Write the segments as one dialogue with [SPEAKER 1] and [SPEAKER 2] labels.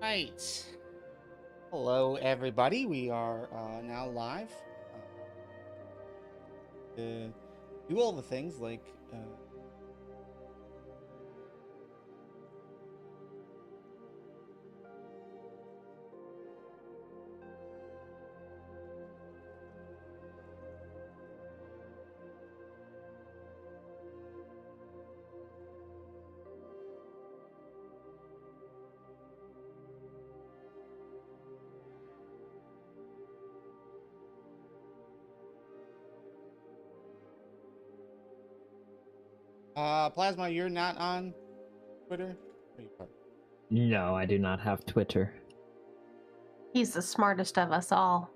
[SPEAKER 1] Right. Hello, everybody. We are now live. Do all the things like Plasma. You're not on Twitter. Or you are?
[SPEAKER 2] No, I do not have Twitter.
[SPEAKER 3] He's the smartest of us all.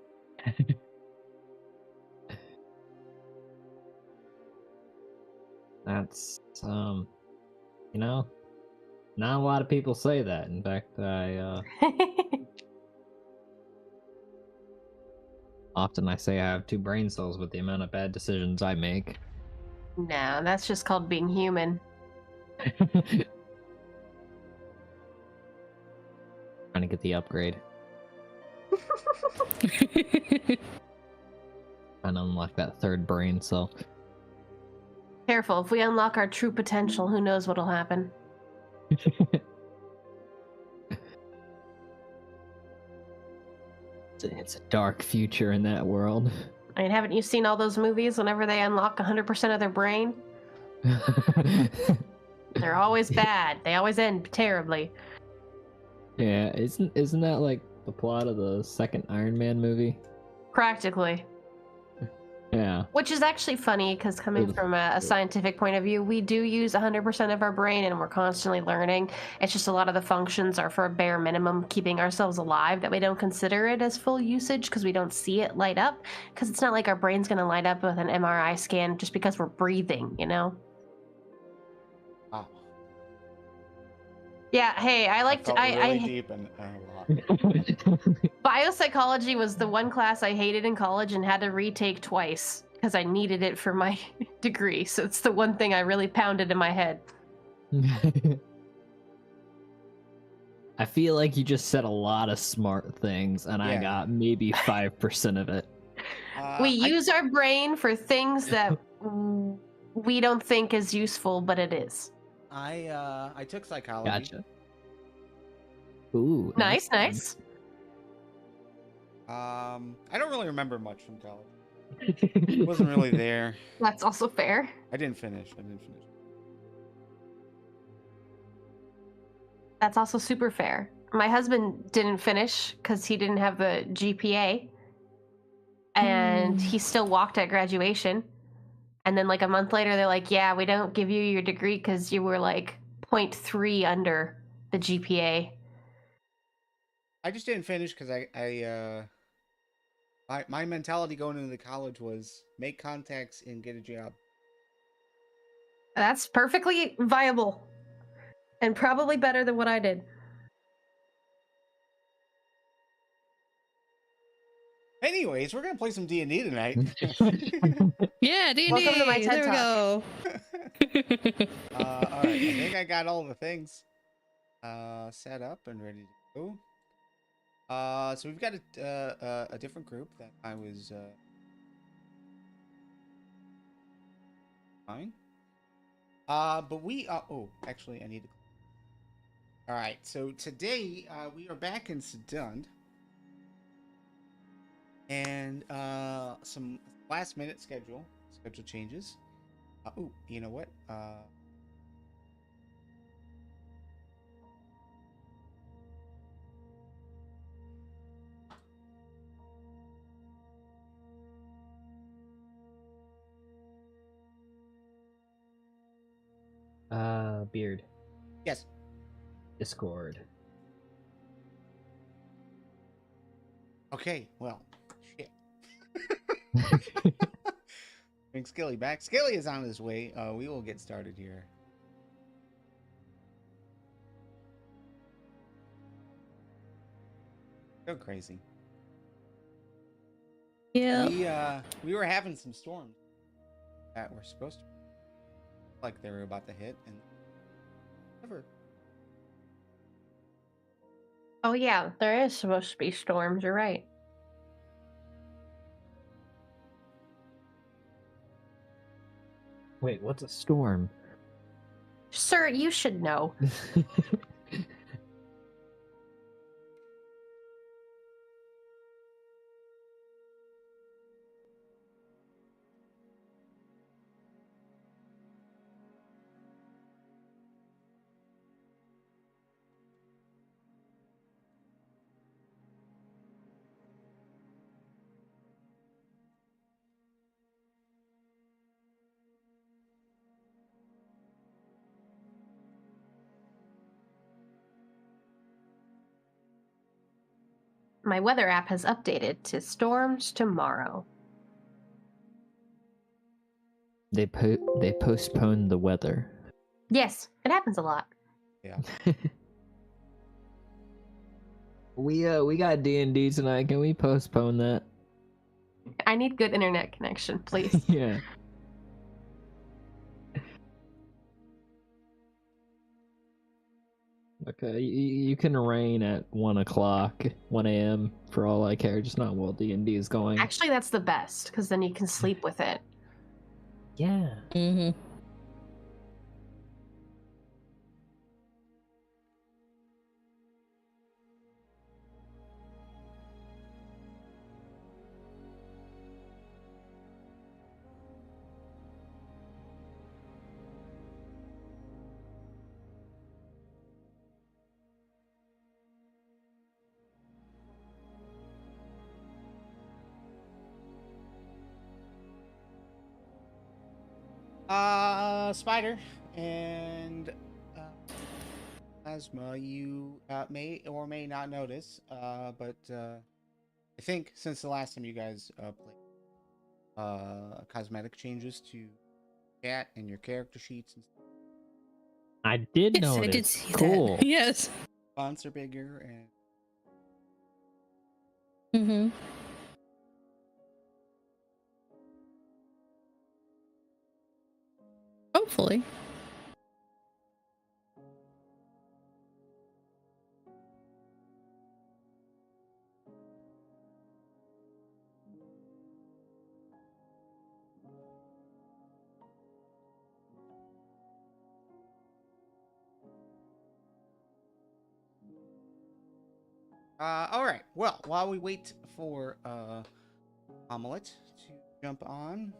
[SPEAKER 2] That's, not a lot of people say that. In fact, often I say I have two brain cells with the amount of bad decisions I make.
[SPEAKER 3] No, that's just called being human.
[SPEAKER 2] Trying to get the upgrade. And unlock that third brain cell.
[SPEAKER 3] Careful, if we unlock our true potential, who knows what'll happen.
[SPEAKER 2] It's a dark future in that world.
[SPEAKER 3] I mean, haven't you seen all those movies whenever they unlock 100% of their brain? They're always bad. They always end terribly.
[SPEAKER 2] Yeah, isn't that like the plot of the second Iron Man movie?
[SPEAKER 3] Practically.
[SPEAKER 2] Yeah.
[SPEAKER 3] Which is actually funny, because coming from a scientific point of view, we do use 100% of our brain and we're constantly learning. It's just a lot of the functions are for a bare minimum, keeping ourselves alive, that we don't consider it as full usage because we don't see it light up. Because it's not like our brain's going to light up with an MRI scan just because we're breathing, you know?
[SPEAKER 1] Wow.
[SPEAKER 3] Yeah, hey, I like to.
[SPEAKER 1] Really deep and a lot.
[SPEAKER 3] Biopsychology was the one class I hated in college and had to retake twice because I needed it for my degree. So it's the one thing I really pounded in my head.
[SPEAKER 2] I feel like you just said a lot of smart things, and I got maybe 5% of it.
[SPEAKER 3] We use our brain for things that we don't think is useful, but it is.
[SPEAKER 1] I took psychology.
[SPEAKER 2] Gotcha. Ooh,
[SPEAKER 3] nice.
[SPEAKER 1] I don't really remember much from college. It wasn't really there.
[SPEAKER 3] That's also fair.
[SPEAKER 1] I didn't finish.
[SPEAKER 3] That's also super fair. My husband didn't finish because he didn't have the GPA, and he still walked at graduation. And then like a month later, they're like, yeah, we don't give you your degree because you were like 0.3 under the GPA.
[SPEAKER 1] I just didn't finish because my mentality going into the college was make contacts and get a job.
[SPEAKER 3] That's perfectly viable. And probably better than what I did.
[SPEAKER 1] Anyways, we're gonna play some D&D tonight.
[SPEAKER 4] Yeah, D&D.
[SPEAKER 3] Welcome to my TED
[SPEAKER 4] there we go.
[SPEAKER 1] All right, I think I got all the things set up and ready to go. So we've got a different group that I was fine. But we oh, actually I need to. All right, so today we are back in Sedund. And some last minute schedule changes. Oh, you know what?
[SPEAKER 2] Beard.
[SPEAKER 1] Yes.
[SPEAKER 2] Discord.
[SPEAKER 1] Okay, well, shit. Bring Skilly back. Skilly is on his way. We will get started here. Go crazy.
[SPEAKER 4] Yeah.
[SPEAKER 1] We were having some storms that were supposed to, like, they were about to hit, and never.
[SPEAKER 3] Oh yeah, there is supposed to be storms. You're right.
[SPEAKER 2] Wait, what's a storm?
[SPEAKER 3] Sir, you should know. My weather app has updated to storms tomorrow.
[SPEAKER 2] They postponed the weather.
[SPEAKER 3] Yes, it happens a lot.
[SPEAKER 1] Yeah.
[SPEAKER 2] We got D&D tonight. Can we postpone that?
[SPEAKER 3] I need good internet connection, please.
[SPEAKER 2] Yeah. Okay, you can rain at 1 o'clock, 1 a.m. for all I care, just not while D&D is going.
[SPEAKER 3] Actually, that's the best, because then you can sleep with it.
[SPEAKER 2] Yeah.
[SPEAKER 4] Mm-hmm.
[SPEAKER 1] Spider and Asthma, you may or may not notice, but I think since the last time you guys played, cosmetic changes to chat and your character sheets and
[SPEAKER 2] I did
[SPEAKER 4] Yes,
[SPEAKER 2] notice.
[SPEAKER 4] I did see
[SPEAKER 2] cool.
[SPEAKER 4] that. Yes.
[SPEAKER 1] fonts are bigger and
[SPEAKER 4] Mm-hmm. Hopefully.
[SPEAKER 1] all right. Well, while we wait for Omelette to jump on.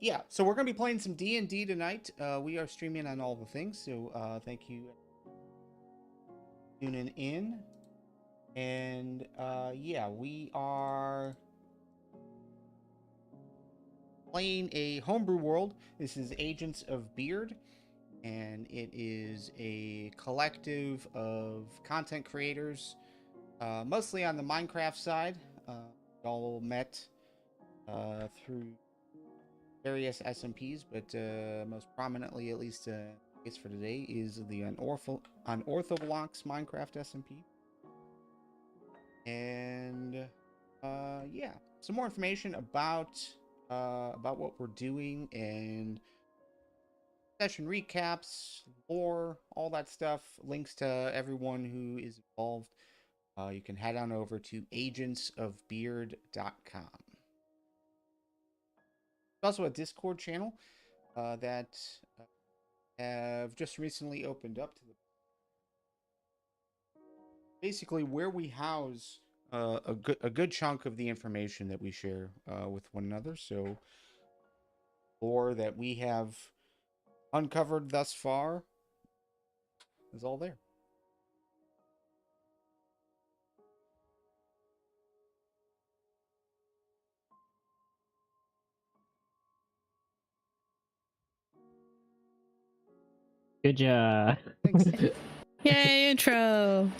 [SPEAKER 1] Yeah, so we're gonna be playing some D&D tonight. We are streaming on all the things, so thank you for tuning in. And yeah, we are playing a homebrew world. This is Agents of B.E.A.R.D, and it is a collective of content creators, mostly on the Minecraft side. All met through various SMPs, but most prominently, at least case for today, is the Unorthoblocks Minecraft SMP. And yeah, some more information about what we're doing and session recaps, lore, all that stuff. Links to everyone who is involved. You can head on over to agentsofbeard.com. There's also a Discord channel that have just recently opened up to the basically where we house a good chunk of the information that we share with one another. So, lore that we have uncovered thus far is all there.
[SPEAKER 2] Good job.
[SPEAKER 1] Thanks.
[SPEAKER 4] Yay, intro.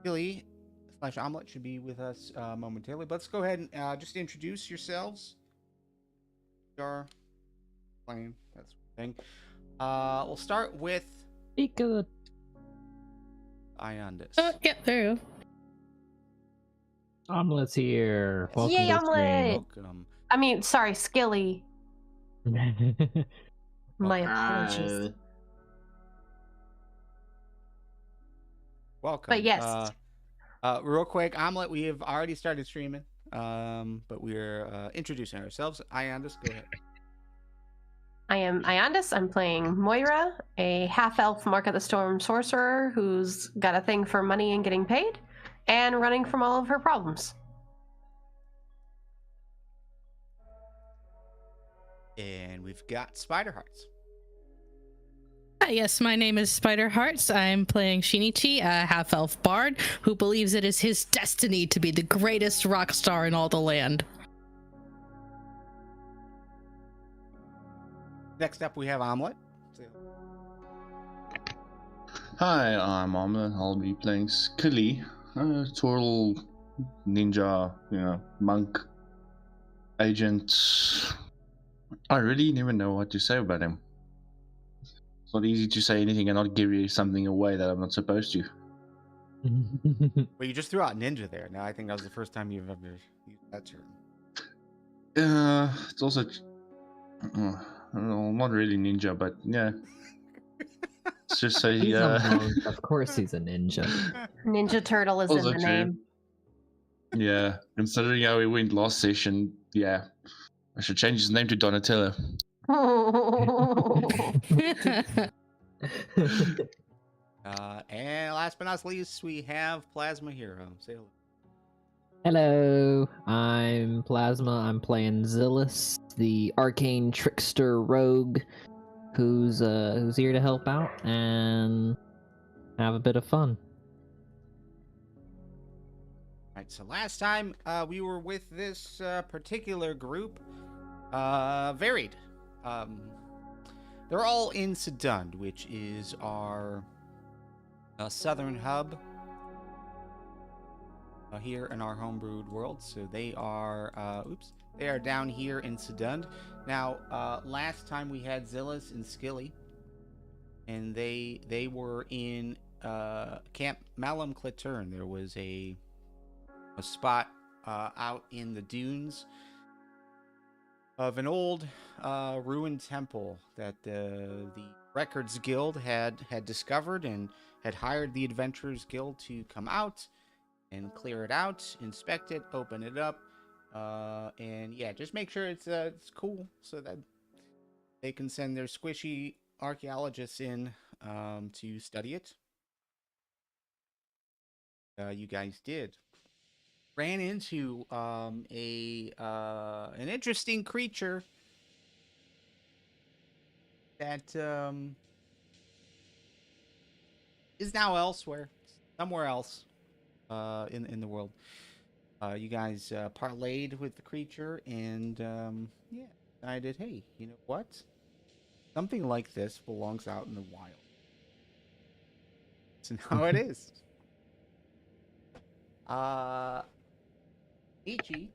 [SPEAKER 1] Skilly / Omelet should be with us momentarily. But let's go ahead and just introduce yourselves. You're playing. That's the thing. We'll start with
[SPEAKER 2] Be good.
[SPEAKER 1] Iondis.
[SPEAKER 4] Oh, yeah, there you
[SPEAKER 2] Omelet's here. Welcome
[SPEAKER 3] Yay,
[SPEAKER 2] to the
[SPEAKER 3] Omelet!
[SPEAKER 1] Welcome.
[SPEAKER 3] I mean, sorry, Skilly.
[SPEAKER 2] stream.
[SPEAKER 3] My apologies.
[SPEAKER 1] Welcome.
[SPEAKER 3] But yes.
[SPEAKER 1] Real quick, Omelet, we have already started streaming. But we're introducing ourselves. Iondis, go ahead.
[SPEAKER 3] I am Iondis. I'm playing Moira, a half-elf Mark of the Storm sorcerer who's got a thing for money and getting paid, and running from all of her problems.
[SPEAKER 1] And we've got Spider Hearts.
[SPEAKER 4] Hi, yes, my name is Spider Hearts. I'm playing Shinichi, a half-elf bard who believes it is his destiny to be the greatest rock star in all the land.
[SPEAKER 1] Next up, we have Omelet.
[SPEAKER 5] Hi, I'm Omelet. I'll be playing Skilly, a turtle ninja, monk, agent. I really even know what to say about him. It's not easy to say anything and not give you something away that I'm not supposed to.
[SPEAKER 1] Well, you just threw out ninja there. Now I think that was the first time you've ever used that term.
[SPEAKER 5] It's also, I don't know, I'm not really ninja, but yeah. Let's just say,
[SPEAKER 2] He's a monk. Of course he's a ninja.
[SPEAKER 3] Ninja Turtle is in
[SPEAKER 5] Also
[SPEAKER 3] the
[SPEAKER 5] true.
[SPEAKER 3] name.
[SPEAKER 5] Yeah, considering how he went last session, yeah. I should change his name to Donatello.
[SPEAKER 1] And last but not least, we have Plasma Hero. Say hello.
[SPEAKER 2] Hello, I'm Plasma. I'm playing Zilis, the arcane trickster rogue, who's here to help out and have a bit of fun.
[SPEAKER 1] Alright, so last time we were with this particular group, varied. They're all in Sedund, which is our southern hub here in our homebrewed world. So they are, they are down here in Sedund. Now, last time we had Zilis and Skilly, and they were in Camp Malum Clitern. There was a spot out in the dunes of an old ruined temple that the Records Guild had discovered and had hired the Adventurers Guild to come out and clear it out, inspect it, open it up, and yeah, just make sure it's cool so that they can send their squishy archaeologists in to study it. You guys did. Ran into an interesting creature that is now elsewhere, somewhere else in the world. You guys parlayed with the creature and yeah, decided, hey, you know what? Something like this belongs out in the wild. So now it is. Ichi,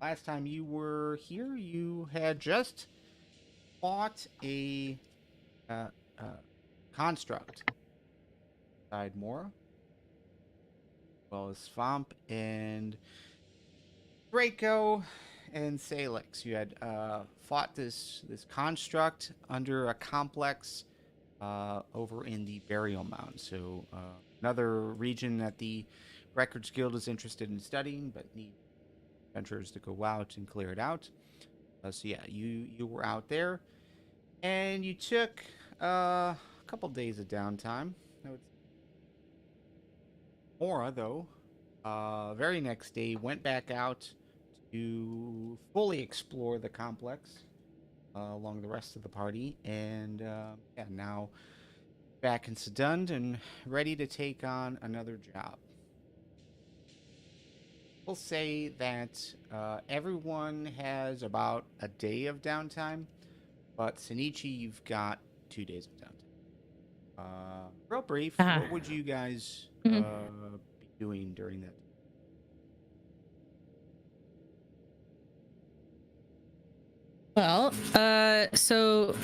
[SPEAKER 1] last time you were here, you had just fought a construct inside Mora, as well as Svamp and Draco and Salix. You had fought this construct under a complex over in the Burial Mound. So another region that the Records Guild is interested in studying, but need adventurers to go out and clear it out. So yeah, you were out there, and you took a couple days of downtime. Mora, though, very next day went back out to fully explore the complex along the rest of the party, and yeah, now back in Sedund and ready to take on another job. We'll say that everyone has about a day of downtime, but Shinichi, you've got 2 days of downtime. Real brief, what would you guys
[SPEAKER 4] Mhm.
[SPEAKER 1] be doing during that?
[SPEAKER 4] Well, so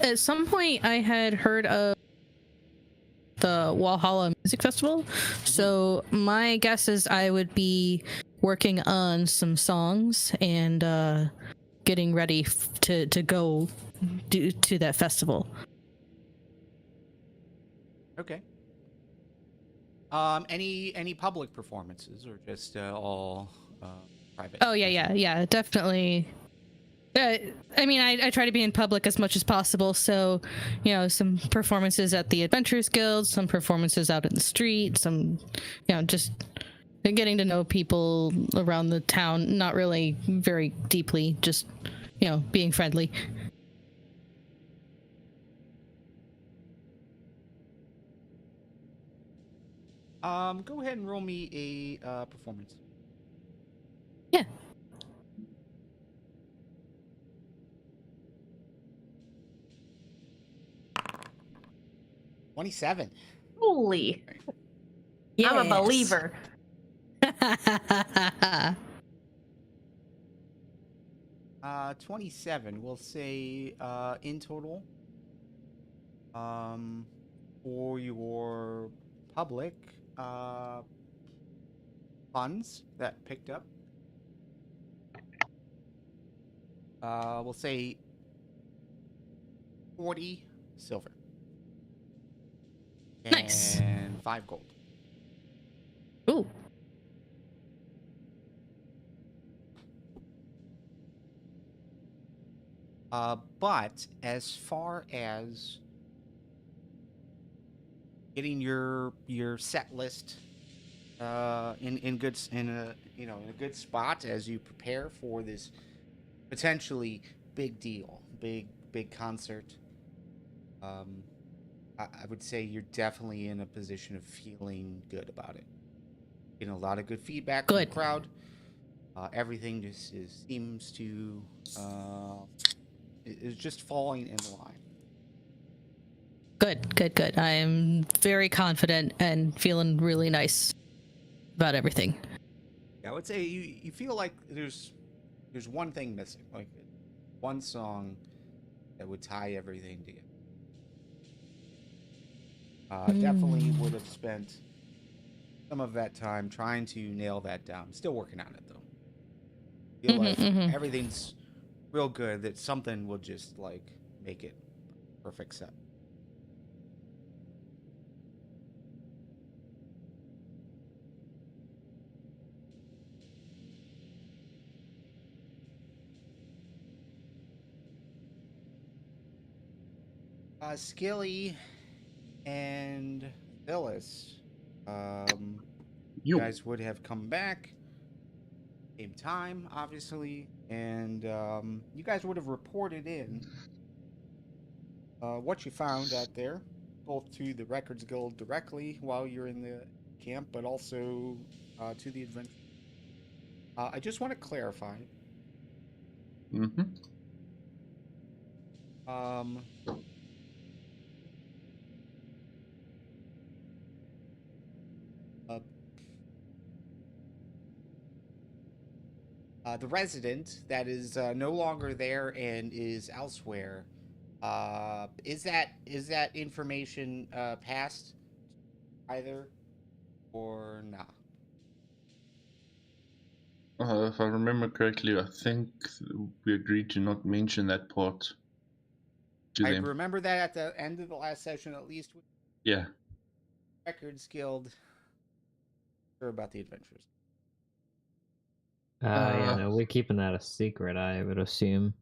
[SPEAKER 4] at some point I had heard of the Walhalla Music Festival. So my guess is I would be working on some songs and getting ready to go to that festival.
[SPEAKER 1] Okay. Any public performances or just all private?
[SPEAKER 4] Oh yeah, definitely. I mean, I try to be in public as much as possible. So, some performances at the Adventurers Guild, some performances out in the street, some, just getting to know people around the town. Not really very deeply, just, being friendly.
[SPEAKER 1] Go ahead and roll me a performance.
[SPEAKER 4] Yeah.
[SPEAKER 1] $27.
[SPEAKER 3] Holy.
[SPEAKER 4] Yes.
[SPEAKER 3] I'm a believer.
[SPEAKER 1] 27. We'll say in total. For your public funds that picked up. We'll say 40 silver.
[SPEAKER 4] Nice.
[SPEAKER 1] And 5 gold.
[SPEAKER 4] Ooh.
[SPEAKER 1] But as far as getting your set list in a good spot as you prepare for this potentially big deal, big concert, I would say you're definitely in a position of feeling good about it. Getting a lot of good feedback from the crowd. Everything just seems to is just falling in line.
[SPEAKER 4] Good. I am very confident and feeling really nice about everything.
[SPEAKER 1] Yeah, I would say you feel like there's one thing missing, like one song that would tie everything together. Definitely would have spent some of that time trying to nail that down. Still working on it though. Feel like everything's real good, that something will just like make it perfect set. Skilly and Zilis, you guys would have come back same time, obviously, and you guys would have reported in what you found out there, both to the Records Guild directly while you're in the camp, but also to the adventure. I just want to clarify. The resident that is no longer there and is elsewhere. Is that information passed either or not?
[SPEAKER 5] If I remember correctly, I think we agreed to not mention that part to them.
[SPEAKER 1] I remember that at the end of the last session, at least.
[SPEAKER 5] Yeah.
[SPEAKER 1] Records Guild. Sure about the adventures.
[SPEAKER 2] Yeah, no, we're keeping that a secret, I would assume.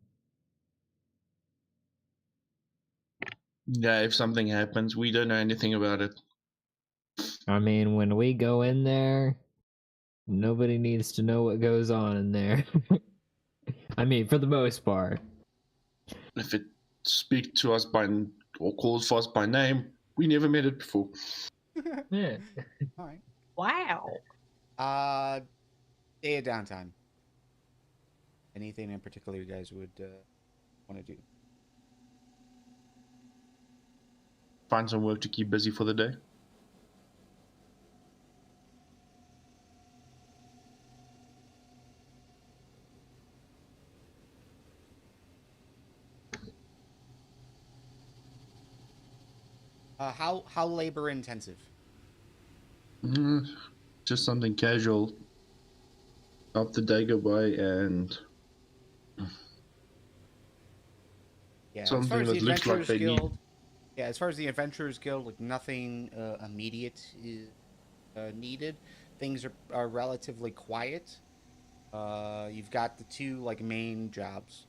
[SPEAKER 5] Yeah, if something happens, we don't know anything about it.
[SPEAKER 2] I mean, when we go in there, nobody needs to know what goes on in there. I mean, for the most part.
[SPEAKER 5] If it speaks to us or calls for us by name, we never met it before.
[SPEAKER 2] Yeah.
[SPEAKER 1] All right.
[SPEAKER 3] Wow.
[SPEAKER 1] Day of downtime. Anything in particular you guys would want to do?
[SPEAKER 5] Find some work to keep busy for the day.
[SPEAKER 1] How labor intensive?
[SPEAKER 5] Mm, just something casual. Up the Dagobah and
[SPEAKER 1] Yeah, as far
[SPEAKER 5] something
[SPEAKER 1] as the
[SPEAKER 5] that looks like
[SPEAKER 1] Adventurers
[SPEAKER 5] they need.
[SPEAKER 1] Guild, yeah, as far as the Adventurers Guild, like nothing immediate is needed. Things are relatively quiet. You've got the two like main jobs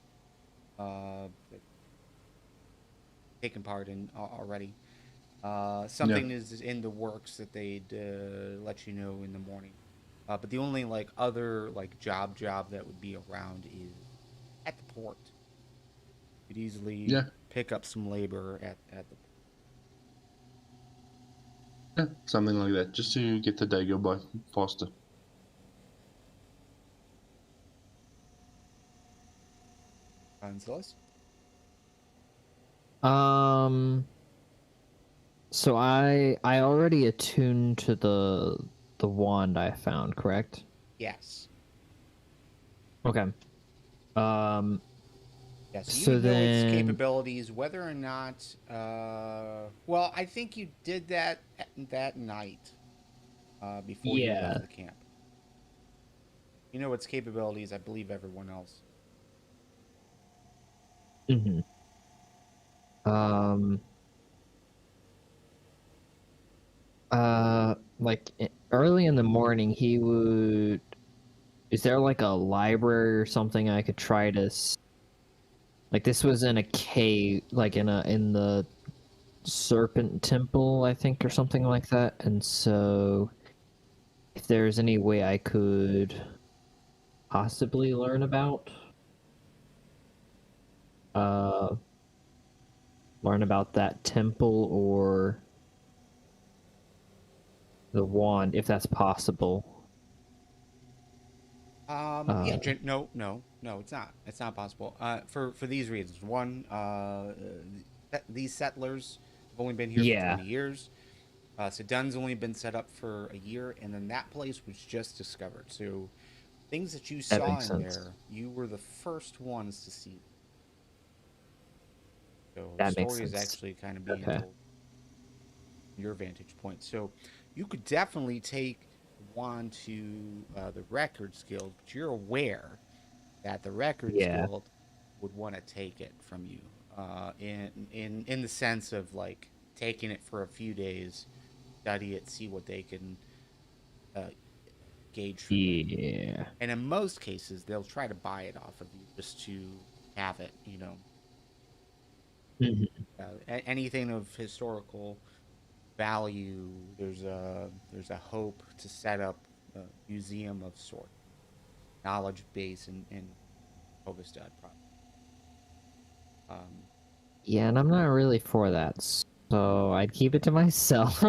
[SPEAKER 1] that taken part in already.
[SPEAKER 5] Yeah.
[SPEAKER 1] Something is in the works that they'd let you know in the morning. But the only like other like job that would be around is at the port. You'd easily
[SPEAKER 5] Yeah.
[SPEAKER 1] pick up some labor at the
[SPEAKER 5] Yeah. Something like that. Just to get the Dagobah faster.
[SPEAKER 1] Zilis.
[SPEAKER 2] So I already attuned to the wand I found, correct?
[SPEAKER 1] Yes.
[SPEAKER 2] Okay. Um
[SPEAKER 1] Yeah, so you
[SPEAKER 2] so
[SPEAKER 1] would know its
[SPEAKER 2] then
[SPEAKER 1] capabilities, whether or not. Well, I think you did that that night before you left
[SPEAKER 2] yeah.
[SPEAKER 1] the camp. You know its capabilities. I believe everyone else.
[SPEAKER 2] Mhm. Um like early in the morning he would is there like a library or something I could try to like this was in a cave like in the serpent temple I think or something like that, and so if there's any way I could possibly uh learn about that temple or the wand if that's possible.
[SPEAKER 1] Yeah,
[SPEAKER 2] uh
[SPEAKER 1] no, it's not. It's not possible. For these reasons. One, these settlers have only been here for
[SPEAKER 2] yeah,
[SPEAKER 1] 20 years. So Dun's only been set up for a year, and then that place was just discovered. So things that you
[SPEAKER 2] that
[SPEAKER 1] saw
[SPEAKER 2] makes
[SPEAKER 1] in
[SPEAKER 2] sense.
[SPEAKER 1] there, you were the first ones to see. So the
[SPEAKER 2] That makes
[SPEAKER 1] story is
[SPEAKER 2] sense.
[SPEAKER 1] actually kind of being
[SPEAKER 2] Okay.
[SPEAKER 1] told from your vantage point. So you could definitely take one to the Records Guild, but you're aware that the Records
[SPEAKER 2] Yeah.
[SPEAKER 1] Guild would want to take it from you, in the sense of like taking it for a few days, study it, see what they can uh, gauge from it.
[SPEAKER 2] Yeah.
[SPEAKER 1] And in most cases, they'll try to buy it off of you just to have it.
[SPEAKER 2] Mhm.
[SPEAKER 1] Anything of historical value. There's a hope to set up a museum of sort, knowledge base in Ovestad. Um,
[SPEAKER 2] Yeah, and I'm not really for that, so I'd keep it to myself.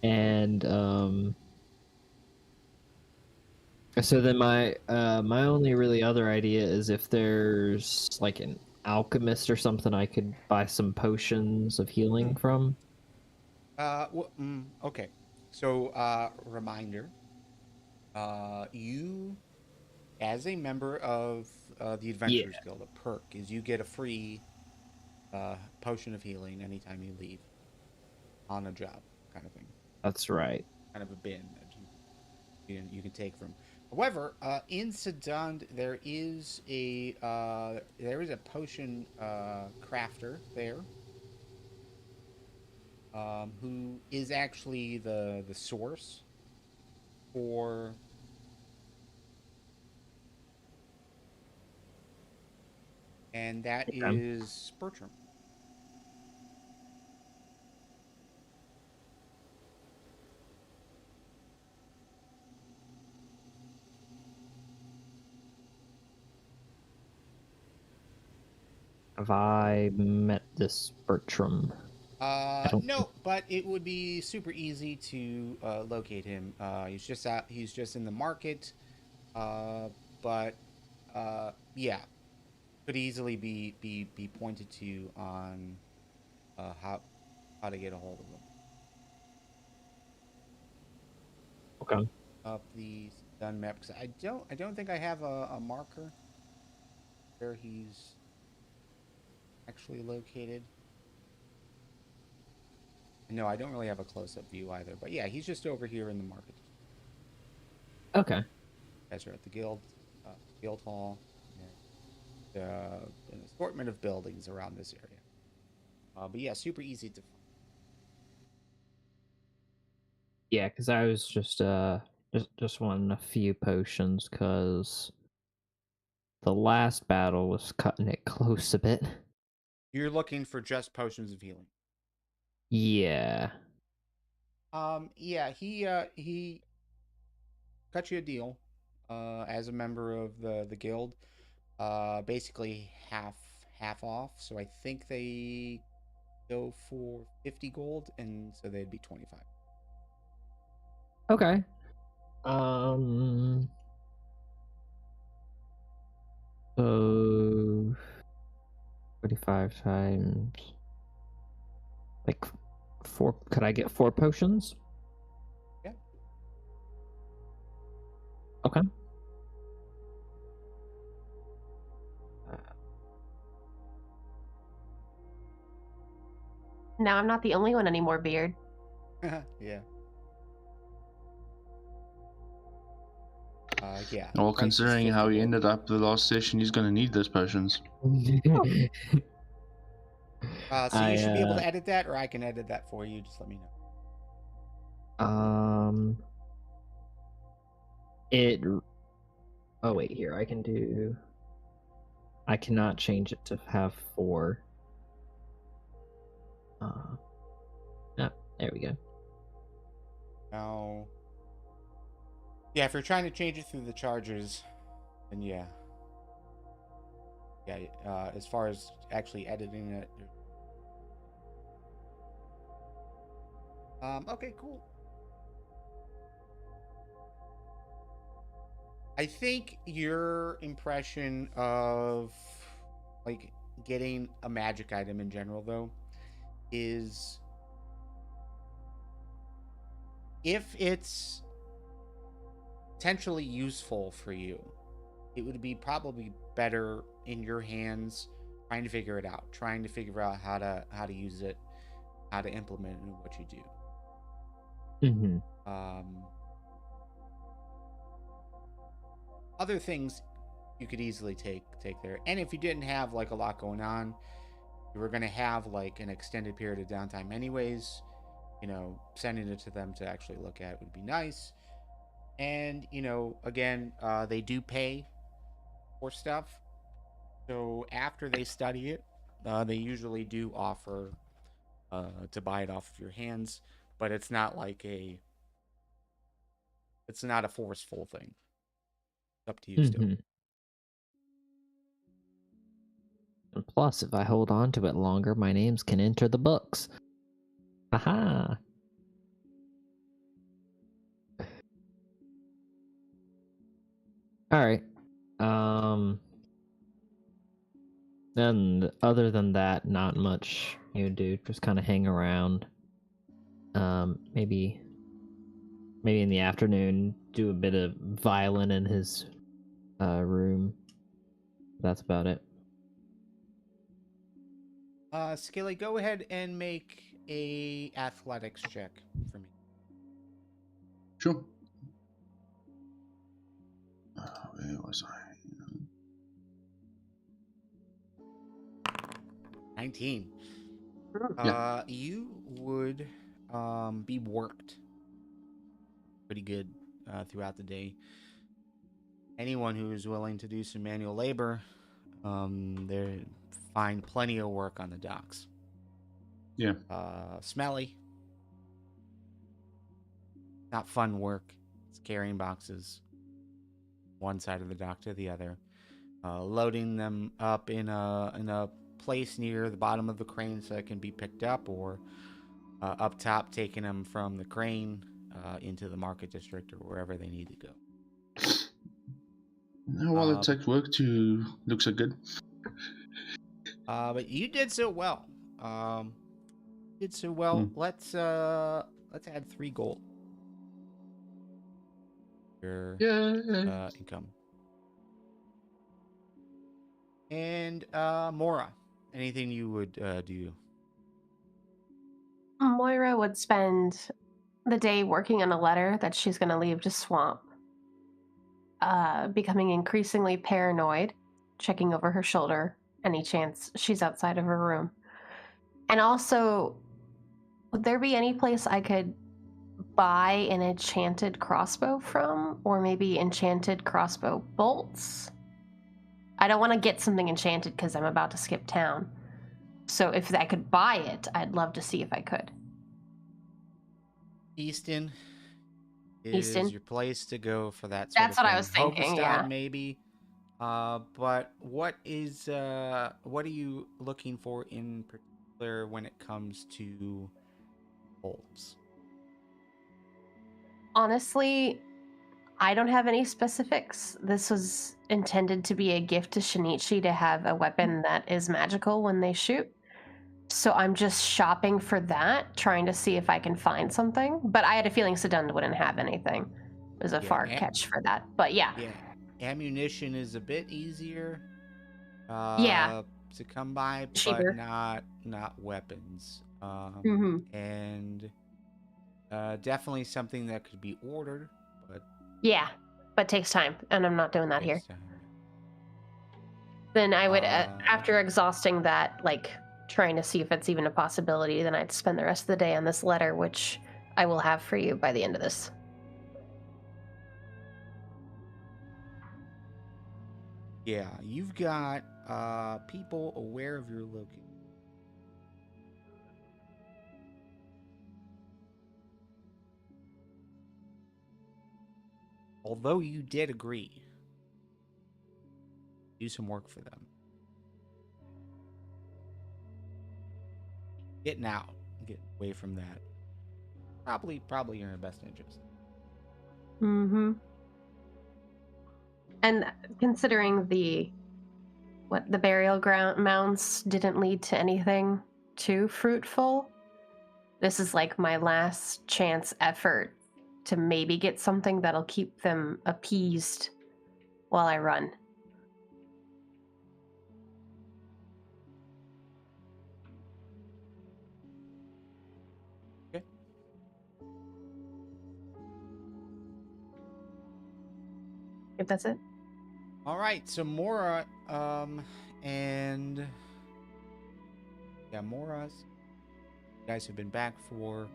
[SPEAKER 2] And so then my only really other idea is if there's like an alchemist or something I could buy some potions of healing from.
[SPEAKER 1] okay. So, reminder: you, as a member of the
[SPEAKER 2] Yeah,
[SPEAKER 1] Adventurers Guild, a perk is you get a free potion of healing anytime you leave on a job, kind of thing,
[SPEAKER 2] that's right.
[SPEAKER 1] kind of a bin that you can take from. However, in Sedund there is a potion crafter there, who is actually the source for, and that
[SPEAKER 2] Okay.
[SPEAKER 1] is Bertram.
[SPEAKER 2] Have I met this Bertram? I don't think.
[SPEAKER 1] No, but it would be super easy to locate him. He's just in the market. Uh, but yeah, could easily be pointed to on how to get a hold of him.
[SPEAKER 2] Okay.
[SPEAKER 1] Up the done map because I don't think I have a marker where he's actually located. No, I don't really have a close-up view either. But yeah, he's just over here in the market.
[SPEAKER 2] Okay.
[SPEAKER 1] Guys are at the guild hall. And, an assortment of buildings around this area. But yeah, super easy to find.
[SPEAKER 2] Yeah, because I was just wanting a few potions, because the last battle was cutting it close a bit.
[SPEAKER 1] You're looking for just potions of healing.
[SPEAKER 2] Yeah.
[SPEAKER 1] Yeah, he cut you a deal, as a member of the guild, basically half off. So I think they go for 50 gold, and so they'd be 25.
[SPEAKER 2] Okay. 45 times like 4. Could I get 4 potions?
[SPEAKER 1] Yeah.
[SPEAKER 2] Okay.
[SPEAKER 3] Now I'm not the only one anymore, Beard.
[SPEAKER 1] Yeah. Yeah.
[SPEAKER 5] Well,
[SPEAKER 1] price is
[SPEAKER 5] considering
[SPEAKER 1] 50
[SPEAKER 5] how he
[SPEAKER 1] gold.
[SPEAKER 5] ended up the last session, he's gonna need those potions.
[SPEAKER 1] So you should be able to edit that, or I can edit that for you. Just let me know.
[SPEAKER 2] It. Oh wait, here I cannot change it to have 4. There we go.
[SPEAKER 1] Now, yeah, if you're trying to change it through the chargers, then yeah. As far as actually editing it. Okay, cool. I think your impression of like getting a magic item in general, though, is if it's potentially useful for you, it would be probably better in your hands trying to figure it out, trying to figure out how to use it, how to implement it in what you do.
[SPEAKER 2] Mm-hmm.
[SPEAKER 1] Other things you could easily take there. And if you didn't have like a lot going on, you were going to have like an extended period of downtime anyways, sending it to them to actually look at would be nice. And again, they do pay for stuff, so after they study it, they usually do offer to buy it off of your hands, but it's not a forceful thing. It's up to you still.
[SPEAKER 2] And plus, if I hold on to it longer, my names can enter the books. Haha. All right. And other than that, not much you do. Just kind of hang around. Maybe in the afternoon, do a bit of violin in his room. That's about it.
[SPEAKER 1] Skilly, go ahead and make a athletics check for me.
[SPEAKER 5] Sure. Where was I?
[SPEAKER 1] 19.
[SPEAKER 5] Yeah.
[SPEAKER 1] You would be worked pretty good throughout the day. Anyone who is willing to do some manual labor, they find plenty of work on the docks.
[SPEAKER 5] Yeah.
[SPEAKER 1] Smelly. Not fun work. It's carrying boxes one side of the dock to the other, loading them up in a place near the bottom of the crane so it can be picked up, or up top taking them from the crane into the market district or wherever they need to go.
[SPEAKER 5] Well, it takes work to look so good.
[SPEAKER 1] But you did so well. Let's add 3 gold. Your income. And Mora, anything you would do?
[SPEAKER 3] Moira would spend the day working on a letter that she's going to leave to Swamp, becoming increasingly paranoid, checking over her shoulder any chance she's outside of her room. And also, would there be any place I could buy an enchanted crossbow from, or maybe enchanted crossbow bolts? I don't want to get something enchanted because I'm about to skip town. So if I could buy it, I'd love to see if I could.
[SPEAKER 1] Easton is
[SPEAKER 3] Easton?
[SPEAKER 1] your place to go for that sort
[SPEAKER 3] That's
[SPEAKER 1] of
[SPEAKER 3] what
[SPEAKER 1] thing.
[SPEAKER 3] I was thinking,
[SPEAKER 1] Hogestad,
[SPEAKER 3] yeah.
[SPEAKER 1] maybe. But what are you looking for in particular when it comes to bolts?
[SPEAKER 3] Honestly, I don't have any specifics. This was intended to be a gift to Shinichi to have a weapon that is magical when they shoot. So I'm just shopping for that, trying to see if I can find something. But I had a feeling Sedunda wouldn't have anything. It was a far catch for that. But yeah.
[SPEAKER 1] Yeah, ammunition is a bit easier
[SPEAKER 3] Yeah.
[SPEAKER 1] to come by,
[SPEAKER 3] Cheaper.
[SPEAKER 1] but not weapons.
[SPEAKER 3] Mm-hmm.
[SPEAKER 1] And definitely something that could be ordered, but
[SPEAKER 3] Yeah, but takes time, and I'm not doing that here.
[SPEAKER 1] takes time.
[SPEAKER 3] Then I would, after exhausting that, like, trying to see if it's even a possibility, then I'd spend the rest of the day on this letter, which I will have for you by the end of this.
[SPEAKER 1] Yeah, you've got people aware of your location. Although you did agree, do some work for them. Getting out, get away from that. Probably in your best interest.
[SPEAKER 3] Mm-hmm. And considering the burial ground mounds didn't lead to anything too fruitful, this is like my last chance effort to maybe get something that'll keep them appeased while I run.
[SPEAKER 1] Okay.
[SPEAKER 3] If that's it.
[SPEAKER 1] All right, so Mora, and yeah, Mora's. You guys have been back for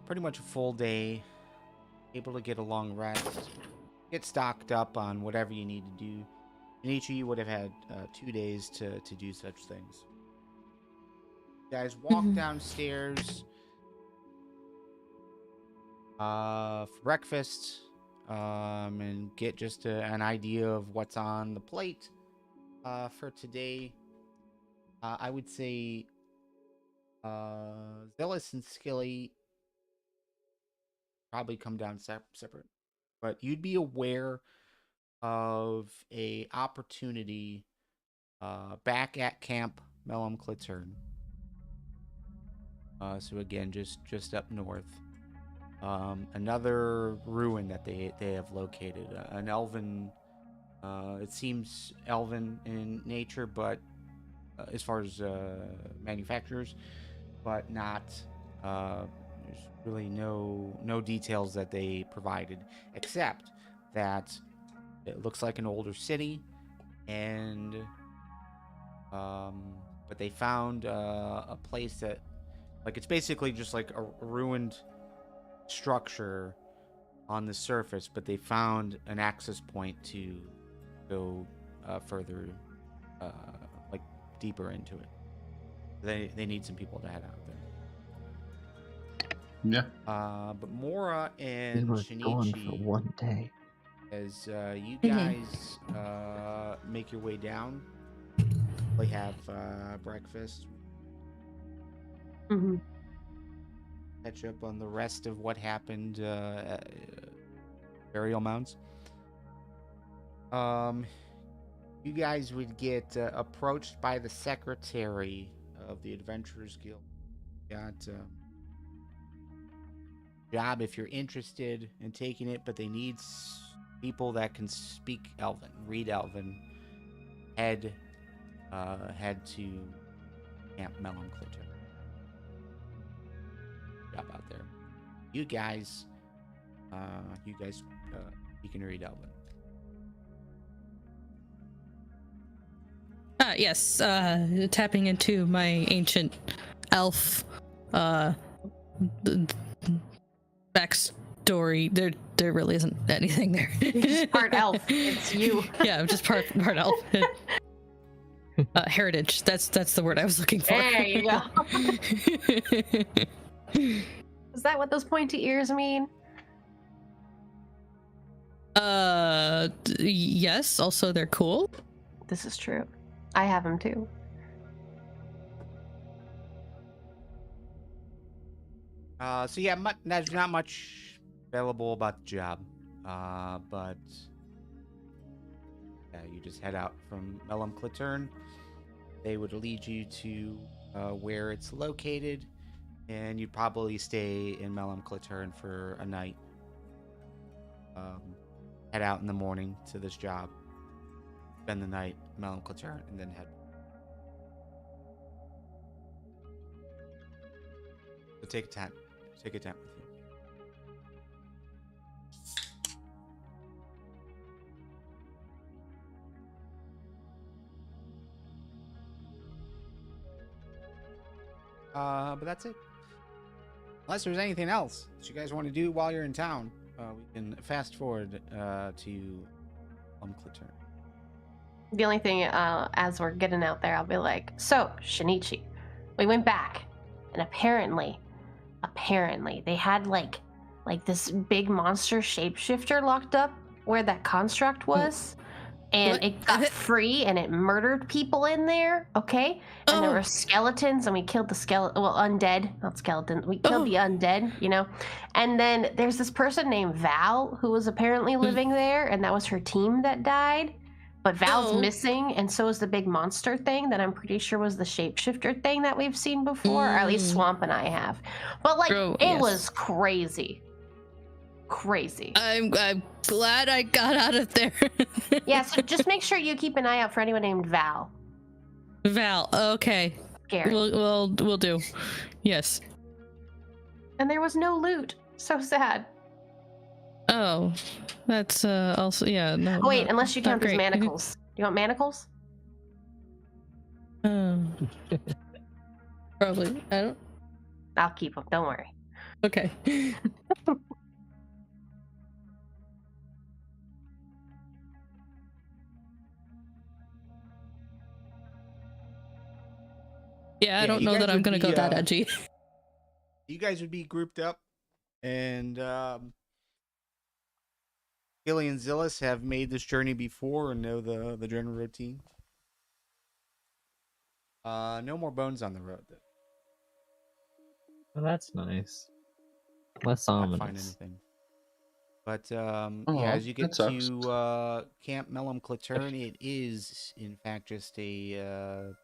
[SPEAKER 1] pretty much a full day, able to get a long rest, get stocked up on whatever you need to do. Shinichi, you would have had 2 days to do such things. You guys walk downstairs for breakfast and get just an idea of what's on the plate for today. I would say Zilis and Skilly probably come down separate, but you'd be aware of a opportunity back at Camp Mellum Clitern. So again, just up north. Another ruin that they have located, an elven. It seems elven in nature, but as far as manufacturers, but not. There's really no details that they provided, except that it looks like an older city, and but they found a place that, like, it's basically just like a ruined structure on the surface, but they found an access point to go further, like deeper into it. They need some people to head out there.
[SPEAKER 5] Yeah.
[SPEAKER 1] But Mora and
[SPEAKER 2] We were gone for
[SPEAKER 1] Shinichi,
[SPEAKER 2] one day.
[SPEAKER 1] as you guys make your way down, they have breakfast.
[SPEAKER 3] Mm-hmm.
[SPEAKER 1] Catch up on the rest of what happened at burial mounds. You guys would get approached by the secretary of the Adventurers Guild. Got job if you're interested in taking it, but they need people that can speak Elven, read Elven. Head to Camp Mellum Clitern. job out there. You guys, you can read Elven.
[SPEAKER 4] Yes, tapping into my ancient elf backstory. There really isn't anything there.
[SPEAKER 3] It's part elf. It's you.
[SPEAKER 4] Yeah, I'm just part elf. Heritage. That's the word I was looking for.
[SPEAKER 3] There you go. Is that what those pointy ears mean?
[SPEAKER 4] Yes. Also, they're cool.
[SPEAKER 3] This is true. I have them too.
[SPEAKER 1] So yeah, there's not much available about the job, but yeah, you just head out from Melum Clitern. They would lead you to where it's located, and you'd probably stay in Melum Clitern for a night. Head out in the morning to this job, spend the night in Melum Clitern, and then head. So take a tent. Take a tent with you. But that's it. Unless there's anything else that you guys want to do while you're in town, we can fast forward to Clitern.
[SPEAKER 3] The only thing, as we're getting out there, I'll be like, so, Shinichi, we went back, and apparently, they had, like this big monster shapeshifter locked up where that construct was, and
[SPEAKER 4] What?
[SPEAKER 3] it got free, and it murdered people in there, okay? And there
[SPEAKER 4] Oh.
[SPEAKER 3] were skeletons, and we killed the undead, not skeletons, we killed the undead, you know? And then there's this person named Val, who was apparently living there, and that was her team that died. But Val's missing, and so is the big monster thing that I'm pretty sure was the shapeshifter thing that we've seen before, or at least Swamp and I have. But like, it was crazy. Crazy.
[SPEAKER 4] I'm glad I got out of there.
[SPEAKER 3] Yeah, so just make sure you keep an eye out for anyone named Val.
[SPEAKER 4] Val, okay.
[SPEAKER 3] Scary.
[SPEAKER 4] We'll do. Yes.
[SPEAKER 3] And there was no loot. So sad.
[SPEAKER 4] Oh, that's also no.
[SPEAKER 3] Oh, wait,
[SPEAKER 4] not-
[SPEAKER 3] unless you
[SPEAKER 4] not
[SPEAKER 3] count these
[SPEAKER 4] great.
[SPEAKER 3] manacles. Do you want manacles?
[SPEAKER 4] Probably. I don't.
[SPEAKER 3] I'll keep them. Don't worry.
[SPEAKER 4] Okay. Yeah, I
[SPEAKER 1] Yeah,
[SPEAKER 4] don't
[SPEAKER 1] you
[SPEAKER 4] know
[SPEAKER 1] guys
[SPEAKER 4] that I'm
[SPEAKER 1] would
[SPEAKER 4] gonna go
[SPEAKER 1] be,
[SPEAKER 4] that edgy.
[SPEAKER 1] You guys would be grouped up, and Skilly and Zilis have made this journey before and know the general routine. No more bones on the road, though.
[SPEAKER 2] Well, that's nice. Less
[SPEAKER 1] Not find
[SPEAKER 2] ominous.
[SPEAKER 1] anything. But yeah, as you get
[SPEAKER 5] that sucks.
[SPEAKER 1] to Camp Melum Clitern, it is in fact just a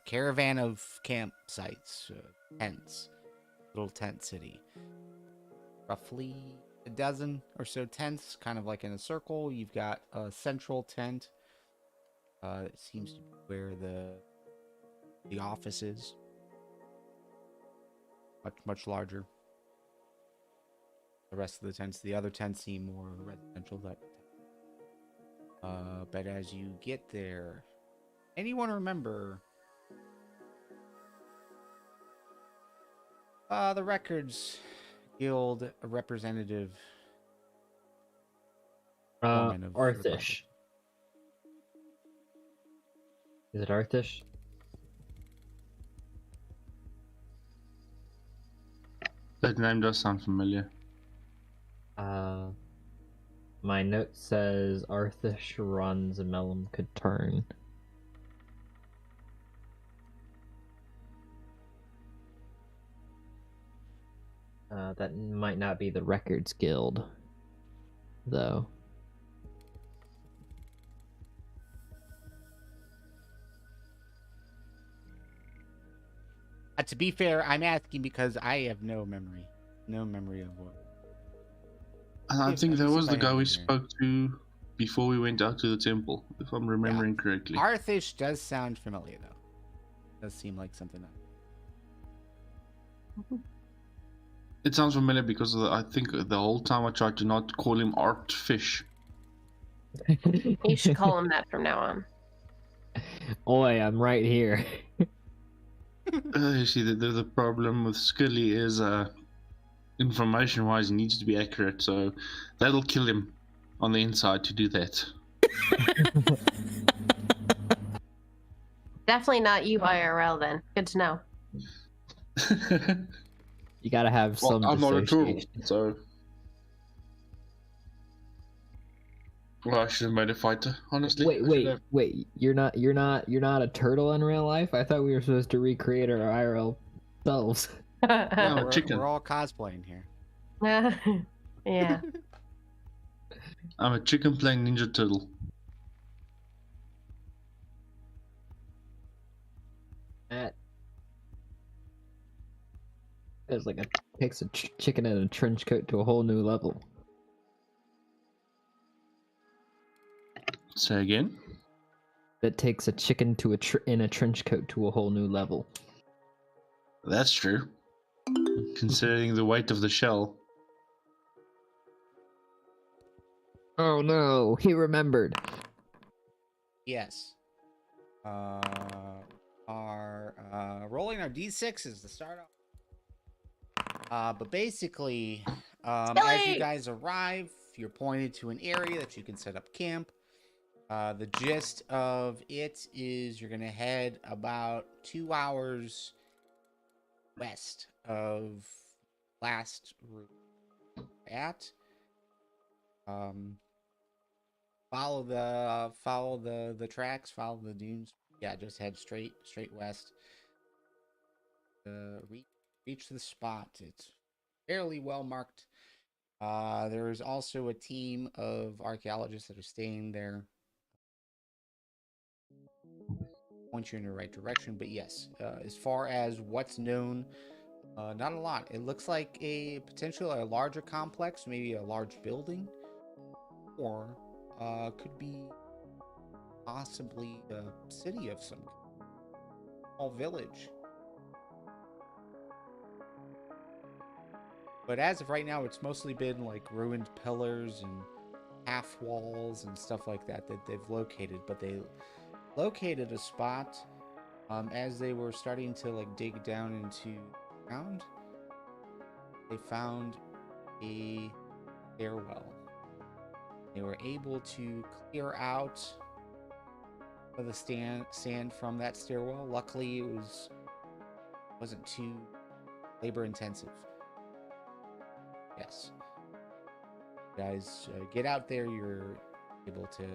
[SPEAKER 1] caravan of campsites, tents, little tent city. Roughly a dozen or so tents, kind of like in a circle. You've got a central tent. It seems to be where the office is. Much larger. The rest of the other tents seem more residential. But as you get there, anyone remember the Records Guild representative? woman of the
[SPEAKER 2] Arthish. Is it Arthish?
[SPEAKER 5] That name does sound familiar.
[SPEAKER 2] My note says Arthish runs a Melum could turn. That might not be the Records Guild, though.
[SPEAKER 1] To be fair, I'm asking because I have no memory of what.
[SPEAKER 5] I think that was the guy we
[SPEAKER 1] Somebody
[SPEAKER 5] spoke to before we went out to the temple, if I'm remembering correctly.
[SPEAKER 1] Arthish does sound familiar, though. Does seem like something.
[SPEAKER 5] It sounds familiar because I think the whole time I tried to not call him Art Fish.
[SPEAKER 3] You should call him that from now on.
[SPEAKER 2] Oi, I'm right here.
[SPEAKER 5] You see, the problem with Skilly is information-wise, he needs to be accurate, so that'll kill him on the inside to do that.
[SPEAKER 3] Definitely not you IRL then. Good to know.
[SPEAKER 2] You gotta have some
[SPEAKER 5] I'm not a turtle,
[SPEAKER 2] dissociation.
[SPEAKER 5] so. Well, I should have made a fighter, honestly.
[SPEAKER 2] Wait! You're not a turtle in real life? I thought we were supposed to recreate our IRL selves.
[SPEAKER 5] No, chicken.
[SPEAKER 1] We're all cosplaying here.
[SPEAKER 3] Yeah.
[SPEAKER 5] I'm a chicken playing Ninja Turtle.
[SPEAKER 2] That is like takes a chicken in a trench coat to a whole new level.
[SPEAKER 5] Say again?
[SPEAKER 2] That takes a chicken to in a trench coat to a whole new level.
[SPEAKER 5] That's true. Considering the weight of the shell.
[SPEAKER 2] Oh no, he remembered.
[SPEAKER 1] Yes. Rolling our d6s to start off. But basically, as you guys arrive, you're pointed to an area that you can set up camp. The gist of it is you're going to head about 2 hours west of last route at. Follow the tracks, follow the dunes. Yeah, just head straight west. Reach the spot. It's fairly well marked. There is also a team of archaeologists that are staying there. Point you in the right direction, but yes, as far as what's known, not a lot. It looks like potentially a larger complex, maybe a large building, or could be possibly a city of some small village. But as of right now, it's mostly been like ruined pillars and half walls and stuff like that they've located. But they located a spot as they were starting to like dig down into the ground. They found a stairwell. They were able to clear out the sand from that stairwell. Luckily, it wasn't too labor intensive. Yes. You guys get out there, you're able to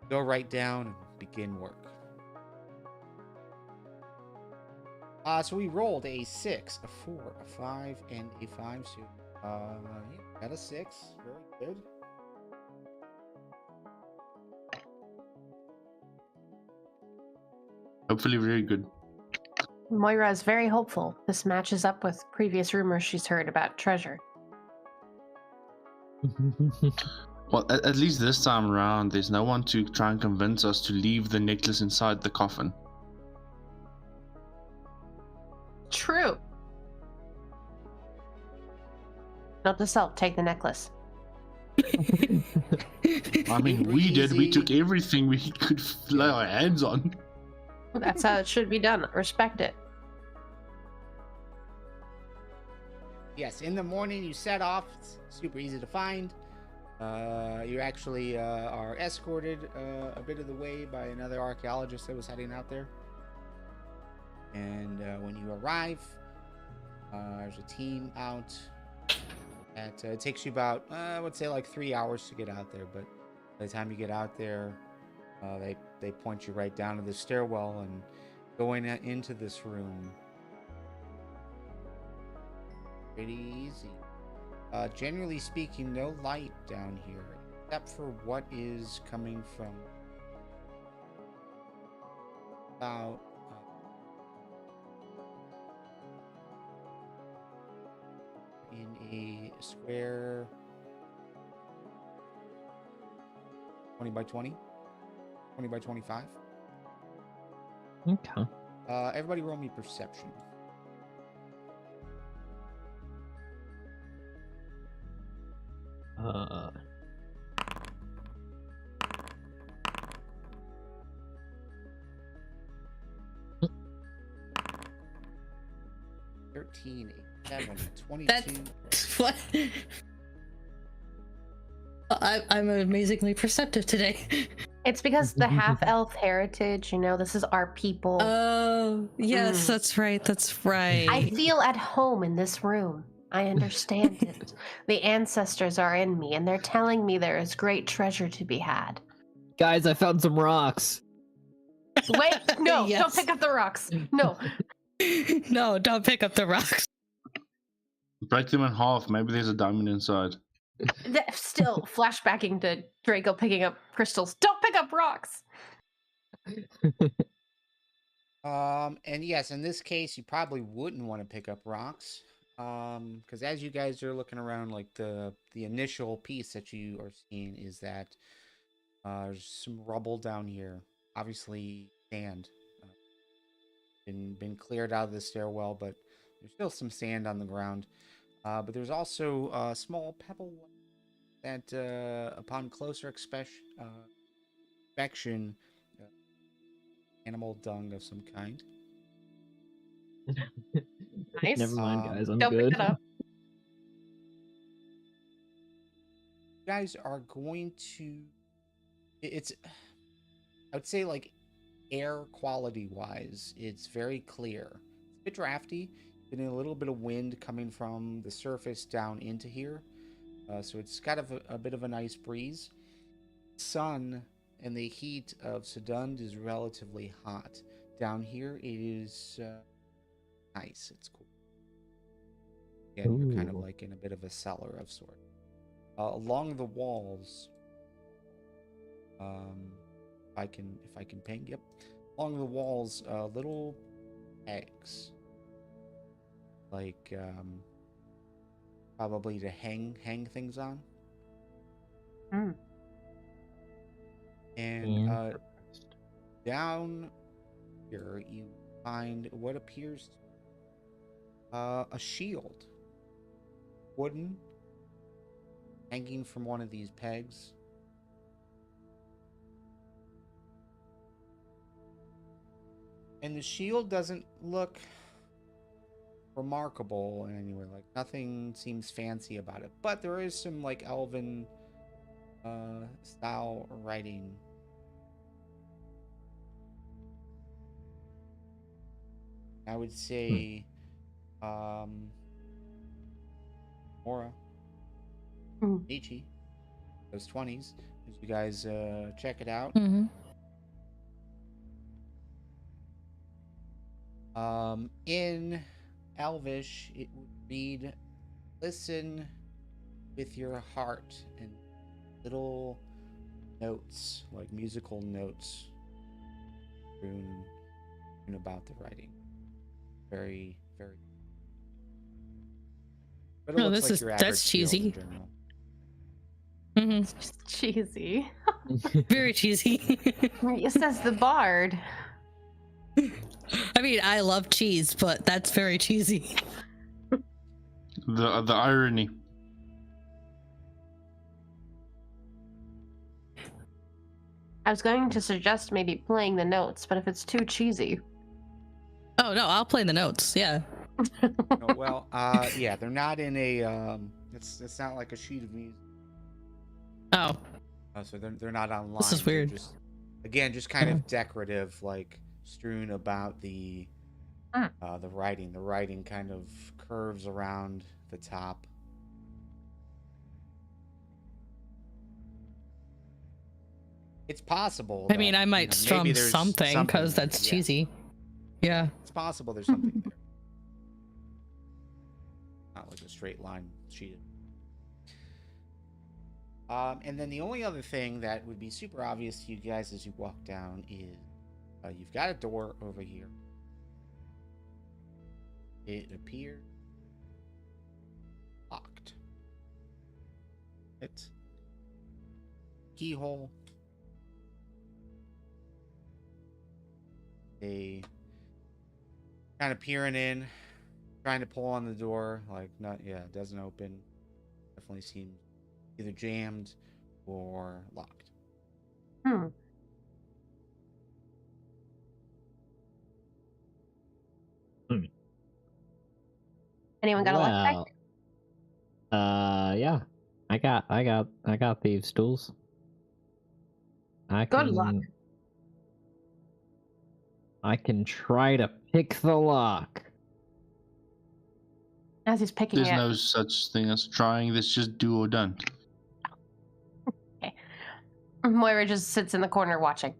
[SPEAKER 1] go right down and begin work. So we rolled a 6, a 4, a 5, and a 5. So got a 6. Very good.
[SPEAKER 5] Hopefully very good.
[SPEAKER 3] Moira is very hopeful. This matches up with previous rumors she's heard about treasure.
[SPEAKER 5] Well, at least this time around, there's no one to try and convince us to leave the necklace inside the coffin.
[SPEAKER 3] True. Note to self, take the necklace.
[SPEAKER 5] I mean, we did. We took everything we could lay our hands on.
[SPEAKER 3] That's how it should be done. Respect it.
[SPEAKER 1] Yes, in the morning you set off. It's super easy to find. You actually are escorted a bit of the way by another archaeologist that was heading out there. And when you arrive, there's a team out. It takes you about, I would say, like 3 hours to get out there. But by the time you get out there, they point you right down to the stairwell and going into this room. Pretty easy. Generally speaking, no light down here, except for what is coming from about in a square 20 by 20, 20 by 25.
[SPEAKER 2] Okay.
[SPEAKER 1] Everybody roll me perception.
[SPEAKER 2] Uh,
[SPEAKER 1] 13, 7, 22.
[SPEAKER 4] That's what. I'm amazingly perceptive today.
[SPEAKER 3] It's because the half-elf heritage, you know, this is our people.
[SPEAKER 4] Oh, yes,
[SPEAKER 3] Mm.
[SPEAKER 4] that's right. That's right.
[SPEAKER 3] I feel at home in this room. I understand it. The ancestors are in me, and they're telling me there is great treasure to be had.
[SPEAKER 2] guys, I found some rocks.
[SPEAKER 3] Wait, no,
[SPEAKER 4] Yes.
[SPEAKER 3] don't pick up the rocks. No.
[SPEAKER 4] No, don't pick up the rocks.
[SPEAKER 5] Break them in half. Maybe there's a diamond inside.
[SPEAKER 3] Still, flashbacking to Draco picking up crystals. Don't pick up rocks!
[SPEAKER 1] And yes, in this case, you probably wouldn't want to pick up rocks. Because as you guys are looking around, like the initial piece that you are seeing is that there's some rubble down here. Obviously, sand. Been cleared out of the stairwell, but there's still some sand on the ground. But there's also a small pebble that, upon closer inspection, animal dung of some kind.
[SPEAKER 3] Nice.
[SPEAKER 2] Never mind, guys. I'm
[SPEAKER 3] Don't
[SPEAKER 2] good.
[SPEAKER 3] pick it up.
[SPEAKER 1] You guys are going to. It's. I would say, like, air quality wise, it's very clear. It's a bit drafty, getting a little bit of wind coming from the surface down into here. So it's got a bit of a nice breeze. Sun and the heat of Sedund is relatively hot. Down here, it is nice. It's cool. Again, you're kind of
[SPEAKER 2] Ooh.
[SPEAKER 1] like in a bit of a cellar of sort. Along the walls, if I can ping, yep. Along the walls, little pegs, like probably to hang things on.
[SPEAKER 3] Mm.
[SPEAKER 1] And down here, you find what appears a shield, wooden, hanging from one of these pegs. And the shield doesn't look remarkable in any way. Like, nothing seems fancy about it. But there is some, like, Elven style writing. I would say Mora, Shinichi, those 20s, as you guys check it out.
[SPEAKER 4] Mm-hmm.
[SPEAKER 1] In Elvish, it would read, listen with your heart, and little notes, like musical notes, strewn about the writing. Very, very. But it
[SPEAKER 4] Oh,
[SPEAKER 1] looks like your average
[SPEAKER 4] that's
[SPEAKER 1] shield in
[SPEAKER 4] cheesy.
[SPEAKER 1] general.
[SPEAKER 4] Mm-hmm.
[SPEAKER 3] It's just cheesy.
[SPEAKER 4] Very cheesy.
[SPEAKER 3] It says the bard.
[SPEAKER 4] I mean, I love cheese, but that's very cheesy.
[SPEAKER 5] The irony.
[SPEAKER 3] I was going to suggest maybe playing the notes, but if it's too cheesy.
[SPEAKER 4] Oh no, I'll play the notes. Yeah.
[SPEAKER 1] Oh, well, yeah, they're not in a. It's not like a sheet of music.
[SPEAKER 4] Oh,
[SPEAKER 1] So they're not online.
[SPEAKER 4] This is
[SPEAKER 1] They're
[SPEAKER 4] weird.
[SPEAKER 1] Just, again, just kind of decorative, like strewn about the writing. The writing kind of curves around the top. It's possible.
[SPEAKER 4] I mean,
[SPEAKER 1] that,
[SPEAKER 4] I might
[SPEAKER 1] maybe
[SPEAKER 4] strum
[SPEAKER 1] there's
[SPEAKER 4] something because
[SPEAKER 1] there,
[SPEAKER 4] that's
[SPEAKER 1] yeah.
[SPEAKER 4] cheesy. Yeah.
[SPEAKER 1] It's possible there's something there. Not like a straight line sheet. And then the only other thing that would be super obvious to you guys as you walk down is you've got a door over here. It appears locked. It's keyhole. They kind of peering in, trying to pull on the door. Like, not, yeah, it doesn't open. Definitely seems either jammed or locked.
[SPEAKER 3] Hmm. Anyone got a lockpick?
[SPEAKER 2] Yeah. I got thieves' tools.
[SPEAKER 3] Good luck.
[SPEAKER 2] I can try to pick the lock.
[SPEAKER 3] As he's picking
[SPEAKER 5] There's
[SPEAKER 3] it.
[SPEAKER 5] no such thing as trying. This just do or done.
[SPEAKER 3] Okay. Moira just sits in the corner watching.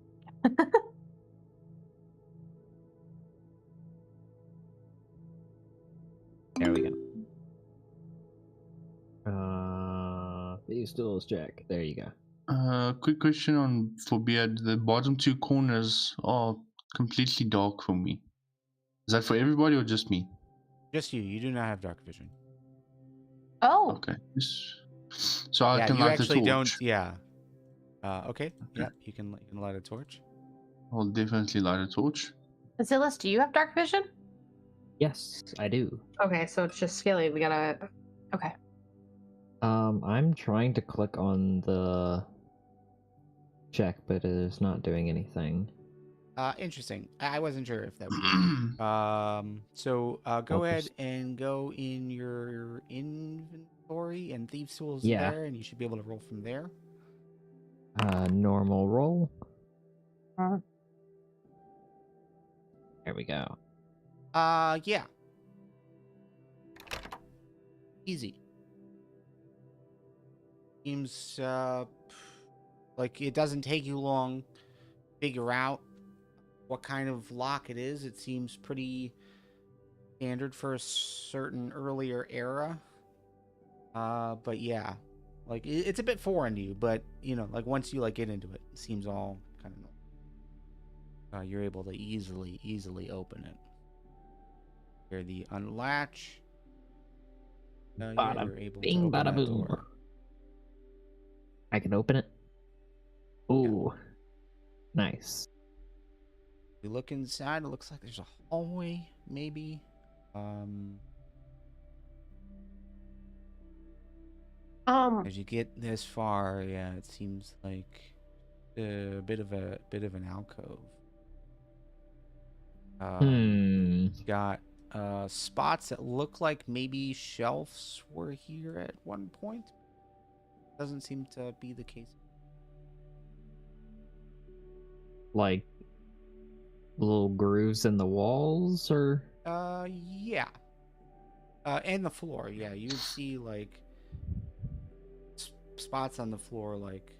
[SPEAKER 2] There we go. Thieves' tools check. There you go.
[SPEAKER 5] Quick question for B.E.A.R.D. The bottom two corners are completely dark for me. Is that for everybody or just me?
[SPEAKER 1] Just you. You do not have dark vision.
[SPEAKER 3] Oh.
[SPEAKER 5] Okay. So I can
[SPEAKER 1] you
[SPEAKER 5] light the
[SPEAKER 1] actually
[SPEAKER 5] torch.
[SPEAKER 1] don't. Yeah. Okay. Yeah, you can light a torch.
[SPEAKER 5] I'll definitely light a torch.
[SPEAKER 3] Zilis, do you have dark vision?
[SPEAKER 2] Yes, I do.
[SPEAKER 3] Okay, so it's just Skilly. We gotta. Okay.
[SPEAKER 2] I'm trying to click on the check, but it is not doing anything.
[SPEAKER 1] Interesting. I wasn't sure if that would be. So go ahead and go in your inventory and thieves' tools
[SPEAKER 2] Yeah.
[SPEAKER 1] there, and you should be able to roll from there.
[SPEAKER 2] Normal roll.
[SPEAKER 3] Uh-huh.
[SPEAKER 2] There we go.
[SPEAKER 1] Yeah. Easy. Seems like it doesn't take you long to figure out what kind of lock it is. It seems pretty standard for a certain earlier era. But yeah, like it's a bit foreign to you, but like once you get into it, it seems all kind of normal. You're able to easily open it. Here, the unlatch. Yeah, you're able to open that door.
[SPEAKER 2] I can open it. Ooh, nice.
[SPEAKER 1] You look inside. It looks like there's a hallway, maybe. As you get this far, yeah, it seems like a bit of an alcove. Got spots that look like maybe shelves were here at one point. Doesn't seem to be the case.
[SPEAKER 2] Like little grooves in the walls, or?
[SPEAKER 1] Yeah. And the floor, yeah. You would see like spots on the floor, like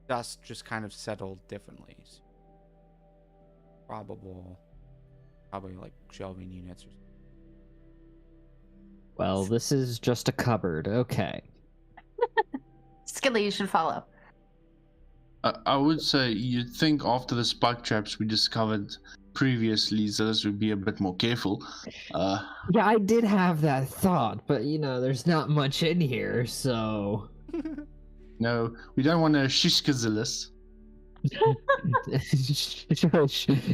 [SPEAKER 1] dust just kind of settled differently. So, probably like shelving units or something.
[SPEAKER 2] Well, this is just a cupboard. Okay.
[SPEAKER 3] Skilly, you should follow.
[SPEAKER 5] I would say you'd think after the spike traps we discovered previously, Zilis would be a bit more careful.
[SPEAKER 2] Yeah, I did have that thought, but there's not much in here, so.
[SPEAKER 5] No, we don't want to shishka Zilis.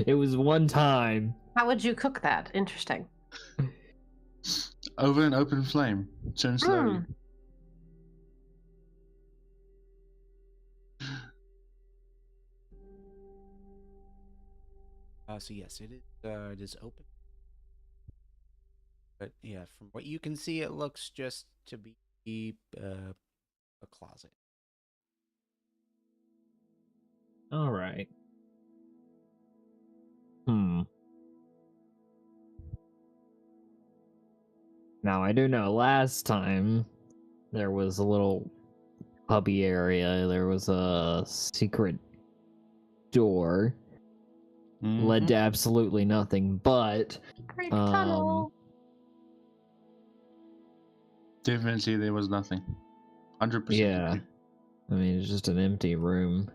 [SPEAKER 2] It was one time.
[SPEAKER 3] How would you cook that? Interesting.
[SPEAKER 5] Over an open flame. Turn slowly.
[SPEAKER 1] So yes, it is open. But yeah, from what you can see, it looks just to be a closet.
[SPEAKER 2] All right. Now, I do know last time there was a little hubby area. There was a secret door. Led to absolutely nothing, but
[SPEAKER 3] Creep tunnel.
[SPEAKER 5] Definitely there was nothing. 100%.
[SPEAKER 2] Yeah. I mean, it's just an empty room.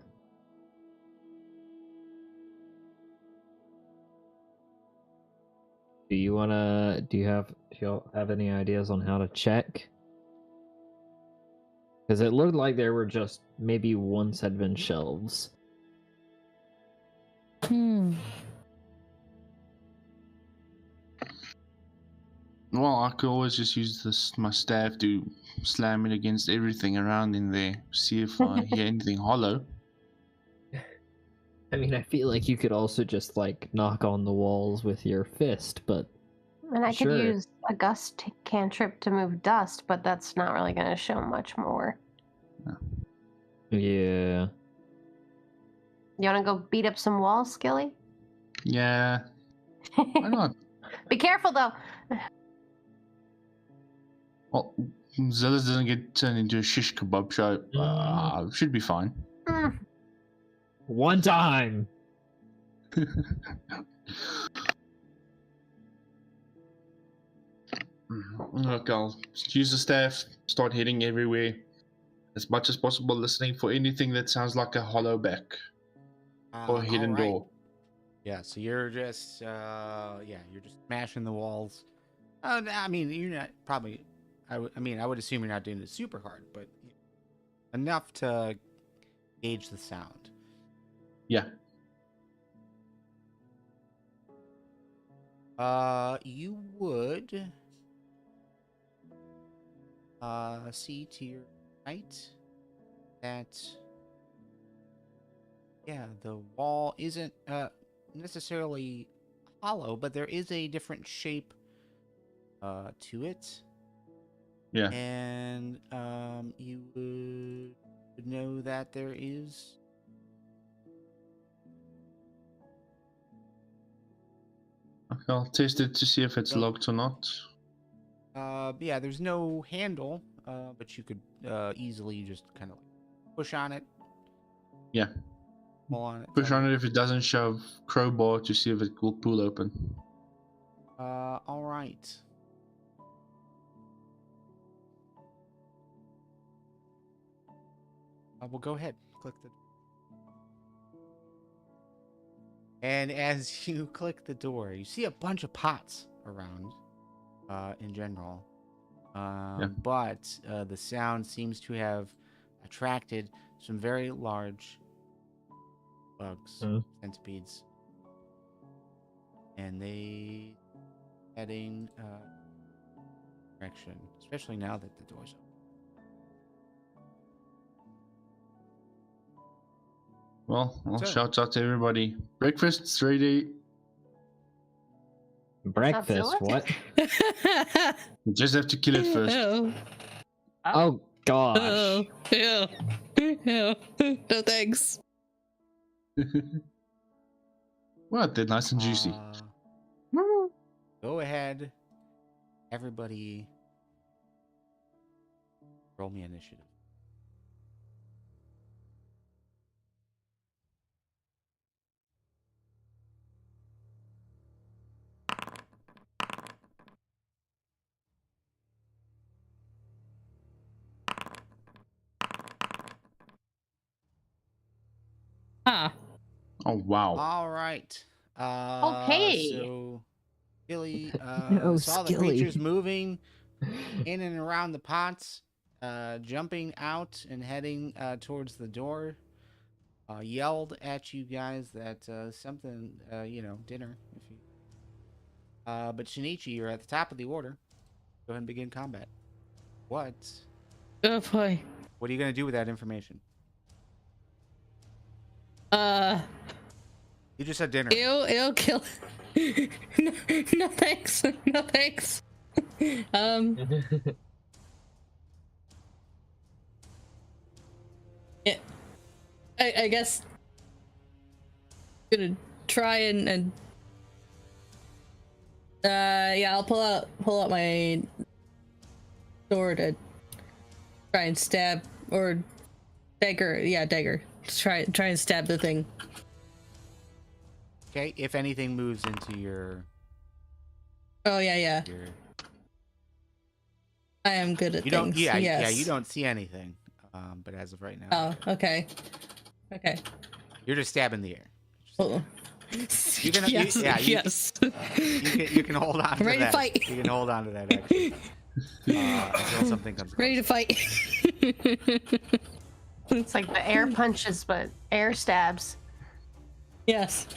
[SPEAKER 2] Do you have any ideas on how to check? Because it looked like there were just maybe once had been shelves.
[SPEAKER 5] Well, I could always just use my staff to slam it against everything around in there. See if I hear anything hollow.
[SPEAKER 2] I mean, I feel like you could also just like knock on the walls with your fist, but
[SPEAKER 3] And I
[SPEAKER 2] Sure.
[SPEAKER 3] could use a gust cantrip to move dust, but that's not really going to show much more.
[SPEAKER 2] yeah.
[SPEAKER 3] You want to go beat up some walls, Skilly?
[SPEAKER 5] Yeah, why not?
[SPEAKER 3] Be careful, though.
[SPEAKER 5] Well, Zilis doesn't get turned into a shish kebab show. Should be fine.
[SPEAKER 3] Mm.
[SPEAKER 2] One time.
[SPEAKER 5] Look, I'll use the staff, start hitting everywhere as much as possible, listening for anything that sounds like a hollow back or a hidden
[SPEAKER 1] Alright.
[SPEAKER 5] door.
[SPEAKER 1] Yeah, so you're just you're just smashing the walls. I mean, you're not probably. I would assume you're not doing it super hard, but enough to gauge the sound.
[SPEAKER 5] Yeah.
[SPEAKER 1] You would see to your right that the wall isn't necessarily hollow, but there is a different shape to it.
[SPEAKER 5] Yeah.
[SPEAKER 1] And you would know that there is
[SPEAKER 5] Okay, I'll test it to see if it's
[SPEAKER 1] Go.
[SPEAKER 5] locked or not.
[SPEAKER 1] there's no handle, but you could easily just kind of push on it.
[SPEAKER 5] Yeah.
[SPEAKER 1] Pull on it.
[SPEAKER 5] Push on it. If it doesn't shove, crowbar to see if it will pull open.
[SPEAKER 1] All right. Well, go ahead. Click the. And as you click the door, you see a bunch of pots around, in general. But the sound seems to have attracted some very large bugs, centipedes, and they heading direction, especially now that the door's open.
[SPEAKER 5] Well, I'll
[SPEAKER 1] So-
[SPEAKER 5] shout out to everybody. Breakfast's ready.
[SPEAKER 2] Breakfast? What?
[SPEAKER 5] You just have to kill it first.
[SPEAKER 4] Ew.
[SPEAKER 2] Oh gosh.
[SPEAKER 4] Oh, ew. Ew. No thanks.
[SPEAKER 5] What? They're nice and juicy.
[SPEAKER 1] Go ahead, everybody. Roll me initiative.
[SPEAKER 4] Huh.
[SPEAKER 5] Oh, wow.
[SPEAKER 1] All right.
[SPEAKER 3] Okay.
[SPEAKER 1] So, Skilly
[SPEAKER 2] Oh,
[SPEAKER 1] saw the
[SPEAKER 2] Skilly.
[SPEAKER 1] creatures moving in and around the pots, jumping out and heading towards the door. Yelled at you guys that something, dinner. If you. But Shinichi, you're at the top of the order. Go ahead and begin combat. What?
[SPEAKER 4] Oh boy.
[SPEAKER 1] What are you gonna do with that information? You just said dinner.
[SPEAKER 4] It'll kill. No, no thanks. No thanks. Yeah. I guess gonna try and I'll pull out my sword and try and stab, or dagger. Yeah, dagger. Just try and stab the thing.
[SPEAKER 1] Okay, if anything moves into your.
[SPEAKER 4] Oh yeah.
[SPEAKER 1] your
[SPEAKER 4] I am good at
[SPEAKER 1] you
[SPEAKER 4] things.
[SPEAKER 1] don't. Yeah,
[SPEAKER 4] yes.
[SPEAKER 1] yeah. You don't see anything. But as of right now,
[SPEAKER 4] Oh, okay. Okay.
[SPEAKER 1] you're just stabbing the air.
[SPEAKER 4] Oh.
[SPEAKER 1] You can-
[SPEAKER 4] yes.
[SPEAKER 1] yes. You can hold on to
[SPEAKER 4] Ready to
[SPEAKER 1] that.
[SPEAKER 4] fight.
[SPEAKER 1] You can hold on to that actually. Until something comes.
[SPEAKER 4] Ready to fight.
[SPEAKER 3] It's like the air punches, but air stabs.
[SPEAKER 4] Yes.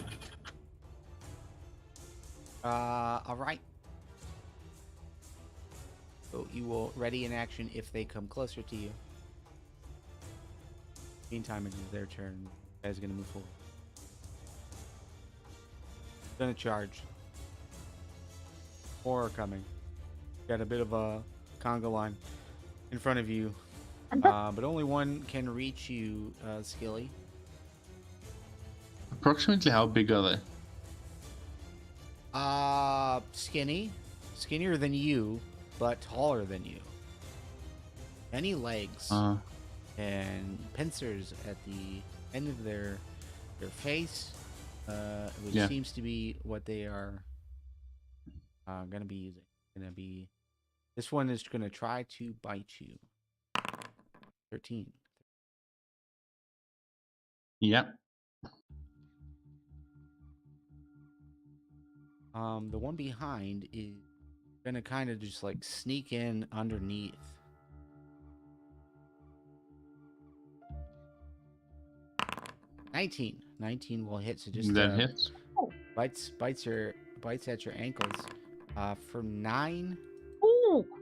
[SPEAKER 1] All right. So you will ready in action if they come closer to you. Meantime, it is their turn. You guys are gonna move forward. Gonna charge. Four are coming. Got a bit of a conga line in front of you, but only one can reach you, Skilly.
[SPEAKER 5] Approximately how big are they?
[SPEAKER 1] Skinnier than you, but taller than you. Many legs and pincers at the end of their face, which seems to be what they are gonna be using. This one is gonna try to bite you. 13.
[SPEAKER 5] Yep.
[SPEAKER 1] The one behind is gonna kind of just like sneak in underneath. Nineteen will hit. So just
[SPEAKER 5] that hits.
[SPEAKER 1] bites at your ankles. For 9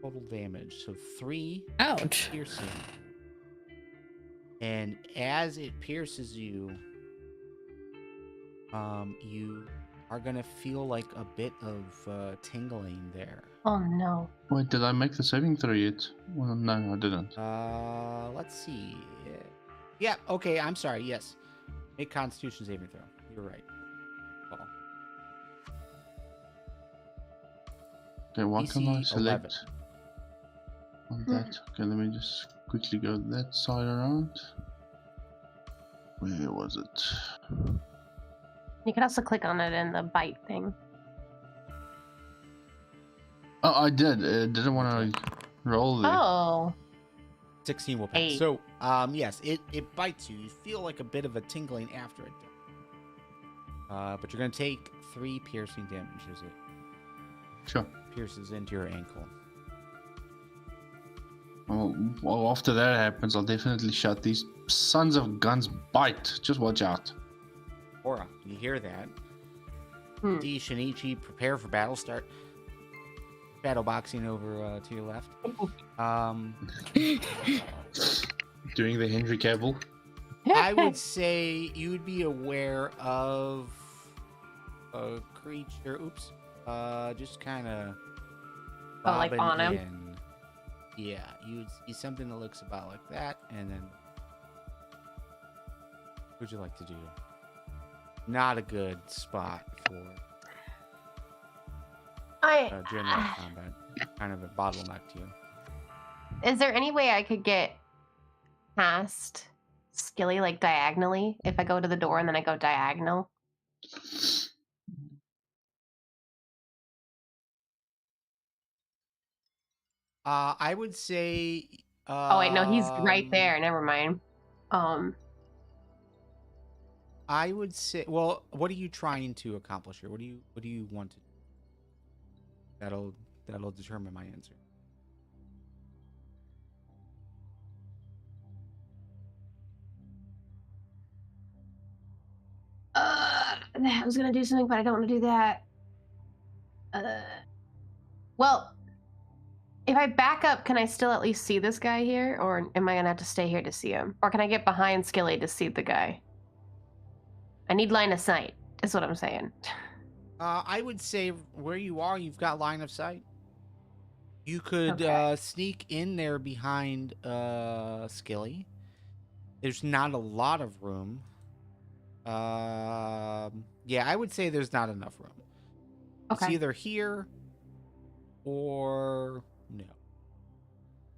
[SPEAKER 1] total damage. So 3
[SPEAKER 4] Ouch.
[SPEAKER 1] piercing. And as it pierces you, you are gonna feel like a bit of tingling there.
[SPEAKER 3] Oh no.
[SPEAKER 5] Wait, did I make the saving throw yet? Well, no, I didn't.
[SPEAKER 1] Let's see. Yeah. Okay. I'm sorry. Yes. Make Constitution saving throw. You're right. Oh.
[SPEAKER 5] Okay, what can I
[SPEAKER 1] DC
[SPEAKER 5] select
[SPEAKER 1] 11.
[SPEAKER 5] on that? Okay, let me just quickly go that side around. Where was it?
[SPEAKER 3] You can also click on it in the bite thing.
[SPEAKER 5] Oh, I did. Didn't want to roll there.
[SPEAKER 3] Oh.
[SPEAKER 1] 16 will pass.
[SPEAKER 3] 8.
[SPEAKER 1] So, yes, it bites you. You feel like a bit of a tingling after it. But you're gonna take 3 piercing damage as it
[SPEAKER 5] Sure.
[SPEAKER 1] pierces into your ankle.
[SPEAKER 5] Well, after that happens, I'll definitely shut these sons of guns bite. Just watch out.
[SPEAKER 1] Aura, you hear that?
[SPEAKER 3] Hmm.
[SPEAKER 1] D. Shinichi, prepare for battle. Start battle boxing over to your left.
[SPEAKER 5] Doing the Henry Cavill.
[SPEAKER 1] I would say you would be aware of a creature. Oops. Just kind of.
[SPEAKER 3] Like on him?
[SPEAKER 1] Yeah, you'd see something that looks about like that, and then. What would you like to do? Not a good spot for general combat. Kind of a bottleneck to you.
[SPEAKER 3] Is there any way I could get past Skilly, like diagonally, if I go to the door and then I go diagonal?
[SPEAKER 1] I would say.
[SPEAKER 3] Oh wait, no, he's right there. Never mind.
[SPEAKER 1] I would say. Well, what are you trying to accomplish here? What do you want to do? That'll determine my answer.
[SPEAKER 3] I was gonna do something, but I don't want to do that. Well, if I back up, can I still at least see this guy here, or am I gonna have to stay here to see him? Or can I get behind Skilly to see the guy? I need line of sight. Is what I'm saying.
[SPEAKER 1] I would say where you are, you've got line of sight. You could sneak in there behind Skilly. There's not a lot of room. Yeah, I would say there's not enough room. It's either here or no.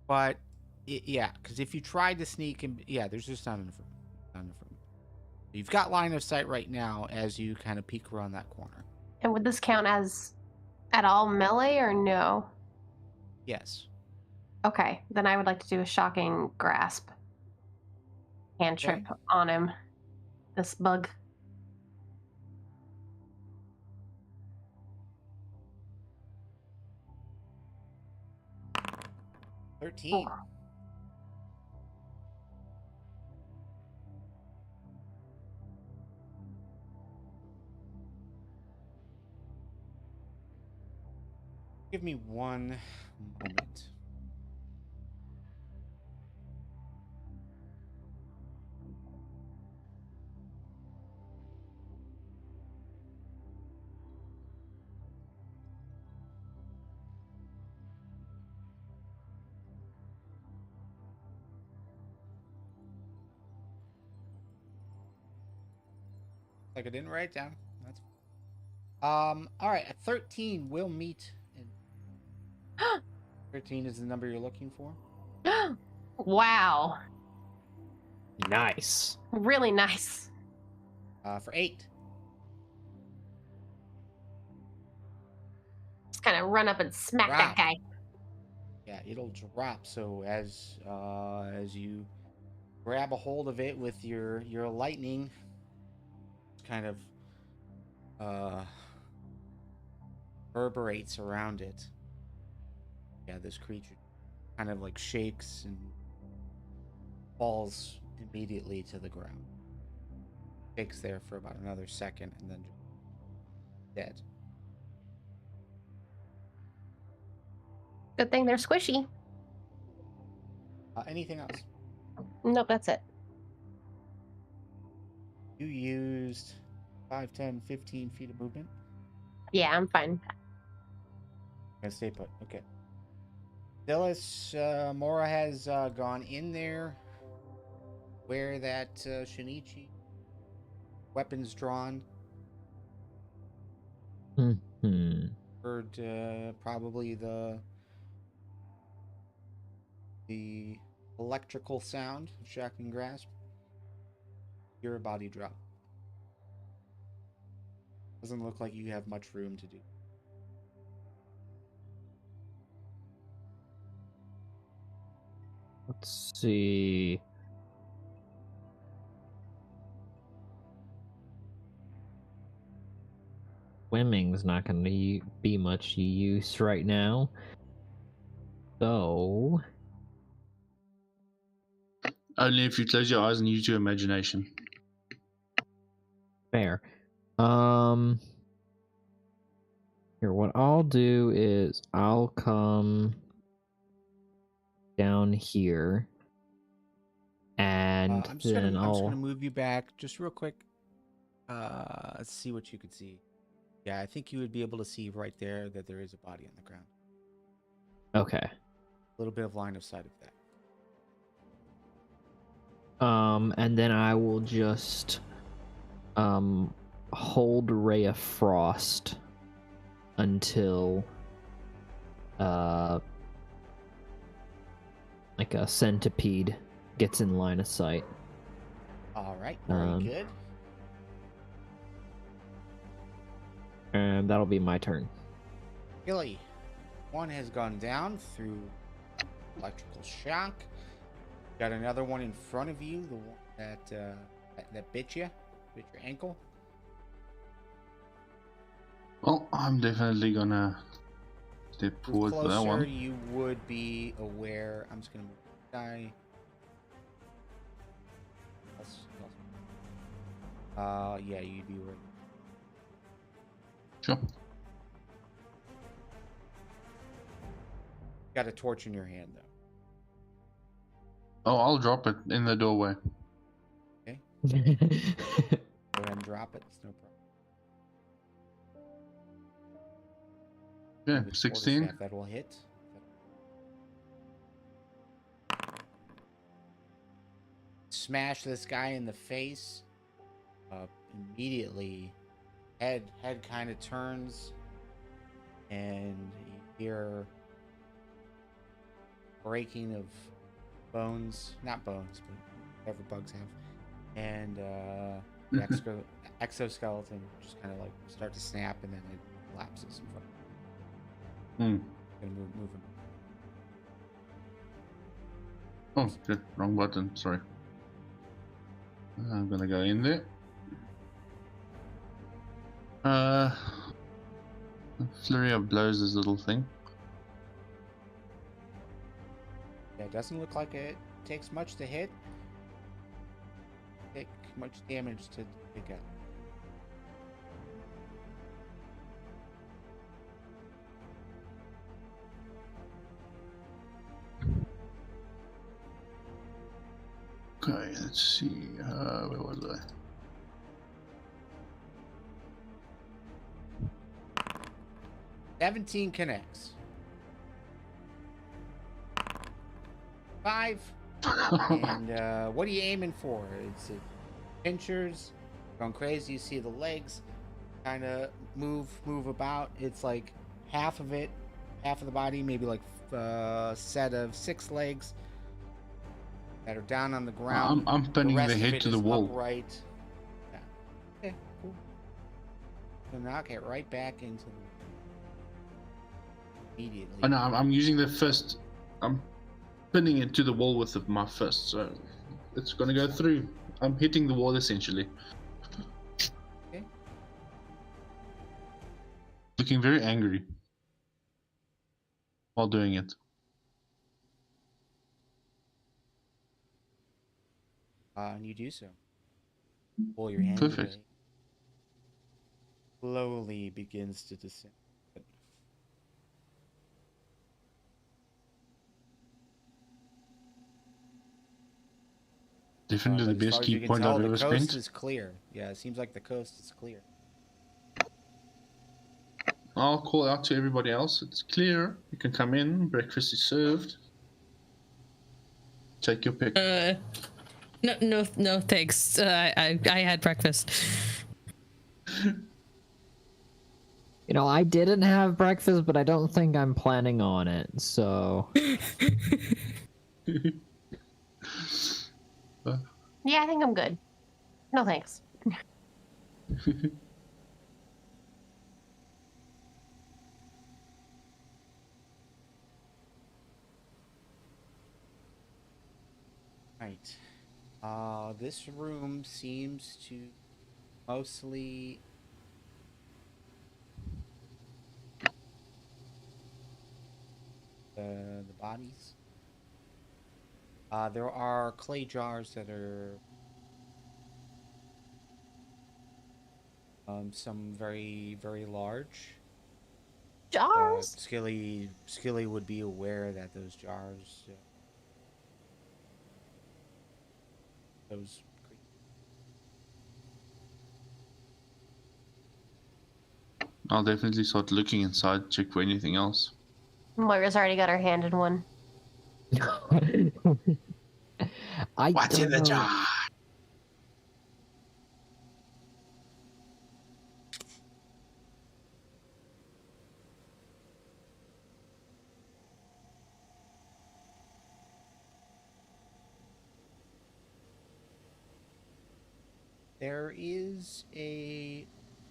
[SPEAKER 1] But yeah, because if you tried to sneak in, yeah, there's just not enough room. Not enough room. You've got line of sight right now as you kind of peek around that corner.
[SPEAKER 3] And would this count as at all melee or no?
[SPEAKER 1] Yes.
[SPEAKER 3] Okay, then I would like to do a shocking grasp. Cantrip on him. This bug.
[SPEAKER 1] Oh. 13. Oh. Give me one moment. Like I didn't write it down. That's all right, a 13 will meet. 13 is the number you're looking for.
[SPEAKER 3] Wow.
[SPEAKER 2] Nice.
[SPEAKER 3] Really nice.
[SPEAKER 1] For 8.
[SPEAKER 3] Just kind of run up and smack that
[SPEAKER 1] Drop.
[SPEAKER 3] guy.
[SPEAKER 1] Yeah, it'll drop. So as you grab a hold of it with your lightning, kind of reverberates around it. Yeah, this creature kind of like shakes and falls immediately to the ground. Shakes there for about another second and then dead.
[SPEAKER 3] Good thing they're squishy.
[SPEAKER 1] Anything else?
[SPEAKER 3] Nope, that's it.
[SPEAKER 1] You used 5, 10, 15 feet of movement.
[SPEAKER 3] Yeah, I'm fine.
[SPEAKER 1] Gonna stay put. Okay. Zilis, Mora has gone in there where that Shinichi weapons drawn. Heard probably the electrical sound of shocking grasp. You're a body drop. Doesn't look like you have much room to do.
[SPEAKER 2] Let's see. Swimming's not going to be much use right now. So.
[SPEAKER 5] Only if you close your eyes and use your imagination.
[SPEAKER 2] Fair. Here, what I'll do is I'll come down here, and
[SPEAKER 1] I'm
[SPEAKER 2] then
[SPEAKER 1] just
[SPEAKER 2] I'll.
[SPEAKER 1] gonna move you back just real quick. Let's see what you could see. Yeah, I think you would be able to see right there that there is a body on the ground.
[SPEAKER 2] Okay.
[SPEAKER 1] A little bit of line of sight of that.
[SPEAKER 2] And then I will just hold Ray of Frost until like a centipede gets in line of sight.
[SPEAKER 1] All right, very good.
[SPEAKER 2] And that'll be my turn.
[SPEAKER 1] Skilly, one has gone down through electrical shock. Got another one in front of you, the one that bit your ankle.
[SPEAKER 5] Well, I'm definitely gonna step forward for that one.
[SPEAKER 1] You would be aware. I'm just gonna move the guy. Yeah, you'd be aware.
[SPEAKER 5] Sure.
[SPEAKER 1] Got a torch in your hand, though.
[SPEAKER 5] Oh, I'll drop it in the doorway.
[SPEAKER 1] Okay. Go ahead and drop it. It's no problem.
[SPEAKER 5] Yeah, 16.
[SPEAKER 1] That will hit. Smash this guy in the face. Immediately, head kind of turns, and you hear breaking of bones, not bones, but whatever bugs have, and the exoskeleton just kind of like start to snap, and then it collapses in front of you. Gonna move him.
[SPEAKER 5] Oh, shit, wrong button. Sorry. I'm gonna go in there. Flurry of blows, this little thing.
[SPEAKER 1] Yeah, it doesn't look like it takes much to hit. Take much damage to pick up.
[SPEAKER 5] Okay, let's see. Where was I?
[SPEAKER 1] $17 connects. 5. And what are you aiming for? It's pinchers, going crazy. You see the legs kind of move about. It's like half of it, half of the body, maybe like a set of 6 legs that are down on the ground.
[SPEAKER 5] I'm pinning the
[SPEAKER 1] rest of
[SPEAKER 5] head
[SPEAKER 1] it
[SPEAKER 5] to the
[SPEAKER 1] is
[SPEAKER 5] wall.
[SPEAKER 1] upright. Yeah. Okay, cool. So knock it right back into the immediately.
[SPEAKER 5] Oh no, I'm using the fist. I'm pinning it to the wall with my fist, so it's gonna go through. I'm hitting the wall essentially.
[SPEAKER 1] Okay.
[SPEAKER 5] Looking very angry while doing it.
[SPEAKER 1] And you do so. Pull your hand
[SPEAKER 5] Perfect.
[SPEAKER 1] away. Slowly begins to descend.
[SPEAKER 5] Definitely
[SPEAKER 1] But
[SPEAKER 5] the
[SPEAKER 1] as far
[SPEAKER 5] best
[SPEAKER 1] as you
[SPEAKER 5] key
[SPEAKER 1] can
[SPEAKER 5] point
[SPEAKER 1] tell,
[SPEAKER 5] I've
[SPEAKER 1] the
[SPEAKER 5] ever
[SPEAKER 1] coast
[SPEAKER 5] spent.
[SPEAKER 1] is clear. Yeah, it seems like the coast is clear.
[SPEAKER 5] I'll call out to everybody else. It's clear. You can come in. Breakfast is served. Take your pick.
[SPEAKER 4] No, thanks. I had breakfast.
[SPEAKER 2] You know, I didn't have breakfast, but I don't think I'm planning on it, so...
[SPEAKER 3] Yeah, I think I'm good. No thanks.
[SPEAKER 1] Right. This room seems to mostly the bodies. There are clay jars that are some very, very large.
[SPEAKER 3] Jars?
[SPEAKER 1] Skilly would be aware that those jars, those.
[SPEAKER 5] I'll definitely start looking inside, check for anything else.
[SPEAKER 3] Moira's already got her hand in one.
[SPEAKER 5] What's in the jar?
[SPEAKER 1] There is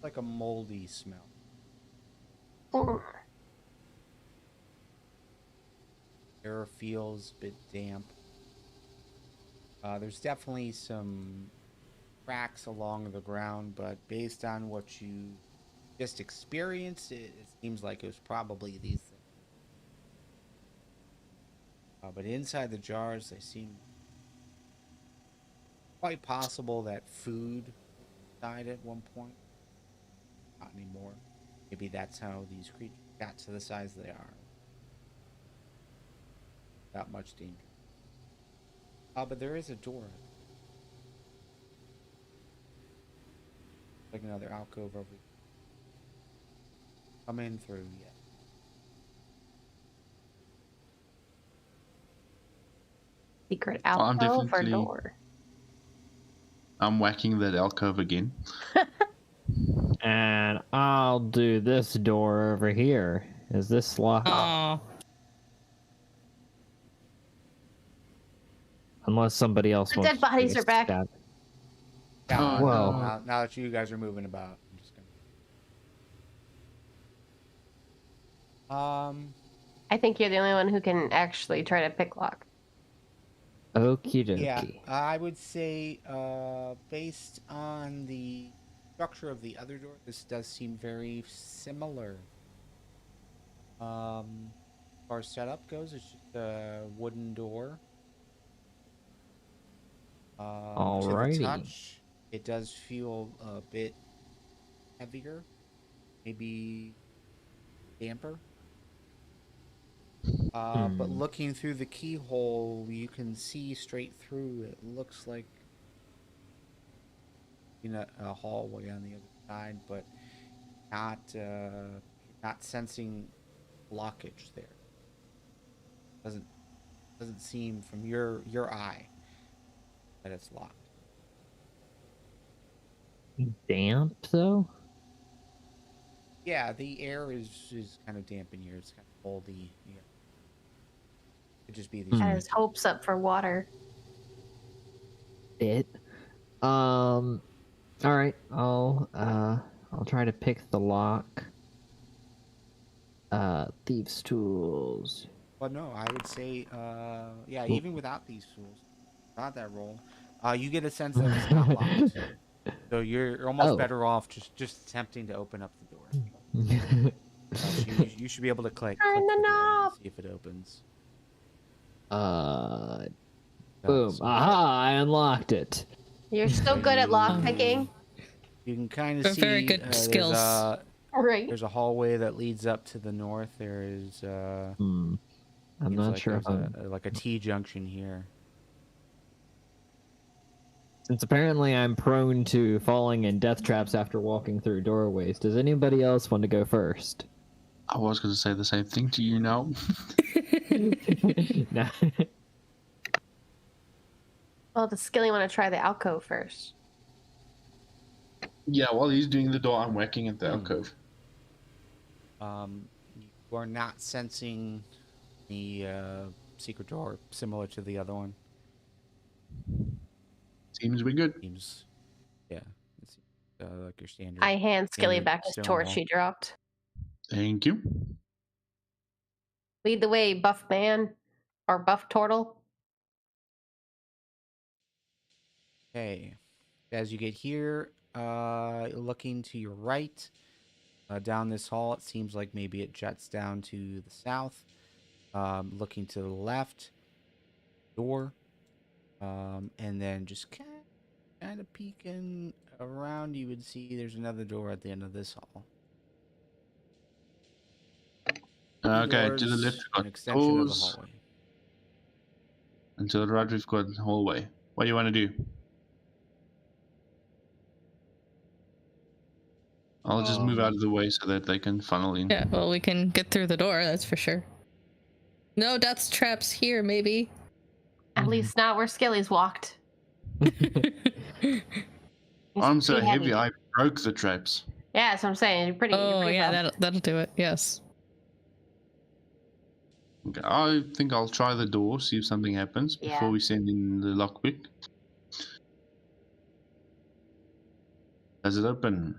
[SPEAKER 1] like a moldy smell.
[SPEAKER 3] Mm.
[SPEAKER 1] Air feels a bit damp. There's definitely some cracks along the ground, but based on what you just experienced, it seems like it was probably these things. But inside the jars, they seem quite possible that food died at one point. Not anymore. Maybe that's how these creatures got to the size they are. Without much danger. But there is a door. Like another alcove over here. Come in through, yeah.
[SPEAKER 3] Secret
[SPEAKER 5] I'm
[SPEAKER 3] alcove or
[SPEAKER 5] definitely-
[SPEAKER 3] door?
[SPEAKER 5] I'm whacking that alcove again.
[SPEAKER 2] And I'll do this door over here. Is this locked?
[SPEAKER 4] Oh,
[SPEAKER 2] Unless somebody else
[SPEAKER 3] The
[SPEAKER 2] wants
[SPEAKER 3] dead bodies
[SPEAKER 2] to
[SPEAKER 3] are back.
[SPEAKER 2] stab.
[SPEAKER 1] Now,
[SPEAKER 5] Oh,
[SPEAKER 2] Whoa.
[SPEAKER 1] now that you guys are moving about, I'm just gonna.
[SPEAKER 3] I think you're the only one who can actually try to pick lock.
[SPEAKER 2] Okie dokie.
[SPEAKER 1] Yeah, I would say, based on the structure of the other door, this does seem very similar. As far as setup goes, it's just a wooden door. To the
[SPEAKER 2] Alrighty.
[SPEAKER 1] touch, it does feel a bit heavier, maybe damper. But looking through the keyhole, you can see straight through. It looks like a hallway on the other side, but not sensing blockage there. Doesn't seem from your eye that it's locked.
[SPEAKER 2] damp though?
[SPEAKER 1] Yeah, the air is kind of damp in here. It's kind of moldy. Yeah. Could just be these.
[SPEAKER 3] Has hopes up for water.
[SPEAKER 2] All right, I'll try to pick the lock. Thieves' tools.
[SPEAKER 1] But no, I would say, yeah, even without these tools, without that roll, you get a sense that it's not locked. So you're almost better off just attempting to open up the door. You should be able to click the knob, see if it opens.
[SPEAKER 2] Boom! Aha! I unlocked it.
[SPEAKER 3] You're so good at lockpicking.
[SPEAKER 1] You can kind of see
[SPEAKER 4] very good skills.
[SPEAKER 3] Right.
[SPEAKER 1] There's a hallway that leads up to the north. There is
[SPEAKER 2] I'm not
[SPEAKER 1] like
[SPEAKER 2] sure if I'm...
[SPEAKER 1] like a T junction here.
[SPEAKER 2] Since apparently I'm prone to falling in death traps after walking through doorways, does anybody else want to go first?
[SPEAKER 5] I was going to say the same thing to you now.
[SPEAKER 2] Nah.
[SPEAKER 3] Well, does Skilly want to try the alcove first?
[SPEAKER 5] Yeah, while he's doing the door, I'm whacking at the alcove.
[SPEAKER 1] You are not sensing the secret door similar to the other one.
[SPEAKER 5] Seems to be good.
[SPEAKER 1] Seems, yeah, it's like your standard.
[SPEAKER 3] I hand Skilly
[SPEAKER 1] standard
[SPEAKER 3] back his
[SPEAKER 1] stone
[SPEAKER 3] torch
[SPEAKER 1] wall.
[SPEAKER 3] he dropped.
[SPEAKER 5] Thank you.
[SPEAKER 3] Lead the way, buff man. Or buff turtle.
[SPEAKER 1] Okay, as you get here, looking to your right, down this hall, it seems like maybe it jets down to the south. Looking to the left, door, and then just kind of peeking around, you would see there's another door at the end of this hall.
[SPEAKER 5] Okay,
[SPEAKER 1] Doors,
[SPEAKER 5] to the left we've
[SPEAKER 1] an
[SPEAKER 5] got
[SPEAKER 1] extension of the
[SPEAKER 5] doors,
[SPEAKER 1] hallway.
[SPEAKER 5] and to the right we've got hallway. What do you want to do? I'll just move out of the way so that they can funnel in.
[SPEAKER 4] Yeah, well, we can get through the door, that's for sure. No death traps here, maybe.
[SPEAKER 3] At least not where Skilly's walked. He's
[SPEAKER 5] I'm so
[SPEAKER 3] pretty
[SPEAKER 5] heavy, I broke the traps.
[SPEAKER 3] Yeah, that's what I'm saying. You're pretty.
[SPEAKER 4] Oh,
[SPEAKER 3] pretty
[SPEAKER 4] yeah,
[SPEAKER 3] buff.
[SPEAKER 4] that'll do it, yes.
[SPEAKER 5] Okay, I think I'll try the door, see if something happens before we send in the lockpick. Does it open?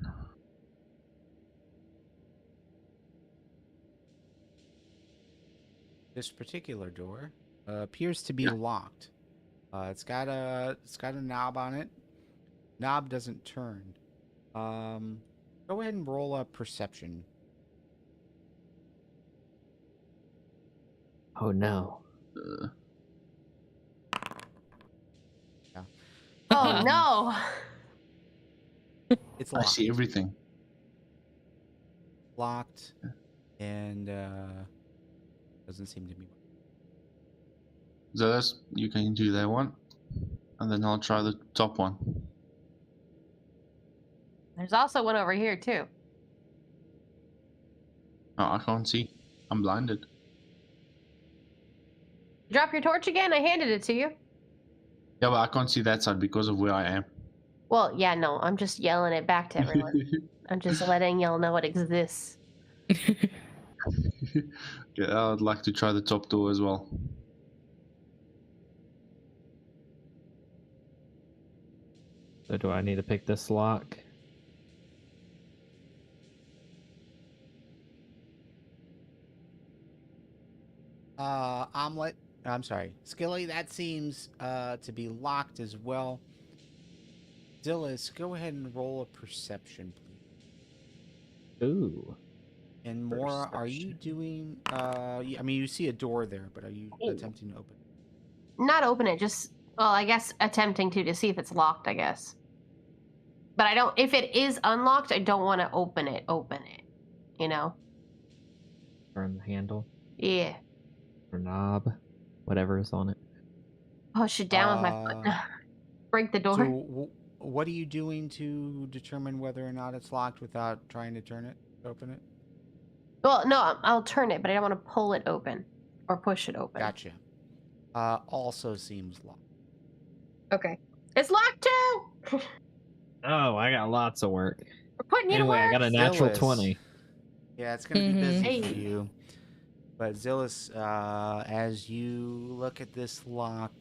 [SPEAKER 1] This particular door appears to be locked. It's got a knob on it. Knob doesn't turn. Go ahead and roll a perception.
[SPEAKER 2] Oh no.
[SPEAKER 1] Yeah.
[SPEAKER 3] Oh no!
[SPEAKER 1] It's
[SPEAKER 5] I
[SPEAKER 1] locked.
[SPEAKER 5] see everything.
[SPEAKER 1] Locked, and doesn't seem to be.
[SPEAKER 5] So that's, you can do that one, and then I'll try the top one.
[SPEAKER 3] There's also one over here too.
[SPEAKER 5] Oh, I can't see. I'm blinded.
[SPEAKER 3] Drop your torch again? I handed it to you.
[SPEAKER 5] Yeah, but I can't see that side because of where I am.
[SPEAKER 3] Well, yeah, no, I'm just yelling it back to everyone. I'm just letting y'all know it exists.
[SPEAKER 5] Yeah, I'd like to try the top door as well.
[SPEAKER 2] So do I need to pick this lock?
[SPEAKER 1] Omelet. I'm sorry, Skilly. That seems to be locked as well. Zilis, go ahead and roll a perception, please.
[SPEAKER 2] Ooh.
[SPEAKER 1] And Mora, are you doing? I mean, you see a door there, but are you attempting to open it?
[SPEAKER 3] Not open it, just, well, I guess attempting to see if it's locked, I guess. But I don't, if it is unlocked, I don't want to open it, you know?
[SPEAKER 2] Turn the handle
[SPEAKER 3] Yeah.
[SPEAKER 2] or knob, whatever is on it.
[SPEAKER 3] Push it down with my foot. Break the door.
[SPEAKER 1] So, what are you doing to determine whether or not it's locked without trying to open it?
[SPEAKER 3] Well, no, I'll turn it, but I don't want to pull it open or push it open.
[SPEAKER 1] Gotcha. Also seems locked.
[SPEAKER 3] Okay. It's locked too!
[SPEAKER 2] Oh, I got lots of work.
[SPEAKER 3] We're putting you to
[SPEAKER 2] Anyway, I
[SPEAKER 3] work.
[SPEAKER 2] got a natural
[SPEAKER 1] Zilis.
[SPEAKER 2] 20.
[SPEAKER 1] Yeah, it's gonna be busy
[SPEAKER 3] Hey.
[SPEAKER 1] for you. But Zilis, as you look at this lock,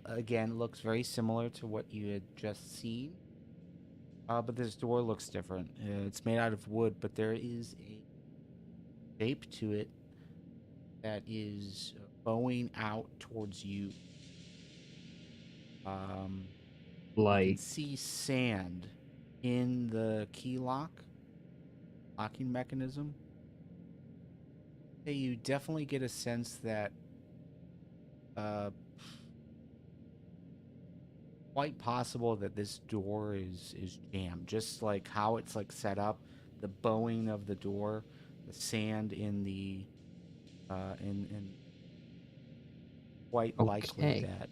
[SPEAKER 1] again, looks very similar to what you had just seen. But this door looks different. It's made out of wood, but there is a shape to it that is bowing out towards you. You can
[SPEAKER 2] Like,
[SPEAKER 1] see sand in the key locking mechanism. Hey, you definitely get a sense that quite possible that this door is jammed, just like how it's like set up, the bowing of the door, the sand in the in quite likely
[SPEAKER 2] Okay.
[SPEAKER 1] that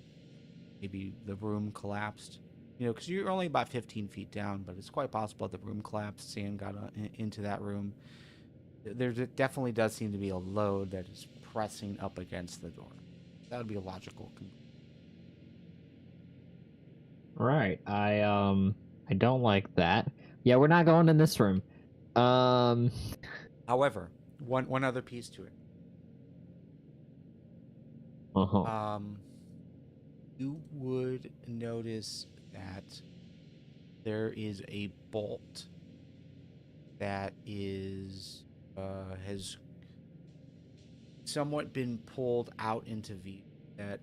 [SPEAKER 1] maybe the room collapsed. You know, because you're only about 15 feet down, but it's quite possible that the room collapsed, sand got into that room. There definitely does seem to be a load that is pressing up against the door. That would be a logical conclusion.
[SPEAKER 2] right. I don't like that. Yeah, we're not going in this room.
[SPEAKER 1] However, one other piece to it.
[SPEAKER 2] Uh-huh.
[SPEAKER 1] You would notice that there is a bolt that is has somewhat been pulled out into view. That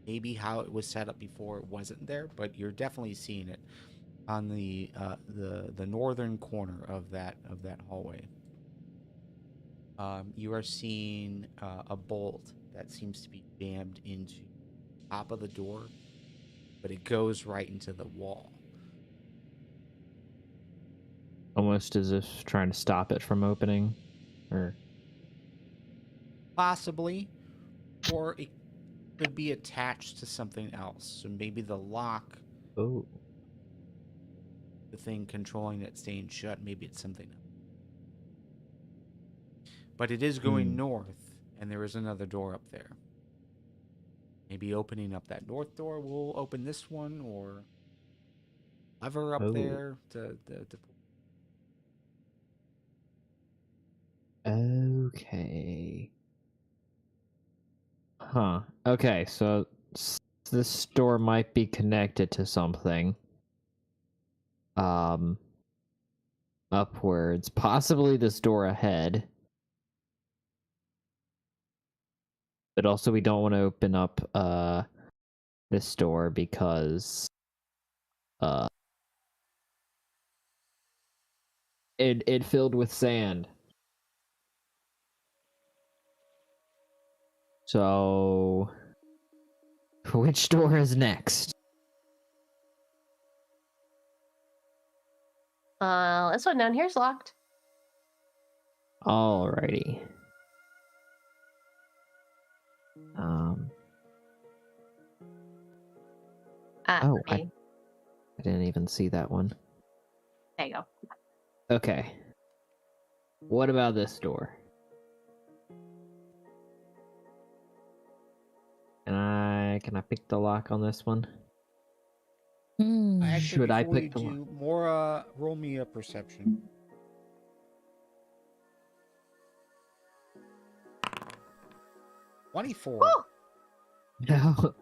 [SPEAKER 1] maybe how it was set up before it wasn't there, but you're definitely seeing it on the northern corner of that hallway. You are seeing a bolt that seems to be jammed into the top of the door, but it goes right into the wall.
[SPEAKER 2] Almost as if trying to stop it from opening, or
[SPEAKER 1] Possibly, or it could be attached to something else. So maybe the lock,
[SPEAKER 2] oh,
[SPEAKER 1] the thing controlling it staying shut, maybe it's something else. But it is going north, and there is another door up there. Maybe opening up that north door will open this one, or lever up there to
[SPEAKER 2] okay. Huh. Okay, so this door might be connected to something. Upwards. Possibly this door ahead. But also we don't want to open up this door because it filled with sand. So which door is next?
[SPEAKER 3] This one down here is locked.
[SPEAKER 2] Alrighty. Oh, I didn't even see that one.
[SPEAKER 3] There you go.
[SPEAKER 2] Okay. What about this door? Can I pick the lock on this one?
[SPEAKER 1] Actually,
[SPEAKER 2] Should I
[SPEAKER 1] before
[SPEAKER 2] pick
[SPEAKER 1] you
[SPEAKER 2] the
[SPEAKER 1] do more, roll me a perception. $24.
[SPEAKER 2] No.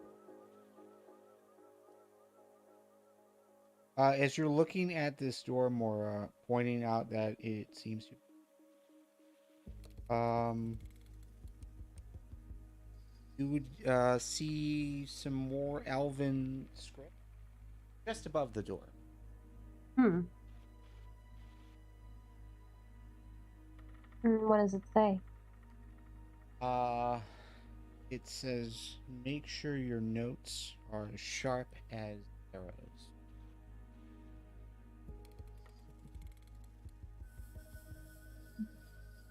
[SPEAKER 1] As you're looking at this door, more pointing out that it seems to. You would see some more Elven script just above the door.
[SPEAKER 3] What does it say?
[SPEAKER 1] It says, make sure your notes are as sharp as arrows.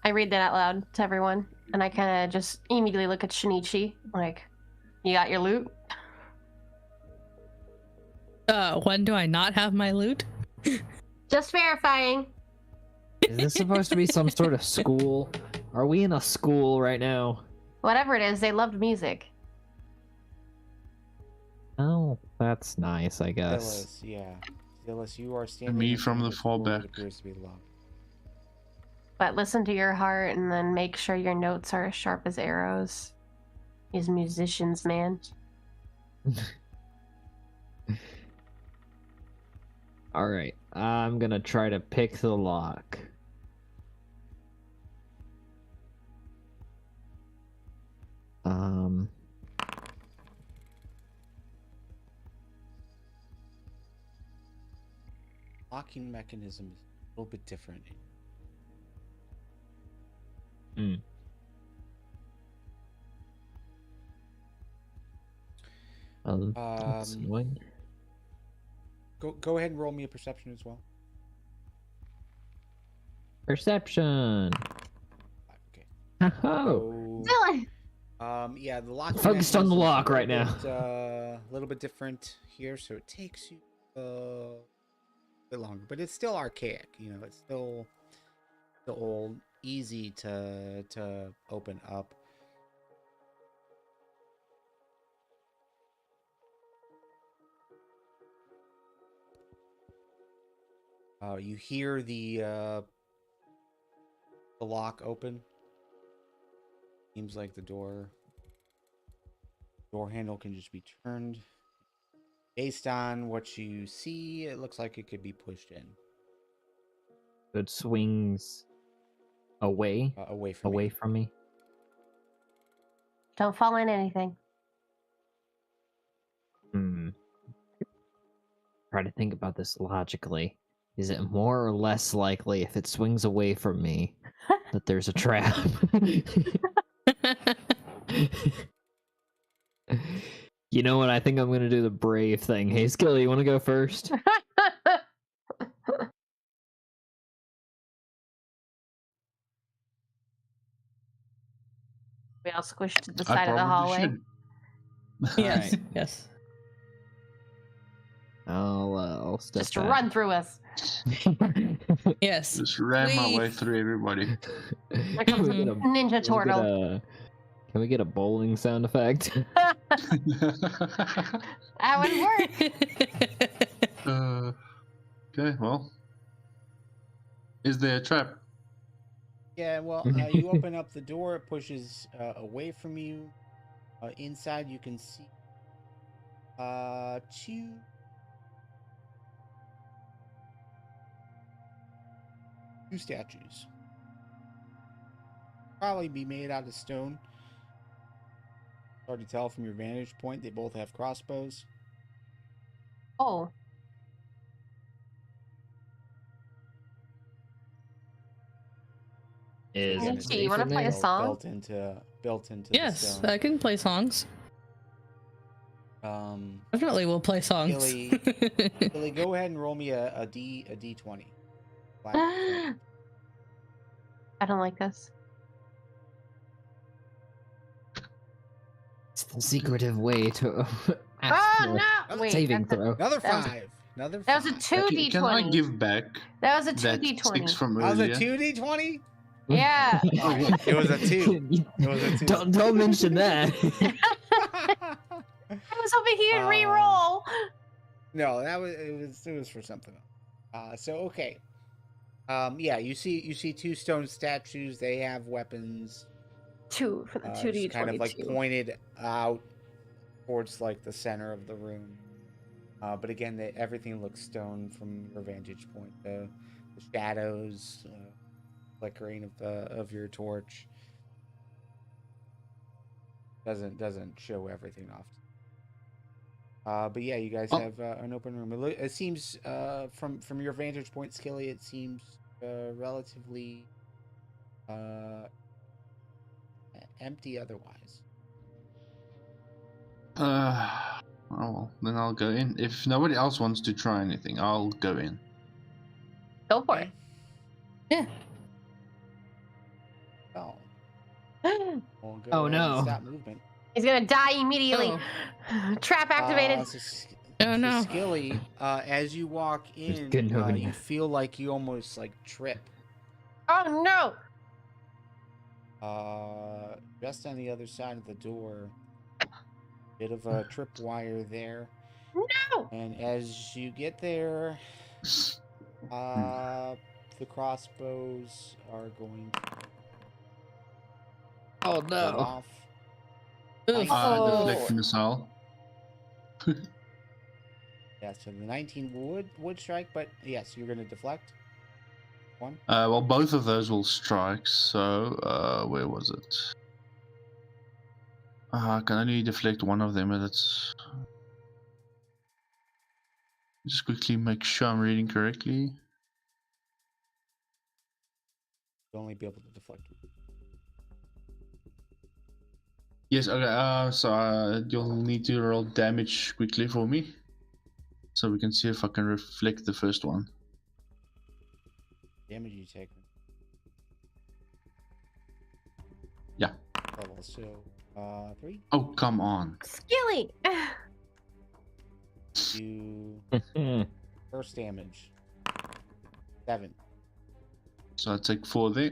[SPEAKER 3] I read that out loud to everyone, and I kind of just immediately look at Shinichi, like, you got your loot?
[SPEAKER 4] When do I not have my loot?
[SPEAKER 3] Just verifying.
[SPEAKER 2] Is this supposed to be some sort of school? Are we in a school right now?
[SPEAKER 3] Whatever it is, they loved music.
[SPEAKER 2] Oh. That's nice, I guess.
[SPEAKER 1] Zilis, yeah. Zilis, you are standing
[SPEAKER 5] me
[SPEAKER 1] in
[SPEAKER 5] from
[SPEAKER 1] front
[SPEAKER 5] the
[SPEAKER 1] of a door
[SPEAKER 5] fallback.
[SPEAKER 1] that appears to be locked.
[SPEAKER 3] But listen to your heart and then make sure your notes are as sharp as arrows. These musicians, man.
[SPEAKER 2] Alright, I'm gonna try to pick the lock.
[SPEAKER 1] Locking mechanism is a little bit different.
[SPEAKER 2] Mm. That's annoying.
[SPEAKER 1] Go ahead and roll me a perception as well.
[SPEAKER 2] Perception.
[SPEAKER 1] Okay.
[SPEAKER 2] Oh.
[SPEAKER 3] Dylan!
[SPEAKER 1] Yeah, the lock.
[SPEAKER 2] Focused on the
[SPEAKER 1] mechanism is
[SPEAKER 2] lock
[SPEAKER 1] a
[SPEAKER 2] right
[SPEAKER 1] little
[SPEAKER 2] now.
[SPEAKER 1] bit, a little bit different here, so it takes you a bit longer, but it's still archaic. You know, it's still old, easy to open up. You hear the lock open. Seems like the door handle can just be turned. Based on what you see, it looks like it could be pushed in.
[SPEAKER 2] It swings away
[SPEAKER 1] Away
[SPEAKER 2] from me.
[SPEAKER 3] Don't fall in anything.
[SPEAKER 2] Try to think about this logically. Is it more or less likely if it swings away from me that there's a trap? You know what? I think I'm gonna do the brave thing. Hey, Skilly, you want to go first?
[SPEAKER 3] We all squished to the
[SPEAKER 5] I
[SPEAKER 3] side of the
[SPEAKER 5] probably
[SPEAKER 3] hallway.
[SPEAKER 5] should.
[SPEAKER 4] Yes,
[SPEAKER 2] Alright.
[SPEAKER 4] yes.
[SPEAKER 2] I'll step
[SPEAKER 3] Just
[SPEAKER 2] back.
[SPEAKER 3] run through us.
[SPEAKER 4] Yes.
[SPEAKER 5] Just ran my
[SPEAKER 4] We-
[SPEAKER 5] way through everybody.
[SPEAKER 3] There comes a ninja turtle.
[SPEAKER 2] Can we get a bowling sound effect?
[SPEAKER 3] That would work.
[SPEAKER 5] Okay, well. Is there a trap?
[SPEAKER 1] Yeah, well, you open up the door, it pushes away from you. Inside, you can see two statues. Probably be made out of stone. Hard to tell from your vantage point. They both have crossbows.
[SPEAKER 3] Oh.
[SPEAKER 2] Is
[SPEAKER 1] Again,
[SPEAKER 2] it
[SPEAKER 1] it's
[SPEAKER 3] Shinichi, you wanna
[SPEAKER 2] safe in
[SPEAKER 3] play a
[SPEAKER 2] there?
[SPEAKER 3] song?
[SPEAKER 1] Built into
[SPEAKER 4] Yes,
[SPEAKER 1] the stone.
[SPEAKER 4] I can play songs. Definitely will play songs.
[SPEAKER 1] Skilly, go ahead and roll me a D20.
[SPEAKER 3] I don't like this.
[SPEAKER 2] It's the secretive way to ask
[SPEAKER 3] Oh
[SPEAKER 2] for
[SPEAKER 3] no! Wait,
[SPEAKER 2] saving
[SPEAKER 3] that's a-
[SPEAKER 2] throw.
[SPEAKER 1] Another
[SPEAKER 3] That was a-
[SPEAKER 1] 5. Another 5.
[SPEAKER 3] that was a 2d20.
[SPEAKER 5] Can I give back
[SPEAKER 3] That was a
[SPEAKER 5] that
[SPEAKER 3] 2d20.
[SPEAKER 5] 6 from
[SPEAKER 1] That was a
[SPEAKER 5] earlier?
[SPEAKER 1] 2D20?
[SPEAKER 3] Yeah.
[SPEAKER 1] Alright, it was a 2. It was a 2.
[SPEAKER 2] Don't mention that.
[SPEAKER 3] I was hoping he would re-roll.
[SPEAKER 1] No, it was for something else. So okay. Yeah, you see two stone statues. They have weapons.
[SPEAKER 3] 2 for the 2d22.
[SPEAKER 1] Just kind of like pointed out towards like the center of the room. But again, everything looks stone from your vantage point. The shadows, flickering of your torch doesn't show everything off. But yeah, you guys have an open room. It seems from your vantage point, Skilly, it seems relatively empty otherwise.
[SPEAKER 5] Oh, well, then I'll go in. If nobody else wants to try anything, I'll go in.
[SPEAKER 3] Go for it.
[SPEAKER 4] Yeah.
[SPEAKER 1] Oh. Well, go
[SPEAKER 2] Oh,
[SPEAKER 1] ahead and
[SPEAKER 2] no.
[SPEAKER 1] Stop movement.
[SPEAKER 3] He's gonna die immediately.
[SPEAKER 4] Oh.
[SPEAKER 3] Trap activated.
[SPEAKER 4] Oh, no.
[SPEAKER 1] Skilly, as you walk in,
[SPEAKER 2] good knowing
[SPEAKER 1] you
[SPEAKER 2] that.
[SPEAKER 1] feel like you almost like trip.
[SPEAKER 3] Oh no!
[SPEAKER 1] Just on the other side of the door, bit of a tripwire there.
[SPEAKER 3] No!
[SPEAKER 1] And as you get there, the crossbows are going to
[SPEAKER 2] Oh
[SPEAKER 1] go
[SPEAKER 2] no.
[SPEAKER 1] off.
[SPEAKER 4] Oof.
[SPEAKER 5] Deflect missile.
[SPEAKER 1] Yeah, so the 19 would strike, but yes, you're going to deflect. One.
[SPEAKER 5] Well, both of those will strike. So, where was it? I can only deflect one of them, and it's. Just quickly make sure I'm reading correctly.
[SPEAKER 1] You'll only be able to deflect.
[SPEAKER 5] Yes, okay, so you'll need to roll damage quickly for me. So we can see if I can reflect the first one.
[SPEAKER 1] Damage you take.
[SPEAKER 5] Yeah.
[SPEAKER 1] Level, so 3.
[SPEAKER 5] Oh, come on.
[SPEAKER 3] Skilly!
[SPEAKER 1] You first damage. 7.
[SPEAKER 5] So I take 4 there.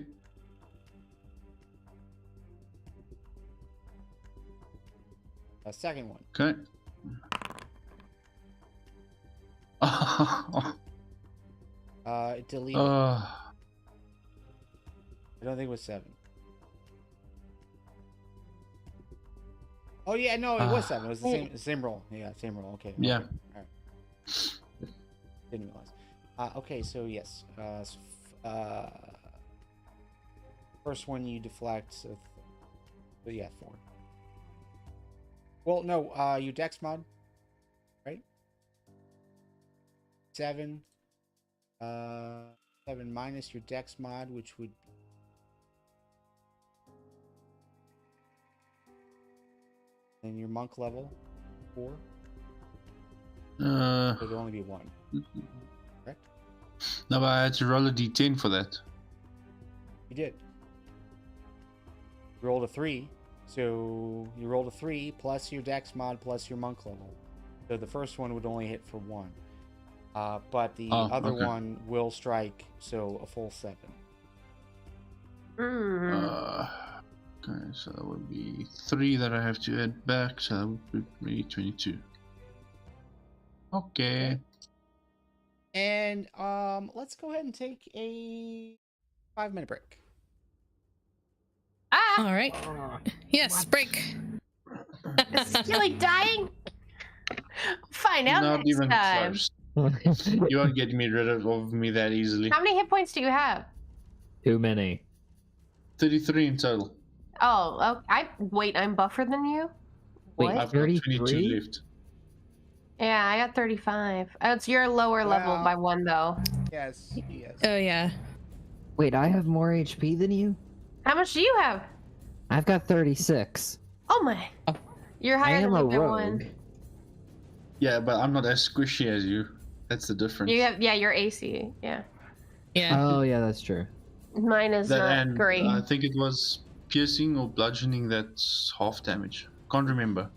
[SPEAKER 1] A second one.
[SPEAKER 5] Okay.
[SPEAKER 1] It deleted. I don't think it was 7. Oh yeah, no, it was 7. It was the same roll. Yeah, same roll. Okay.
[SPEAKER 5] Yeah.
[SPEAKER 1] Okay. All right. Didn't realize. Okay, so yes. First one you deflect. So yeah, 4. Well, no. You dex mod, right? 7. 7 minus your dex mod, which would. And your monk level 4. So it'd only be 1. Correct?
[SPEAKER 5] No, but I had to roll a d10 for that.
[SPEAKER 1] You did. You rolled a 3. So you rolled a 3 plus your dex mod plus your monk level. So the first one would only hit for 1. But the other one will strike, so a full 7.
[SPEAKER 5] Okay, so that would be 3 that I have to add back, so that would put me 22. Okay.
[SPEAKER 1] And let's go ahead and take a 5-minute break.
[SPEAKER 3] Ah!
[SPEAKER 4] All right. Yes, break.
[SPEAKER 3] Is Skilly dying? Find out
[SPEAKER 5] Not
[SPEAKER 3] next
[SPEAKER 5] even
[SPEAKER 3] time.
[SPEAKER 5] close. You won't get me rid of me that easily.
[SPEAKER 3] How many hit points do you have?
[SPEAKER 2] Too many.
[SPEAKER 5] 33 in total.
[SPEAKER 3] Oh, I'm buffer than you?
[SPEAKER 2] Wait,
[SPEAKER 3] What?
[SPEAKER 5] I've got 22
[SPEAKER 2] 33?
[SPEAKER 5] left.
[SPEAKER 3] Yeah, I got 35. Oh, it's your lower level
[SPEAKER 1] Well-
[SPEAKER 3] by 1 though.
[SPEAKER 1] Yes.
[SPEAKER 4] Oh yeah.
[SPEAKER 2] Wait, I have more HP than you?
[SPEAKER 3] How much do you have?
[SPEAKER 2] I've got 36.
[SPEAKER 3] Oh my. You're
[SPEAKER 2] I
[SPEAKER 3] higher
[SPEAKER 2] am
[SPEAKER 3] than
[SPEAKER 2] a
[SPEAKER 3] me by
[SPEAKER 2] rogue.
[SPEAKER 3] 1.
[SPEAKER 5] Yeah, but I'm not as squishy as you. That's the difference.
[SPEAKER 3] You have, yeah, your AC. Yeah.
[SPEAKER 4] Yeah.
[SPEAKER 2] Oh, yeah, that's true.
[SPEAKER 3] Mine is not
[SPEAKER 5] And
[SPEAKER 3] great.
[SPEAKER 5] I think it was piercing or bludgeoning that's half damage. Can't remember.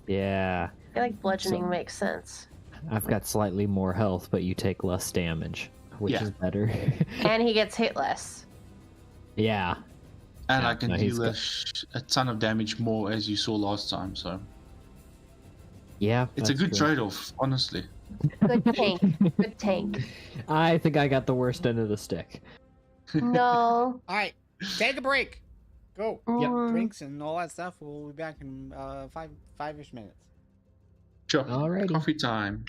[SPEAKER 2] Yeah.
[SPEAKER 3] I feel like bludgeoning
[SPEAKER 2] So-
[SPEAKER 3] makes sense.
[SPEAKER 2] I've got slightly more health, but you take less damage, which
[SPEAKER 5] Yeah.
[SPEAKER 2] is better.
[SPEAKER 3] And he gets hit less.
[SPEAKER 2] Yeah.
[SPEAKER 5] And
[SPEAKER 2] Yeah,
[SPEAKER 5] I can
[SPEAKER 2] no, he's
[SPEAKER 5] deal
[SPEAKER 2] got-
[SPEAKER 5] a ton of damage more, as you saw last time. So
[SPEAKER 2] Yeah.
[SPEAKER 5] it's a
[SPEAKER 2] that's
[SPEAKER 5] good
[SPEAKER 2] true.
[SPEAKER 5] trade-off, honestly.
[SPEAKER 3] Good tank. Good tank.
[SPEAKER 2] I think I got the worst end of the stick.
[SPEAKER 3] No.
[SPEAKER 1] All right, take a break. Go.
[SPEAKER 3] Mm.
[SPEAKER 1] Drinks and all that stuff. We'll be back in 5-ish minutes.
[SPEAKER 5] Sure.
[SPEAKER 2] Alrighty.
[SPEAKER 5] Coffee time.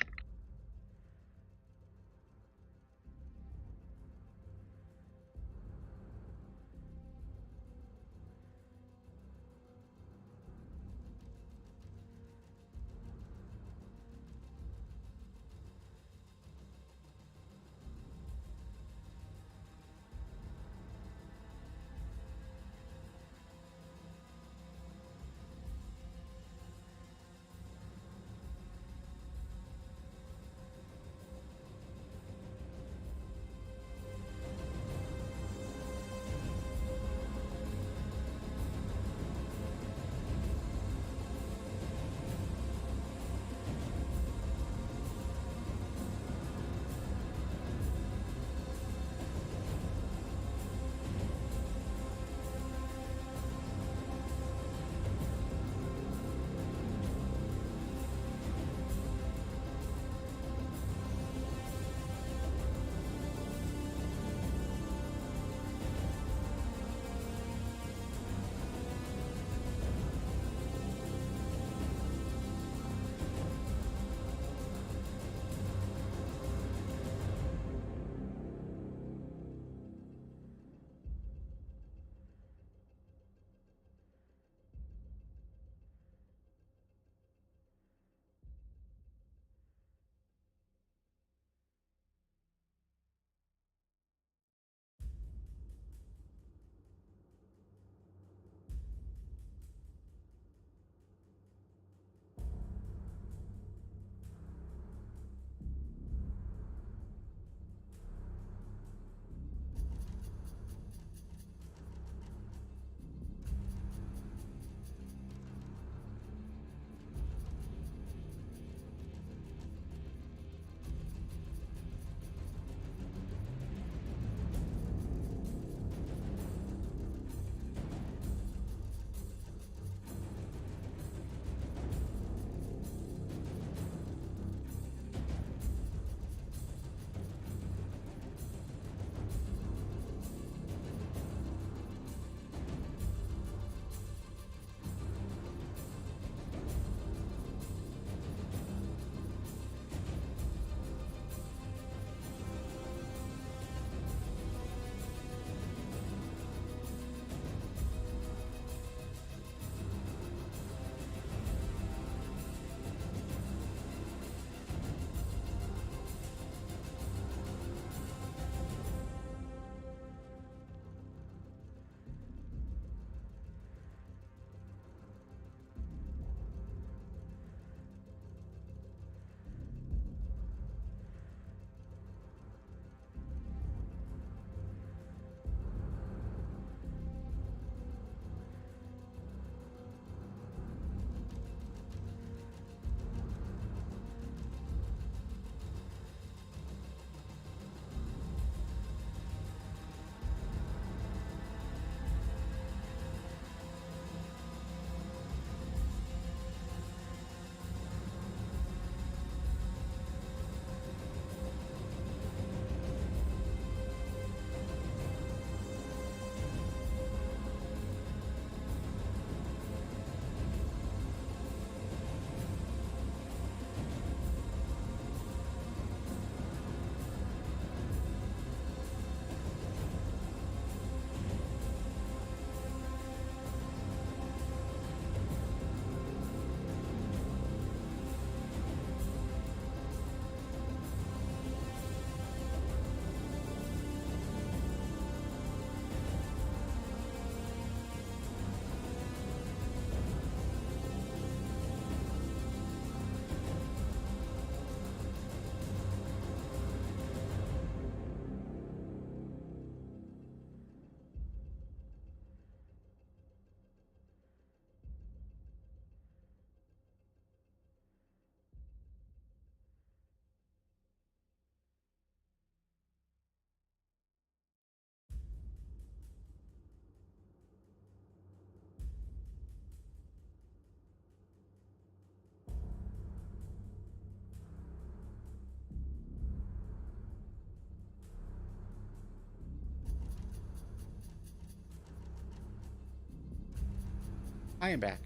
[SPEAKER 1] I am back.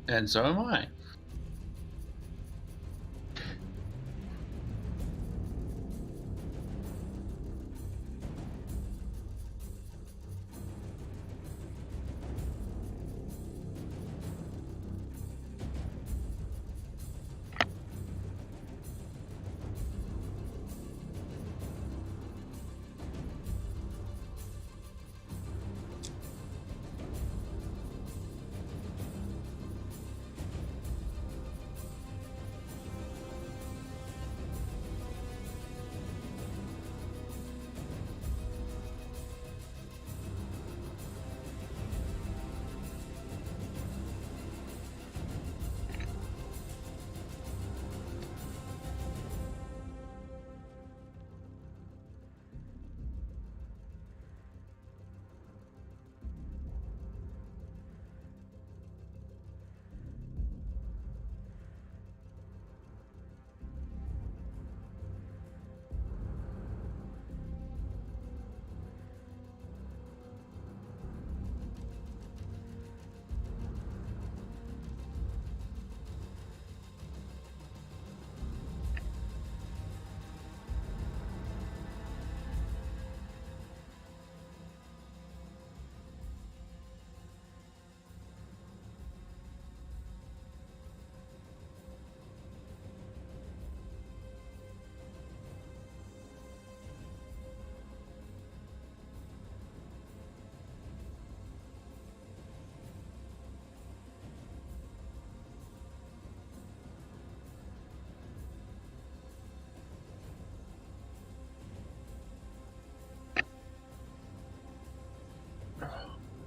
[SPEAKER 5] And so am I.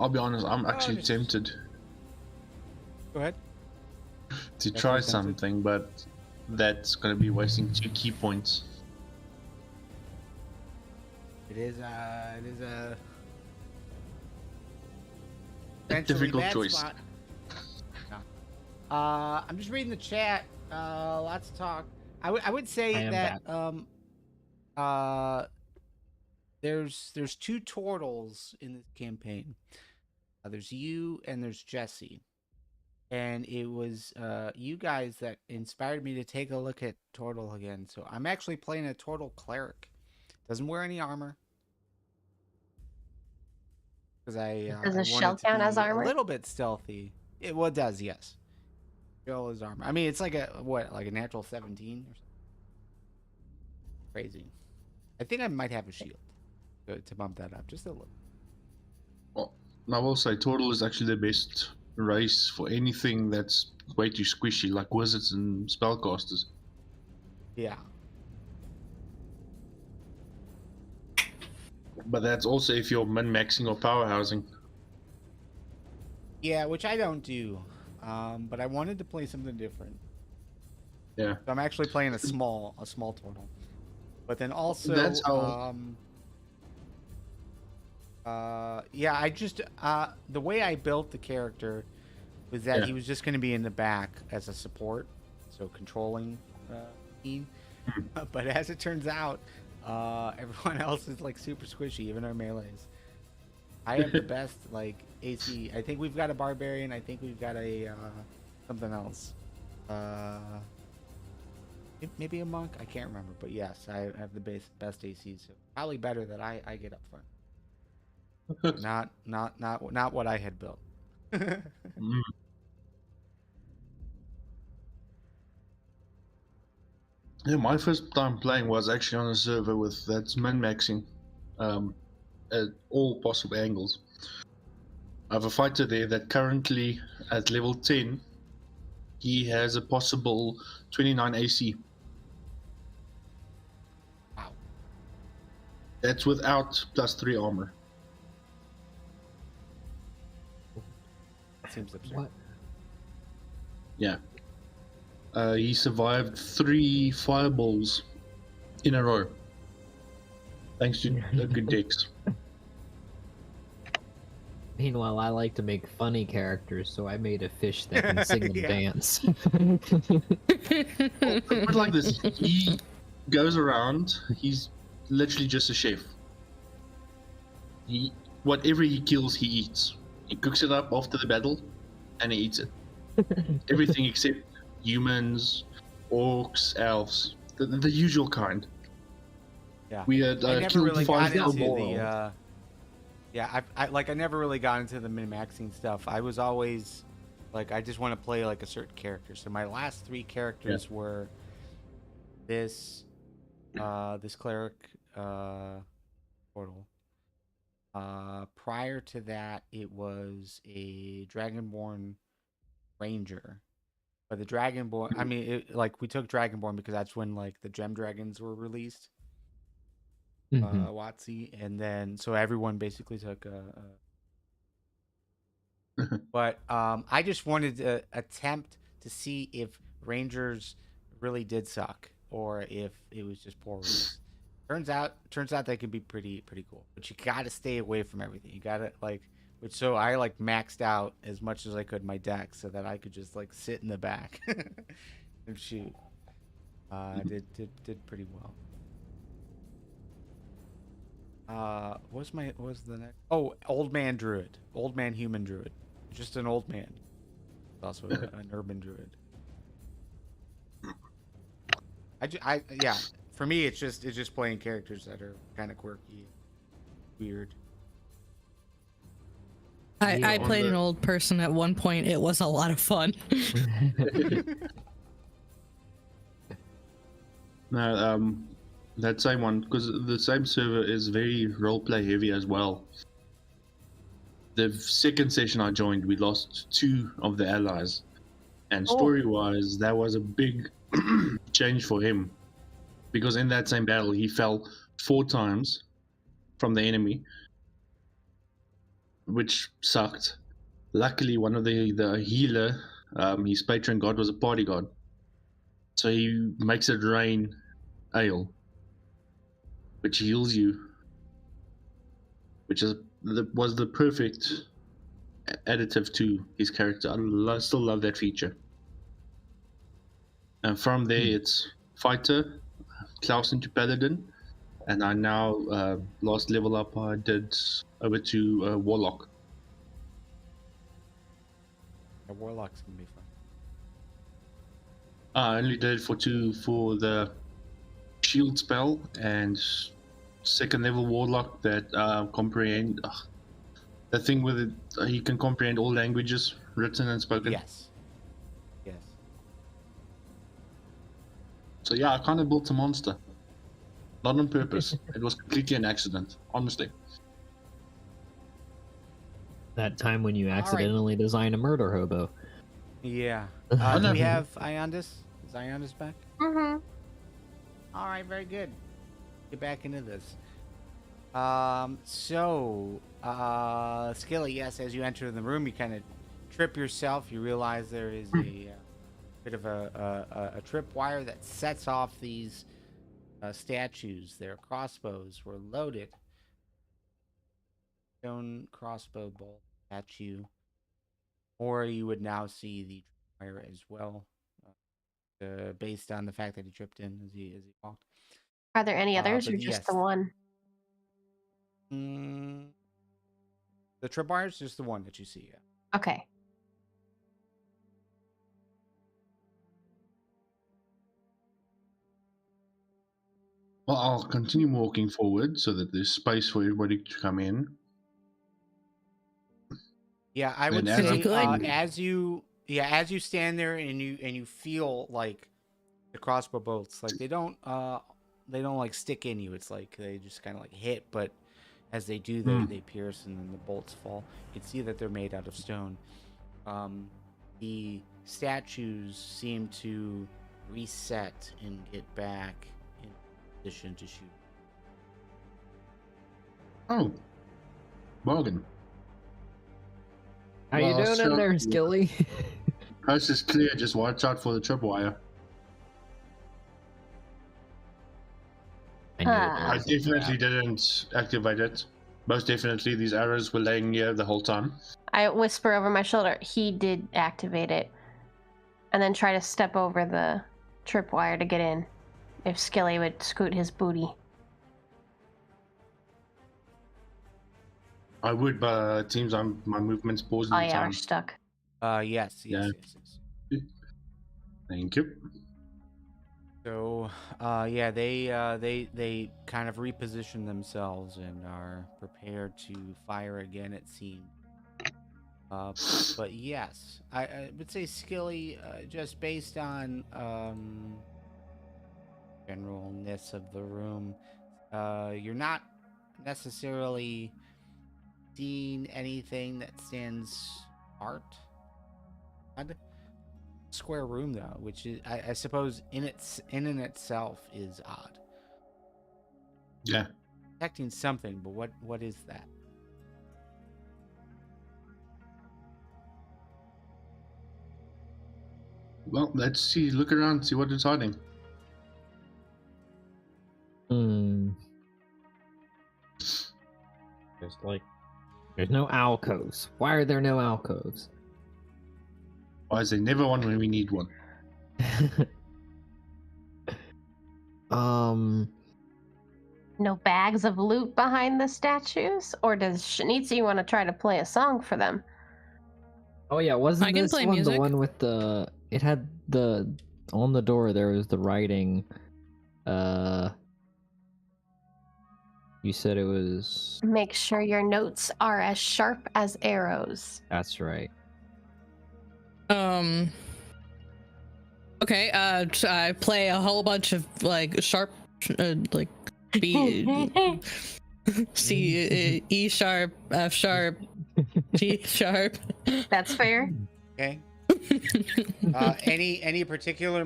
[SPEAKER 5] I'll be honest, I'm actually tempted
[SPEAKER 1] Go ahead.
[SPEAKER 5] to
[SPEAKER 1] Definitely
[SPEAKER 5] try
[SPEAKER 1] tempted.
[SPEAKER 5] something, but that's going to be wasting 2 key points.
[SPEAKER 1] It is a
[SPEAKER 5] Difficult
[SPEAKER 1] bad
[SPEAKER 5] choice.
[SPEAKER 1] spot. Yeah. I'm just reading the chat. Lots of talk. I would say
[SPEAKER 2] I am
[SPEAKER 1] that there's 2 turtles in this campaign. There's you and there's Jesse. And it was you guys that inspired me to take a look at Turtle again. So I'm actually playing a Turtle cleric. Doesn't wear any armor. Because
[SPEAKER 3] Does
[SPEAKER 1] I
[SPEAKER 3] the shell
[SPEAKER 1] wanted to
[SPEAKER 3] count
[SPEAKER 1] be
[SPEAKER 3] as armor?
[SPEAKER 1] a little bit stealthy. It does, yes. Shell is armor. I mean, it's like like a natural 17 or something. Crazy. I think I might have a shield to bump that up just a little.
[SPEAKER 5] Well, I will say Turtle is actually the best race for anything that's way too squishy, like wizards and spellcasters.
[SPEAKER 1] Yeah.
[SPEAKER 5] But that's also if you're min-maxing or powerhousing.
[SPEAKER 1] Yeah, which I don't do. But I wanted to play something different.
[SPEAKER 5] Yeah.
[SPEAKER 1] So I'm actually playing a small turtle. But then also
[SPEAKER 5] That's how...
[SPEAKER 1] yeah, I just the way I built the character was that
[SPEAKER 5] Yeah.
[SPEAKER 1] he was just going to be in the back as a support, so controlling team. But as it turns out, everyone else is like super squishy, even our melees. I have the best like AC. I think we've got a barbarian. I think we've got a something else. Maybe a monk. I can't remember, but yes, I have the best AC. So probably better that I get up front. Not what I had built.
[SPEAKER 5] Mm. Yeah, my first time playing was actually on a server with that's min-maxing at all possible angles. I have a fighter there that currently at level 10 he has a possible 29 AC.
[SPEAKER 1] Wow.
[SPEAKER 5] That's without +3 armor.
[SPEAKER 1] Seems absurd.
[SPEAKER 2] What?
[SPEAKER 5] Yeah. He survived 3 fireballs in a row. Thanks to a good dex.
[SPEAKER 2] Meanwhile, I like to make funny characters, so I made a fish that can sing and
[SPEAKER 1] Yeah.
[SPEAKER 2] dance.
[SPEAKER 5] But like this, he goes around, he's literally just a chef. whatever he kills, he eats. He cooks it up after the battle, and he eats it. Everything except humans, orcs, elves, the usual kind.
[SPEAKER 1] Yeah.
[SPEAKER 5] We had
[SPEAKER 1] I never
[SPEAKER 5] killed
[SPEAKER 1] really
[SPEAKER 5] 5
[SPEAKER 1] got into
[SPEAKER 5] more.
[SPEAKER 1] I never really got into the min-maxing stuff. I was always like, I just want to play like a certain character. So my last 3 characters were this cleric portal. Prior to that, it was a dragonborn ranger. But the dragonborn, I mean, we took dragonborn because that's when like the gem dragons were released. WotC, and then so everyone basically took but I just wanted to attempt to see if rangers really did suck or if it was just poor rules. Turns out they can be pretty cool, but you gotta stay away from everything. You gotta so I like maxed out as much as I could my deck so that I could just like sit in the back and shoot. Did pretty well. What was the next? Oh, old man druid, old man human druid, just an old man. Also an urban druid. Yeah. For me, it's just playing characters that are kind of quirky, weird.
[SPEAKER 4] I played an old person at one point. It was a lot of fun.
[SPEAKER 5] No, that same one, because the same server is very roleplay heavy as well. The second session I joined, we lost 2 of the allies, and story-wise, that was a big change for him, because in that same battle, he fell 4 times from the enemy, which sucked. Luckily, one of the healer, his patron god was a party god, so he makes it rain ale, which heals you, which was the perfect additive to his character. I still love that feature. And from there, it's fighter, Klaus into paladin, and I now last level up I did over to warlock.
[SPEAKER 1] Yeah, warlock's gonna be fun.
[SPEAKER 5] I only did it for the shield spell and second level warlock that comprehend the thing with it. He can comprehend all languages, written and spoken.
[SPEAKER 1] Yes.
[SPEAKER 5] So yeah, I kind of built a monster, not on purpose. It was completely an accident, honestly.
[SPEAKER 2] That time when you accidentally designed a murder hobo.
[SPEAKER 1] Yeah. Do we have Iondis? Is Iondis back?
[SPEAKER 3] Mm-hmm.
[SPEAKER 1] All right, very good. Get back into this. Skilly, yes, as you enter the room, you kind of trip yourself. You realize there is a bit of a tripwire that sets off these statues. Their crossbows were loaded. Stone crossbow bolt at you. Or you would now see the tripwire as well, based on the fact that he tripped in as he walked.
[SPEAKER 3] Are there any others, or just the one?
[SPEAKER 1] The tripwire is just the one that you see. Yeah.
[SPEAKER 3] Okay.
[SPEAKER 5] Well, I'll continue walking forward so that there's space for everybody to come in.
[SPEAKER 1] Yeah, I would
[SPEAKER 5] And
[SPEAKER 1] say as you stand there and you feel like the crossbow bolts, like they don't like stick in you. It's like they just kind of like hit, but as they do, they pierce and then the bolts fall. You can see that they're made out of stone. The statues seem to reset and get back in position to shoot.
[SPEAKER 5] Oh, bargain.
[SPEAKER 2] How you doing in there, Skilly?
[SPEAKER 5] Coast is clear, just watch out for the tripwire. I definitely didn't activate it. Most definitely, these arrows were laying here the whole time.
[SPEAKER 3] I whisper over my shoulder, he did activate it. And then try to step over the tripwire to get in. If Skilly would scoot his booty.
[SPEAKER 5] I would, but it seems my movement's paused
[SPEAKER 3] Oh
[SPEAKER 5] in
[SPEAKER 3] yeah, we're
[SPEAKER 5] time.
[SPEAKER 3] stuck.
[SPEAKER 1] Yes.
[SPEAKER 5] Yeah. Thank you.
[SPEAKER 1] So, yeah, they kind of reposition themselves and are prepared to fire again. It seems. But yes, I would say Skilly, just based on generalness of the room, you're not necessarily seeing anything that stands apart. Odd. Square room though, which is I suppose in itself is odd.
[SPEAKER 5] Yeah.
[SPEAKER 1] Detecting something, but what is that?
[SPEAKER 5] Well, let's see. Look around, see what it's hiding.
[SPEAKER 2] Just like there's no alcoves. Why are there no alcoves?
[SPEAKER 5] Why is there never one when we need one?
[SPEAKER 3] No bags of loot behind the statues? Or does Shinichi want to try to play a song for them?
[SPEAKER 2] Oh yeah, wasn't
[SPEAKER 4] I can
[SPEAKER 2] this
[SPEAKER 4] play
[SPEAKER 2] one
[SPEAKER 4] music.
[SPEAKER 2] the one with the? It had the on the door. There was the writing. You said it was.
[SPEAKER 3] Make sure your notes are as sharp as arrows.
[SPEAKER 2] That's right.
[SPEAKER 4] Okay, I play a whole bunch of like sharp, like B, C, E sharp, F sharp, G sharp.
[SPEAKER 3] That's fair.
[SPEAKER 1] Okay. Any particular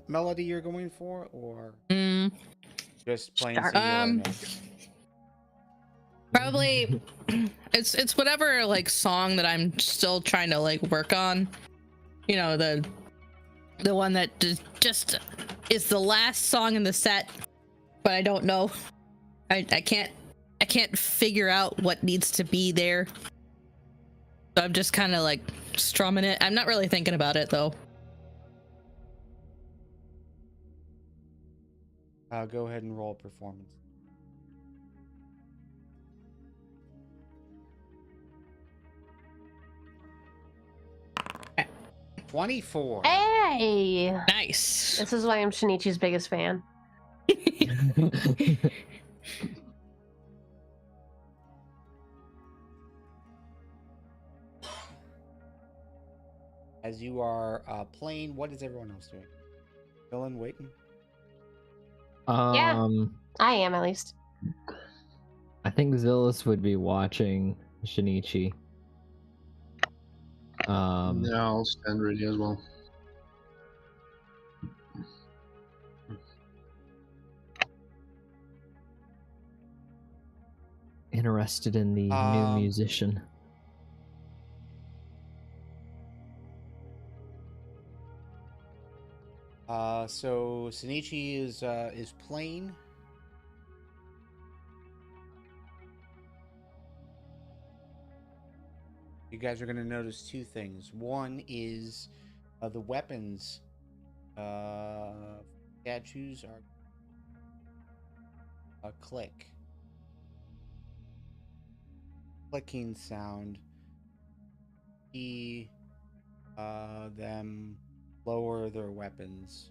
[SPEAKER 1] melody you're going for, or just plain
[SPEAKER 3] Sharp.
[SPEAKER 1] singular notes?
[SPEAKER 4] Probably, it's whatever like song that I'm still trying to like work on. You know, the one that just is the last song in the set, but I don't know. I can't figure out what needs to be there. So I'm just kind of like strumming it. I'm not really thinking about it though.
[SPEAKER 1] Go ahead and roll performance.
[SPEAKER 4] Okay.
[SPEAKER 1] 24.
[SPEAKER 3] Hey!
[SPEAKER 4] Nice.
[SPEAKER 3] This is why I'm Shinichi's biggest fan.
[SPEAKER 1] As you are playing, what is everyone else doing? Dylan, waiting?
[SPEAKER 3] Yeah. I am, at least.
[SPEAKER 2] I think Zilis would be watching Shinichi.
[SPEAKER 5] Yeah, I'll stand ready as well.
[SPEAKER 2] Interested in the new musician.
[SPEAKER 1] So Shinichi is playing. You guys are going to notice two things. One is the weapons statues are a clicking sound. See them lower their weapons.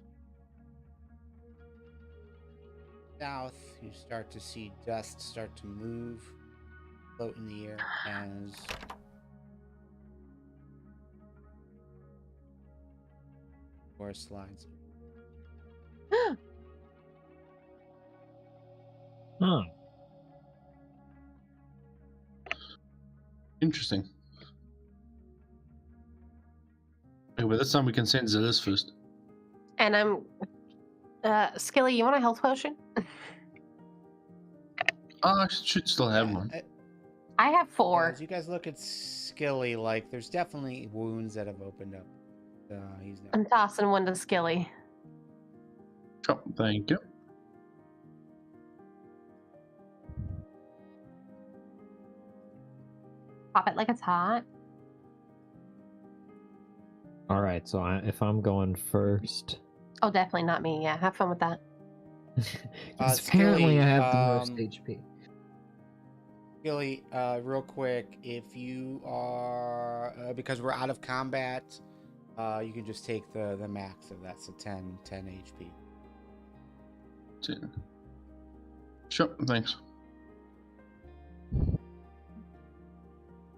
[SPEAKER 1] South, you start to see dust start to move, float in the air as door slides.
[SPEAKER 2] Huh.
[SPEAKER 5] Interesting. Okay, well, this time we can send Zilis first.
[SPEAKER 3] And I'm... Skilly, you want a health potion?
[SPEAKER 5] I should still have one.
[SPEAKER 3] I have 4.
[SPEAKER 1] As you guys look at Skilly, like, there's definitely wounds that have opened up. He's not...
[SPEAKER 3] I'm tossing one to Skilly.
[SPEAKER 5] Oh, thank you.
[SPEAKER 3] Pop it like it's hot.
[SPEAKER 2] All right, so if I'm going first,
[SPEAKER 3] Oh, definitely not me. Yeah, have fun with that.
[SPEAKER 2] 'cause apparently
[SPEAKER 1] Skilly,
[SPEAKER 2] I have the most HP.
[SPEAKER 1] Skilly, real quick, if you are because we're out of combat, you can just take the max of that, so 10 HP.
[SPEAKER 5] 10. Sure, thanks.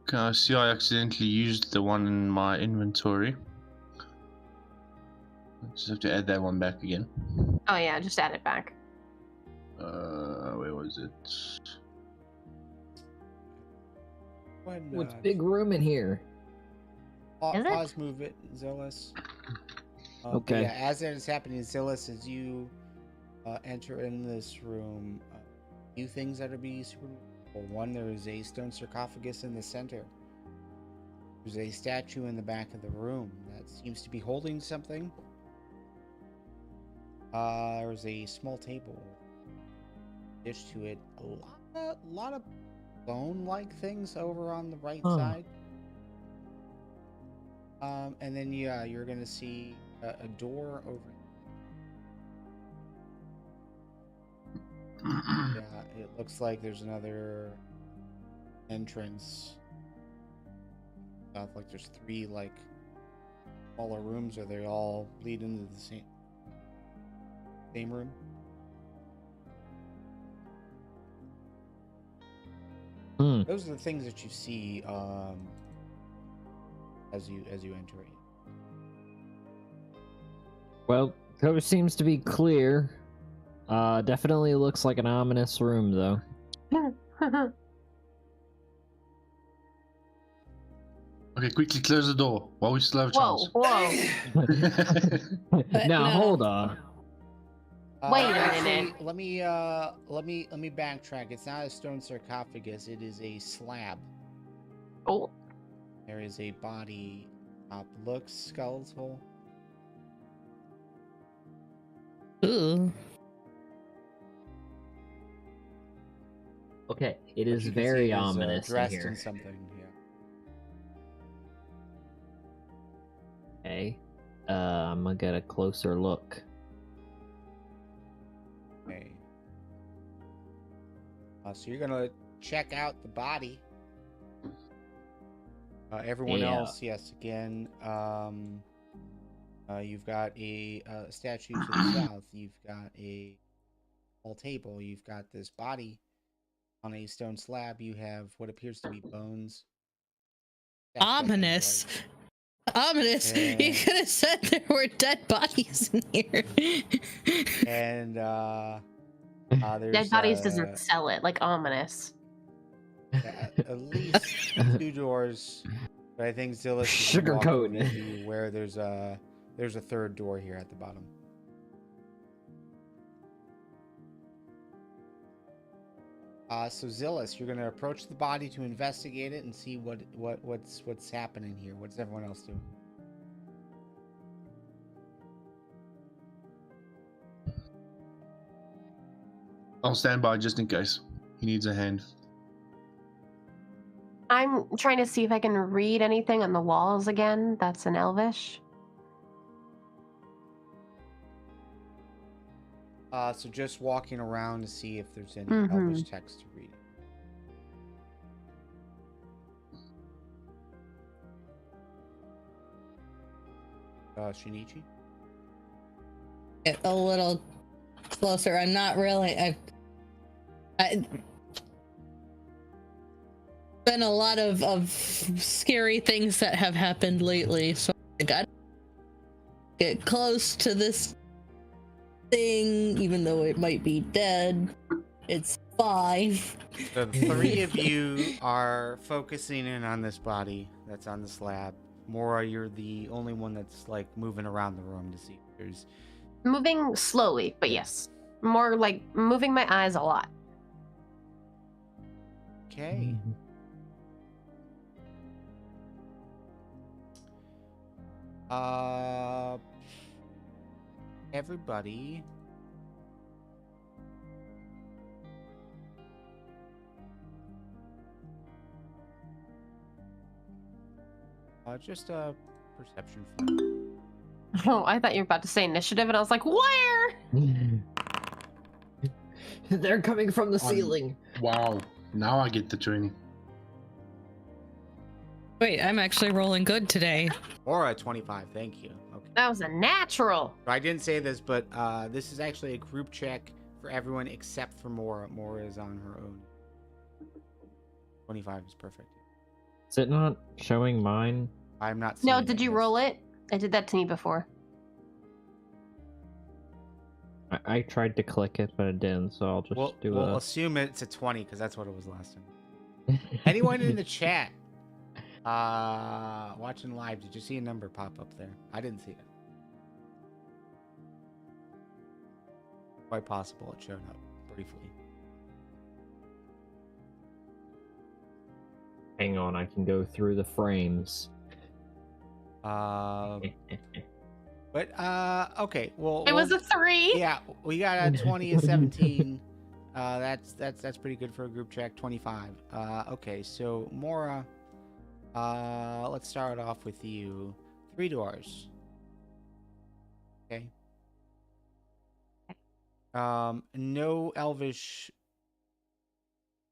[SPEAKER 5] Okay, I see I accidentally used the one in my inventory. I just have to add that one back again.
[SPEAKER 3] Oh yeah, just add it back.
[SPEAKER 5] Where was it?
[SPEAKER 1] Go ahead and,
[SPEAKER 2] What's big room in here?
[SPEAKER 3] Is it?
[SPEAKER 1] pause move it, Zilis.
[SPEAKER 2] Okay.
[SPEAKER 1] Yeah, as it is happening, Zilis, as you enter in this room, few things that are being super. Well, one, there is a stone sarcophagus in the center. There's a statue in the back of the room that seems to be holding something. There's a small table, dish to it, a lot of bone-like things over on the right side. And then you're gonna see a door over. Yeah, it looks like there's another entrance. Like there's 3 like smaller rooms, or they all lead into the same room. Those are the things that you see as you enter it.
[SPEAKER 2] Well, coast seems to be clear. Definitely looks like an ominous room, though.
[SPEAKER 5] Okay, quickly close the door while we still have a chance.
[SPEAKER 3] Whoa.
[SPEAKER 2] Now, hold on.
[SPEAKER 3] Wait a
[SPEAKER 1] Actually,
[SPEAKER 3] minute.
[SPEAKER 1] let me backtrack. It's not a stone sarcophagus. It is a slab.
[SPEAKER 3] Oh.
[SPEAKER 1] There is a body. Looks skeletal.
[SPEAKER 4] Ooh.
[SPEAKER 2] Okay, it
[SPEAKER 1] But
[SPEAKER 2] is
[SPEAKER 1] you can see
[SPEAKER 2] very
[SPEAKER 1] it is,
[SPEAKER 2] ominous in
[SPEAKER 1] dressed
[SPEAKER 2] here.
[SPEAKER 1] in something. Yeah.
[SPEAKER 2] Okay. I'm gonna get a closer look.
[SPEAKER 1] Okay. So you're gonna check out the body. Everyone
[SPEAKER 2] Yeah.
[SPEAKER 1] else, yes. Again, you've got a statue to the south. You've got a small table. You've got this body on a stone slab. You have what appears to be bones. stacked up on the
[SPEAKER 4] Ominous.
[SPEAKER 1] right.
[SPEAKER 4] Ominous.
[SPEAKER 1] Yeah.
[SPEAKER 4] You could have said there were dead bodies in here.
[SPEAKER 1] And there's
[SPEAKER 3] Dead bodies doesn't sell it, like ominous.
[SPEAKER 1] at least 2 doors. But I think Zilis is gonna walk
[SPEAKER 2] Sugarcoat.
[SPEAKER 1] over to you where there's a 3rd door here at the bottom. So Zilis, you're gonna approach the body to investigate it and see what's happening here. What's everyone else doing?
[SPEAKER 5] I'll stand by just in case. He needs a hand.
[SPEAKER 3] I'm trying to see if I can read anything on the walls again. That's in Elvish.
[SPEAKER 1] So just walking around to see if there's any
[SPEAKER 3] Mhm.
[SPEAKER 1] Elvish text to read. Shinichi?
[SPEAKER 4] Get a little closer. I'm not really. I been a lot of scary things that have happened lately, so I gotta get close to this thing, even though it might be dead. It's fine.
[SPEAKER 1] The 3 of you are focusing in on this body that's on the slab. Mora, you're the only one that's like moving around the room to see if there's.
[SPEAKER 3] Moving slowly, but yes. More like moving my eyes a lot.
[SPEAKER 1] Okay. Everybody. Just a perception flight.
[SPEAKER 3] Oh, I thought you were about to say initiative, and I was like, where?
[SPEAKER 2] They're coming from the ceiling.
[SPEAKER 5] Wow. Now I get the training.
[SPEAKER 4] Wait, I'm actually rolling good today.
[SPEAKER 1] Or a 25, thank you. Okay.
[SPEAKER 3] That was a natural.
[SPEAKER 1] So I didn't say this, but this is actually a group check for everyone except for Mora. Mora is on her own. 25 is perfect.
[SPEAKER 2] Is it not showing mine?
[SPEAKER 1] I'm not seeing
[SPEAKER 3] No, did you roll it? I did that to me before.
[SPEAKER 2] I tried to click it, but it didn't, so I'll just
[SPEAKER 1] We'll assume it's a 20 because that's what it was last time. Anyone in the chat watching live, did you see a number pop up there? I didn't see it. Quite possible it showed up briefly.
[SPEAKER 2] Hang on, I can go through the frames.
[SPEAKER 1] But okay, well,
[SPEAKER 3] It was a 3.
[SPEAKER 1] yeah, we got a 20 and 17. That's pretty good for a group check. 25. Okay, so Mora, let's start off with you. 3 doors. Okay. No Elvish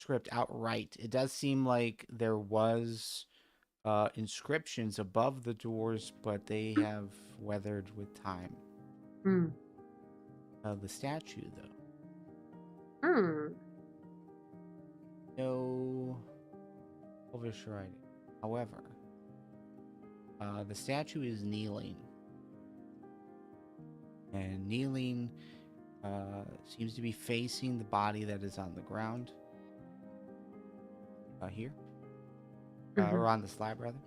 [SPEAKER 1] script outright. It does seem like there was inscriptions above the doors, but they have weathered with time. The statue, though. No Elvish writing. However, the statue is kneeling. And kneeling seems to be facing the body that is on the ground. Here. Or on the slab, rather.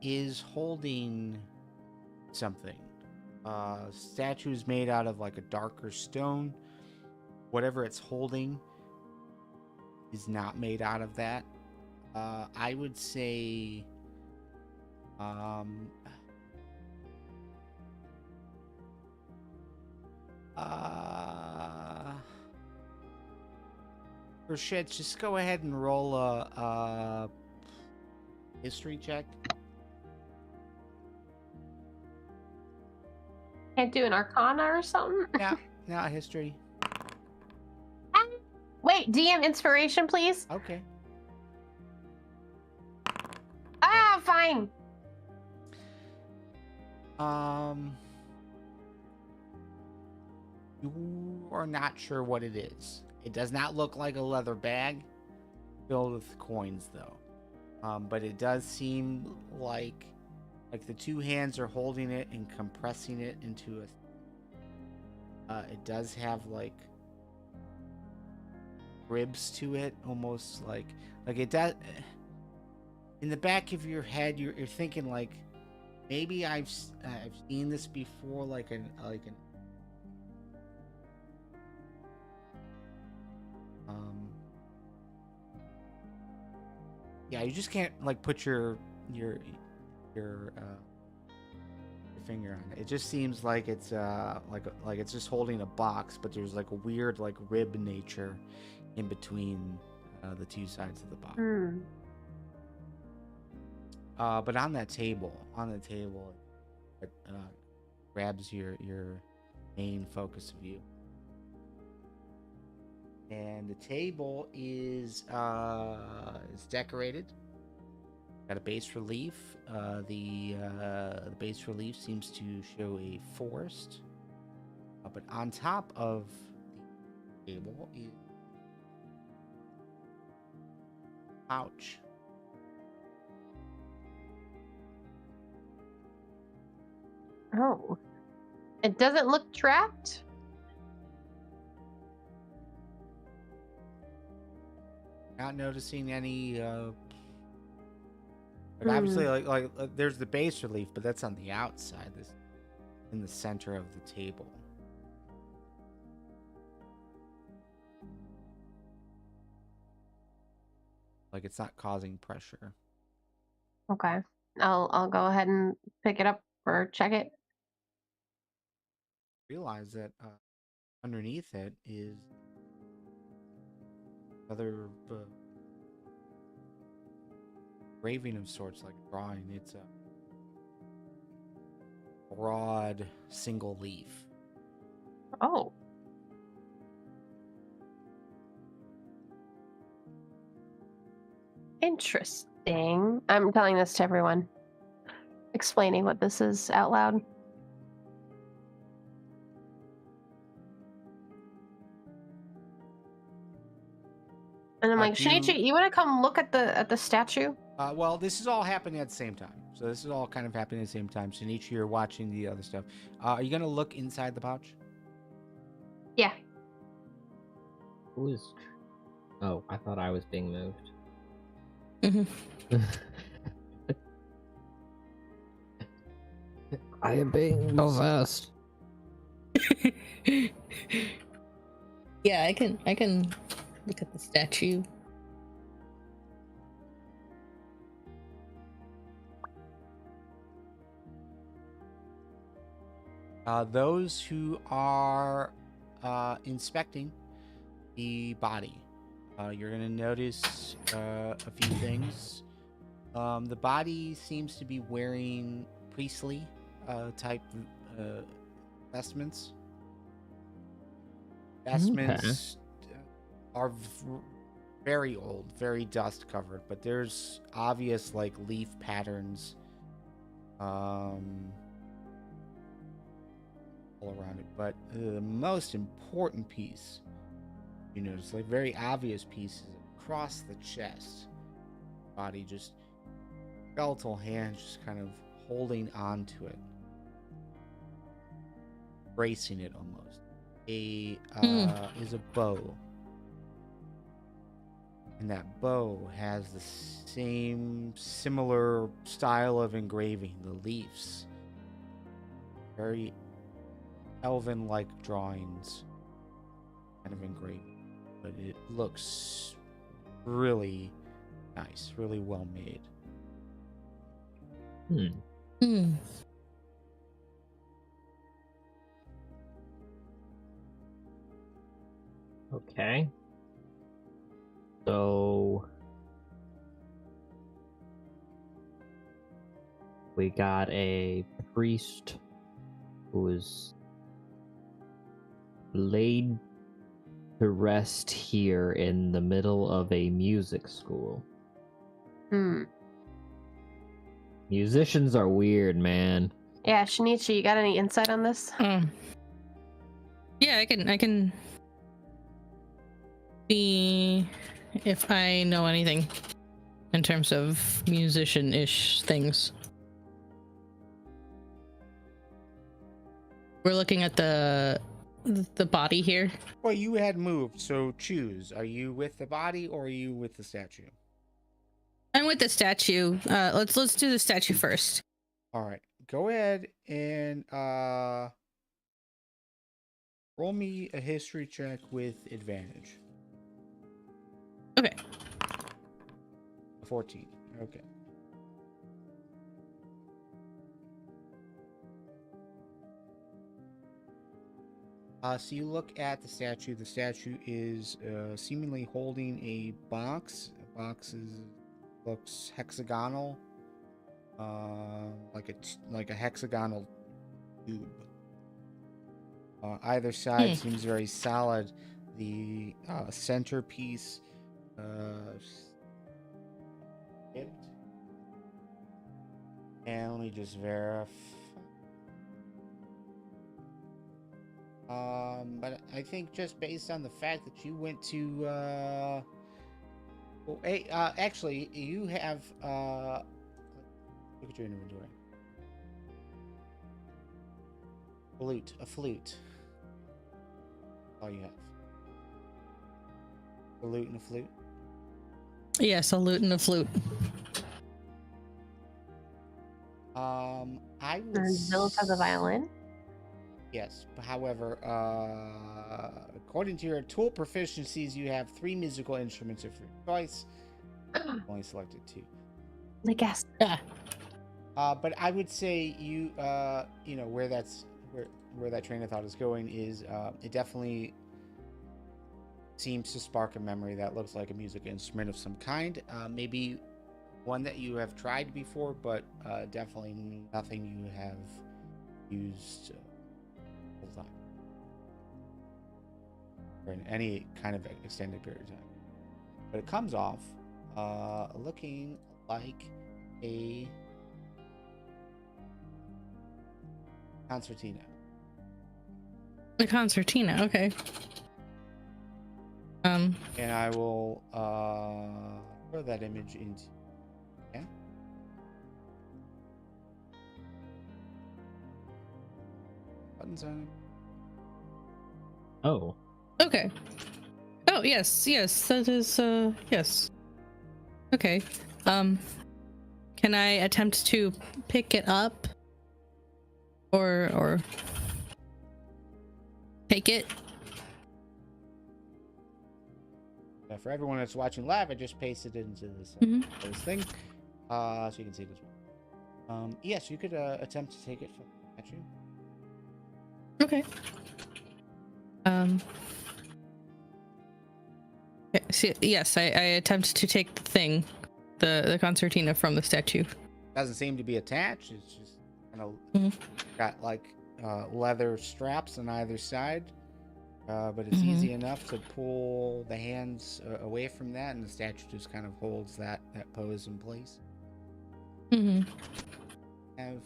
[SPEAKER 1] Is holding something. Statue is made out of like a darker stone. Whatever it's holding is not made out of that. I would say for shits, just go ahead and roll a history check.
[SPEAKER 3] Can't do an arcana or something?
[SPEAKER 1] No, history.
[SPEAKER 3] Wait, DM inspiration, please.
[SPEAKER 1] Okay.
[SPEAKER 3] Fine.
[SPEAKER 1] You are not sure what it is. It does not look like a leather bag filled with coins, though. But it does seem like the two hands are holding it and compressing it into a. It does have like ribs to it, almost like it does. In the back of your head, you're thinking like, maybe I've seen this before, like an. Yeah, you just can't like put your finger on it. It just seems like it's like it's just holding a box, but there's like a weird like rib nature in between the two sides of the box. But on the table, it grabs your main focus of view. And the table is decorated. Got a base relief. The base relief seems to show a forest. But on top of the table is a pouch.
[SPEAKER 3] Oh. It doesn't look trapped?
[SPEAKER 1] Not noticing any obviously like there's the base relief, but that's on the outside, this in the center of the table. Like it's not causing pressure.
[SPEAKER 3] Okay. I'll go ahead and pick it up or check it.
[SPEAKER 1] Realize that underneath it is another engraving of sorts, like a drawing. It's broad single leaf.
[SPEAKER 3] Oh. Interesting. I'm telling this to everyone. Explaining what this is out loud. And I'm like, Shinichi, you want to come look at the statue?
[SPEAKER 1] Well, this is all happening at the same time. So this is all kind of happening at the same time. Shinichi, you're watching the other stuff. Are you going to look inside the pouch?
[SPEAKER 3] Yeah.
[SPEAKER 2] Who is? Oh, I thought I was being moved. I am being possessed.
[SPEAKER 4] Yeah, I can look at the statue.
[SPEAKER 1] Those who are inspecting the body, you're going to notice a few things. The body seems to be wearing priestly type vestments. Vestments are very old, very dust covered, but there's obvious like leaf patterns all around it. But the most important piece, you notice, like very obvious pieces across the chest. Body just skeletal hands just kind of holding on to it, bracing it almost. Is a bow, and that bow has the same similar style of engraving. The leaves, very elven-like drawings, kind of engraving, but it looks really nice, really well made.
[SPEAKER 2] Okay. So we got a priest who was laid to rest here in the middle of a music school. Musicians are weird, man.
[SPEAKER 3] Yeah, Shinichi, you got any insight on this?
[SPEAKER 4] Yeah, I can see if I know anything in terms of musician-ish things. We're looking at the body here.
[SPEAKER 1] Well, you had moved, so choose. Are you with the body or are you with the statue?
[SPEAKER 4] I'm with the statue. Let's do the statue first.
[SPEAKER 1] All right. Go ahead and roll me a history check with advantage.
[SPEAKER 4] Okay.
[SPEAKER 1] 14. Okay. So you look at the statue. The statue is seemingly holding a box. The box looks hexagonal, like a hexagonal tube. Either side seems very solid. The centerpiece skipped. And let me just verify. But I think just based on the fact that you went to actually you have look at your inventory. A flute. All you have. A lute and a flute.
[SPEAKER 4] Yes, a lute and a flute.
[SPEAKER 3] I would. Zilis has a violin.
[SPEAKER 1] Yes, however, according to your tool proficiencies, you have 3 musical instruments of your choice. Only selected 2.
[SPEAKER 3] I guess.
[SPEAKER 1] But I would say you know where that train of thought is going is it definitely seems to spark a memory that looks like a music instrument of some kind. Maybe one that you have tried before, but definitely nothing you have used full time or in any kind of extended period of time. But it comes off looking like a concertina.
[SPEAKER 4] The concertina, okay.
[SPEAKER 1] And I will throw that image into. Yeah. Buttons on it.
[SPEAKER 2] Oh.
[SPEAKER 4] Okay. Oh, yes, that is, yes. Okay. Can I attempt to pick it up? Or take it?
[SPEAKER 1] For everyone that's watching live, I just pasted it into this, this thing, so you can see it as well. Yes, you could attempt to take it from the statue.
[SPEAKER 4] Okay. Yes, I attempt to take the thing, the concertina from the statue.
[SPEAKER 1] Doesn't seem to be attached. It's just kind of got like leather straps on either side. But it's easy enough to pull the hands away from that, and the statue just kind of holds that pose in place. Have in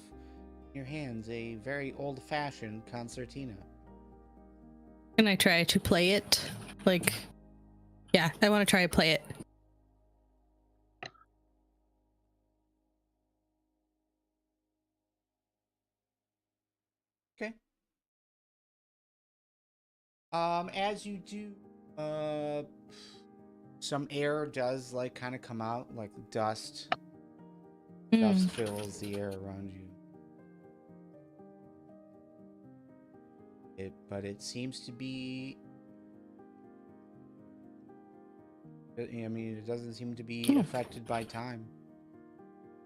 [SPEAKER 1] your hands a very old-fashioned concertina.
[SPEAKER 4] Can I try to play it? Like, yeah, I want to try to play it.
[SPEAKER 1] Okay. As you do, some air does like kind of come out, like dust. Dust fills the air around you. But it seems to be. I mean, it doesn't seem to be affected by time.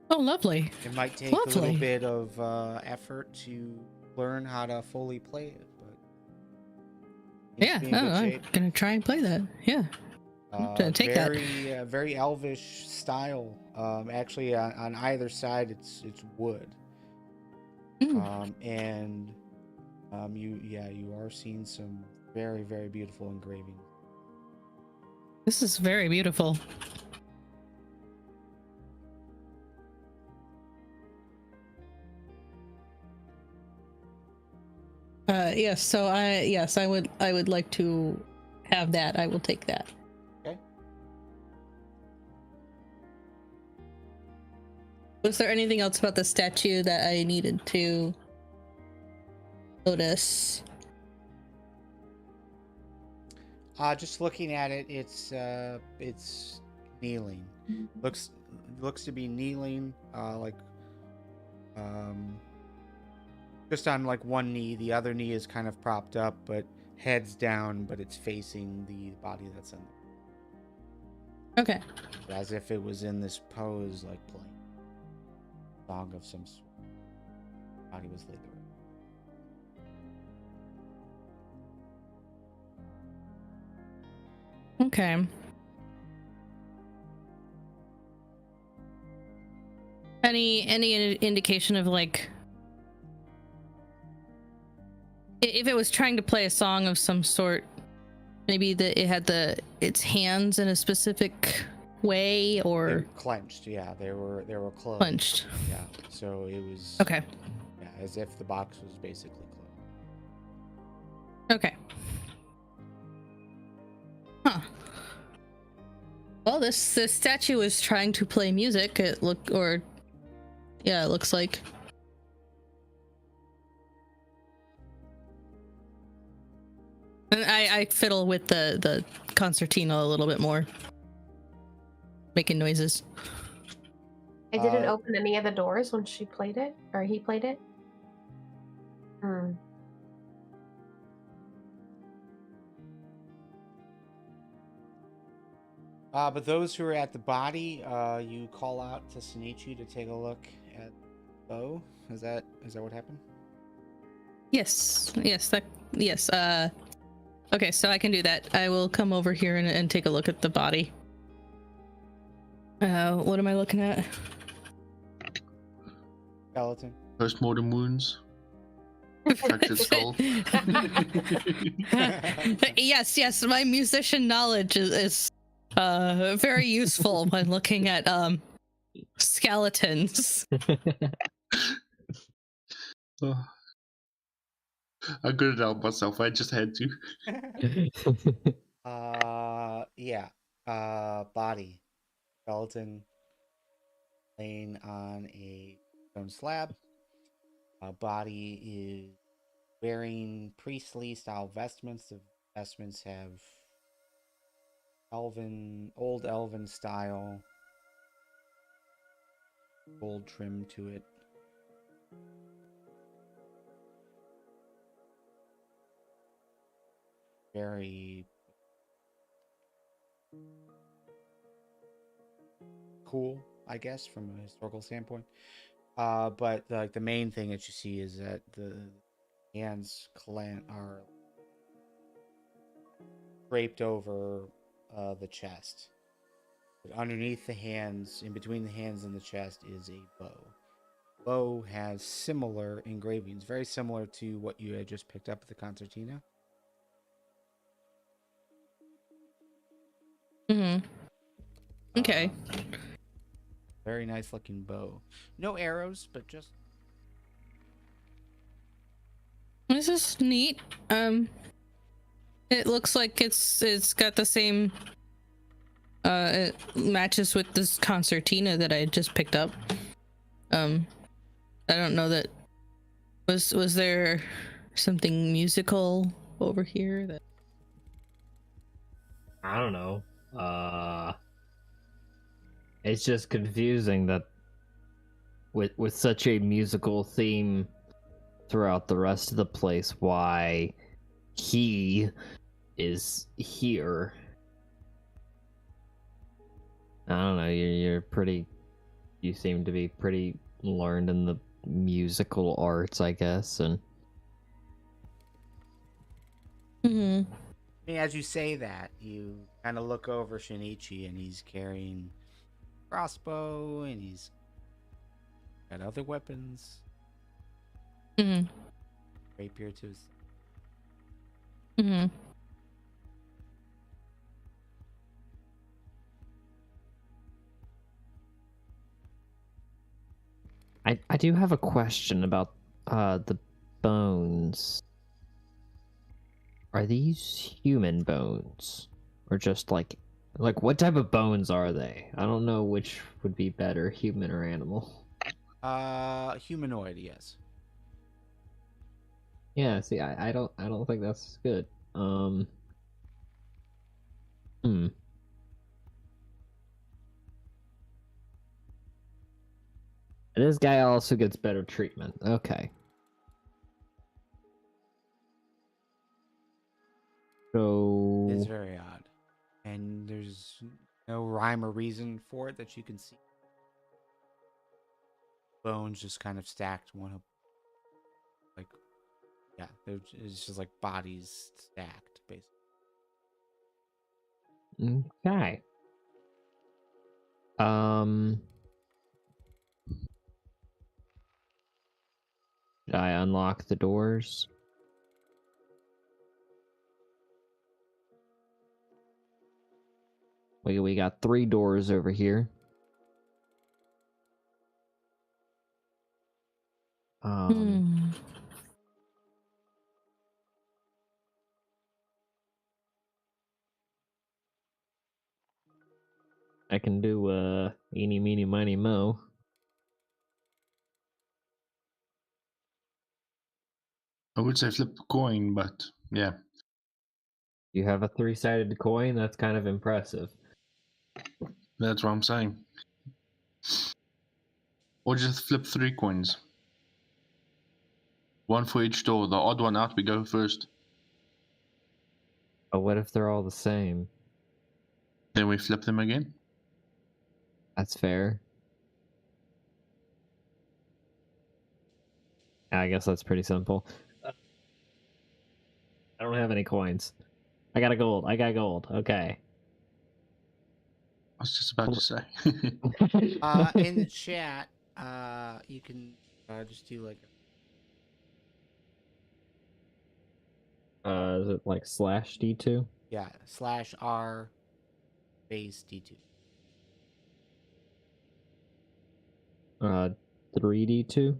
[SPEAKER 4] Oh, lovely.
[SPEAKER 1] It might take a little bit of effort to learn how to fully play it, but
[SPEAKER 4] yeah, I'm gonna try and play that. Yeah, I'm gonna take that.
[SPEAKER 1] Very Elvish style. Actually, on either side, it's wood. And you are seeing some very, very beautiful engraving.
[SPEAKER 4] This is very beautiful. Yes. So I would like to have that. I will take that.
[SPEAKER 1] Okay.
[SPEAKER 4] Was there anything else about the statue that I needed to notice?
[SPEAKER 1] Just looking at it, it's kneeling. Looks to be kneeling, just on like one knee. The other knee is kind of propped up, but head's down, but it's facing the body that's in there.
[SPEAKER 4] Okay.
[SPEAKER 1] As if it was in this pose, like playing a song of some sort. Body was laid there.
[SPEAKER 4] Okay. Any indication of like if it was trying to play a song of some sort, maybe that it had its hands in a specific way, or
[SPEAKER 1] they were clenched? Yeah, they were closed.
[SPEAKER 4] Clenched.
[SPEAKER 1] Yeah, so it was
[SPEAKER 4] okay.
[SPEAKER 1] Yeah, as if the box was basically closed.
[SPEAKER 4] Okay. Huh. Well, this statue is trying to play music. It looks like. And I fiddle with the concertina a little bit more, making noises.
[SPEAKER 3] I didn't open any of the doors when she played it, or he played it.
[SPEAKER 1] But those who are at the body, you call out to Shinichi to take a look at the bow. Is that what happened?
[SPEAKER 4] Yes. Okay, so I can do that. I will come over here and take a look at the body. What am I looking at?
[SPEAKER 1] Skeleton.
[SPEAKER 5] Postmortem wounds. Fractured skull.
[SPEAKER 4] Yes, my musician knowledge is very useful when looking at skeletons.
[SPEAKER 5] Oh. I couldn't help myself. I just had to.
[SPEAKER 1] Yeah. Body. Skeleton laying on a stone slab. Body is wearing priestly style vestments. The vestments have old elven style gold trim to it. Very cool, I guess, from a historical standpoint. But like the main thing that you see is that the hands are draped over the chest. But underneath the hands, in between the hands and the chest, is a bow. Bow has similar engravings, very similar to what you had just picked up at the concertina.
[SPEAKER 4] Okay.
[SPEAKER 1] Very nice looking bow. No arrows, but just
[SPEAKER 4] This is neat. It looks like it's got the same. It matches with this concertina that I just picked up. I don't know that. Was there something musical over here that?
[SPEAKER 2] I don't know. It's just confusing that with such a musical theme throughout the rest of the place, why he is here. I don't know. You're pretty. You seem to be pretty learned in the musical arts, I guess, and.
[SPEAKER 1] I mean, as you say that, you kind of look over Shinichi, and he's carrying a crossbow, and he's got other weapons. Rapier to his.
[SPEAKER 2] I do have a question about the bones. Are these human bones, or just like what type of bones are they? I don't know which would be better, human or animal.
[SPEAKER 1] Humanoid, yes.
[SPEAKER 2] Yeah, see, I don't think that's good. This guy also gets better treatment. Okay. So
[SPEAKER 1] It's very odd. And there's no rhyme or reason for it that you can see. Bones just kind of stacked one up. Like, yeah, it's just like bodies stacked, basically.
[SPEAKER 2] Okay. Did I unlock the doors? We got 3 doors over here. I can do eeny meeny miny mo.
[SPEAKER 5] I would say flip a coin, but yeah.
[SPEAKER 2] You have a 3-sided coin? That's kind of impressive.
[SPEAKER 5] That's what I'm saying. Or just flip 3 coins. 1 for each door. The odd one out, we go first.
[SPEAKER 2] But what if they're all the same?
[SPEAKER 5] Then we flip them again.
[SPEAKER 2] That's fair. I guess that's pretty simple. I don't have any coins. I got gold. Okay.
[SPEAKER 5] I was just about to say.
[SPEAKER 1] In the chat, you can just do like
[SPEAKER 2] Is it like /D2?
[SPEAKER 1] Yeah, /R space D2.
[SPEAKER 2] 3D2?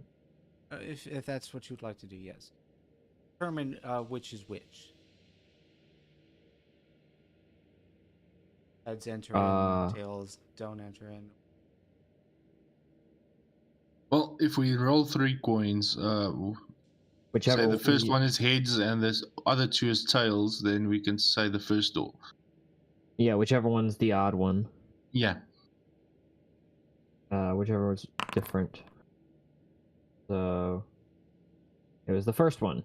[SPEAKER 1] If that's what you'd like to do, yes. Determine which is which. Heads enter in, tails don't enter in.
[SPEAKER 5] Well, if we roll 3 coins,
[SPEAKER 2] Whichever
[SPEAKER 5] say the first
[SPEAKER 2] we-
[SPEAKER 5] one is heads and the other 2 is tails, then we can say the first door.
[SPEAKER 2] Yeah, whichever one's the odd one.
[SPEAKER 5] Yeah.
[SPEAKER 2] Whichever was different. So it was the first one.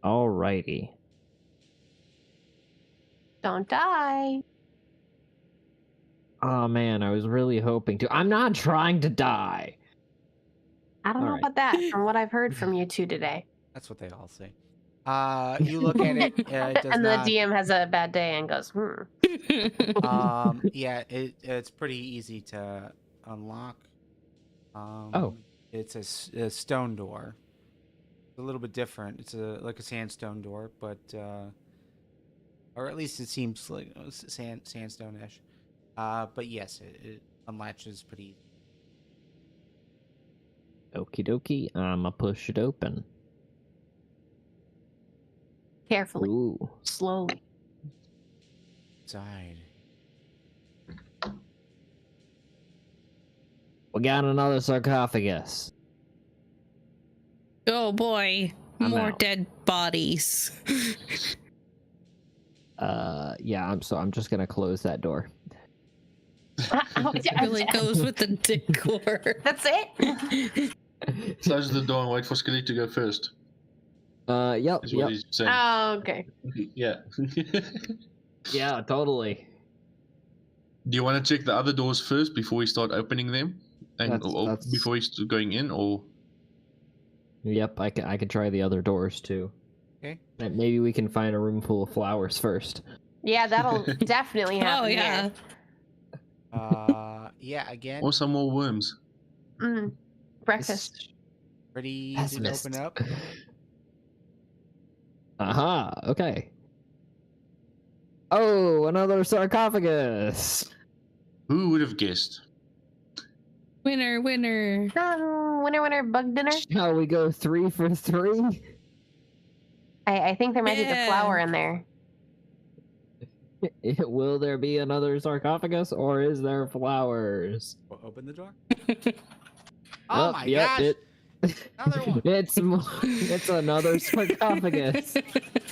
[SPEAKER 2] Alrighty.
[SPEAKER 3] Don't die.
[SPEAKER 2] Oh man, I was really hoping to. I'm not trying to die.
[SPEAKER 3] I don't know
[SPEAKER 2] Alright.
[SPEAKER 3] about that from what I've heard from you two today.
[SPEAKER 1] That's what they all say. You look at it, it does
[SPEAKER 3] And the
[SPEAKER 1] not.
[SPEAKER 3] DM has a bad day and goes,
[SPEAKER 1] Yeah, it's pretty easy to unlock.
[SPEAKER 2] Oh.
[SPEAKER 1] It's a stone door. It's a little bit different. It's like a sandstone door, but or at least it seems like sandstone-ish. But yes, it unlatches pretty easy.
[SPEAKER 2] Okie dokie, I'ma push it open.
[SPEAKER 3] carefully,
[SPEAKER 2] Ooh.
[SPEAKER 3] slowly.
[SPEAKER 1] Side.
[SPEAKER 2] We got another sarcophagus.
[SPEAKER 4] Oh boy,
[SPEAKER 2] I'm
[SPEAKER 4] more
[SPEAKER 2] out.
[SPEAKER 4] dead bodies.
[SPEAKER 2] Yeah, I'm just gonna close that door.
[SPEAKER 4] Really goes with the decor.
[SPEAKER 3] That's it?
[SPEAKER 5] Close the door and wait for Skilly to go first.
[SPEAKER 2] Yep,
[SPEAKER 5] Is what
[SPEAKER 2] yep.
[SPEAKER 5] he's saying.
[SPEAKER 3] Oh, okay.
[SPEAKER 5] Yeah.
[SPEAKER 2] Yeah, totally.
[SPEAKER 5] Do you want to check the other doors first before we start opening them, and
[SPEAKER 2] That's-
[SPEAKER 5] before we start going in, or?
[SPEAKER 2] Yep, I can try the other doors too.
[SPEAKER 1] Okay.
[SPEAKER 2] And maybe we can find a room full of flowers first.
[SPEAKER 3] Yeah, that'll definitely happen.
[SPEAKER 4] Oh yeah.
[SPEAKER 1] Yeah, again,
[SPEAKER 5] Or some more worms.
[SPEAKER 3] Here. Breakfast.
[SPEAKER 1] pretty easy
[SPEAKER 2] Pessimist.
[SPEAKER 1] to open up.
[SPEAKER 2] Aha, okay. Oh, another sarcophagus.
[SPEAKER 5] Who would have guessed?
[SPEAKER 4] Winner, winner.
[SPEAKER 3] Winner, winner, bug dinner.
[SPEAKER 2] Shall we go 3 for 3?
[SPEAKER 3] I think there might be the
[SPEAKER 4] Yeah.
[SPEAKER 3] flower in there.
[SPEAKER 2] Will there be another sarcophagus, or is there flowers?
[SPEAKER 1] Open the door. Oh my
[SPEAKER 2] yep,
[SPEAKER 1] gosh! Another one.
[SPEAKER 2] It's another sarcophagus.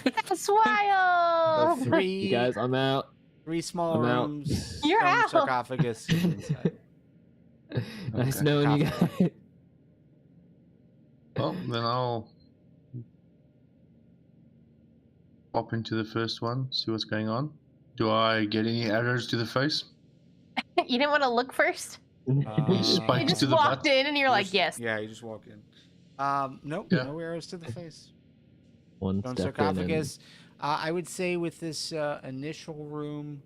[SPEAKER 3] That's wild.
[SPEAKER 1] Three,
[SPEAKER 2] You guys, I'm out.
[SPEAKER 1] 3 small
[SPEAKER 2] I'm out.
[SPEAKER 1] rooms.
[SPEAKER 3] You're
[SPEAKER 1] stone
[SPEAKER 3] out.
[SPEAKER 1] Sarcophagus inside.
[SPEAKER 2] Nice
[SPEAKER 5] Okay.
[SPEAKER 2] knowing you guys.
[SPEAKER 5] Well, then I'll pop into the first one, see what's going on. Do I get any arrows to the face?
[SPEAKER 3] You didn't want to look first?
[SPEAKER 5] Spikes
[SPEAKER 3] You just
[SPEAKER 5] to the
[SPEAKER 3] walked
[SPEAKER 5] butt?
[SPEAKER 3] in and you're like, yes.
[SPEAKER 1] Yeah, you just walk in. Nope,
[SPEAKER 5] Yeah.
[SPEAKER 1] no arrows to the face.
[SPEAKER 2] One
[SPEAKER 1] Stone
[SPEAKER 2] step in and
[SPEAKER 1] sarcophagus. I would say with this initial room,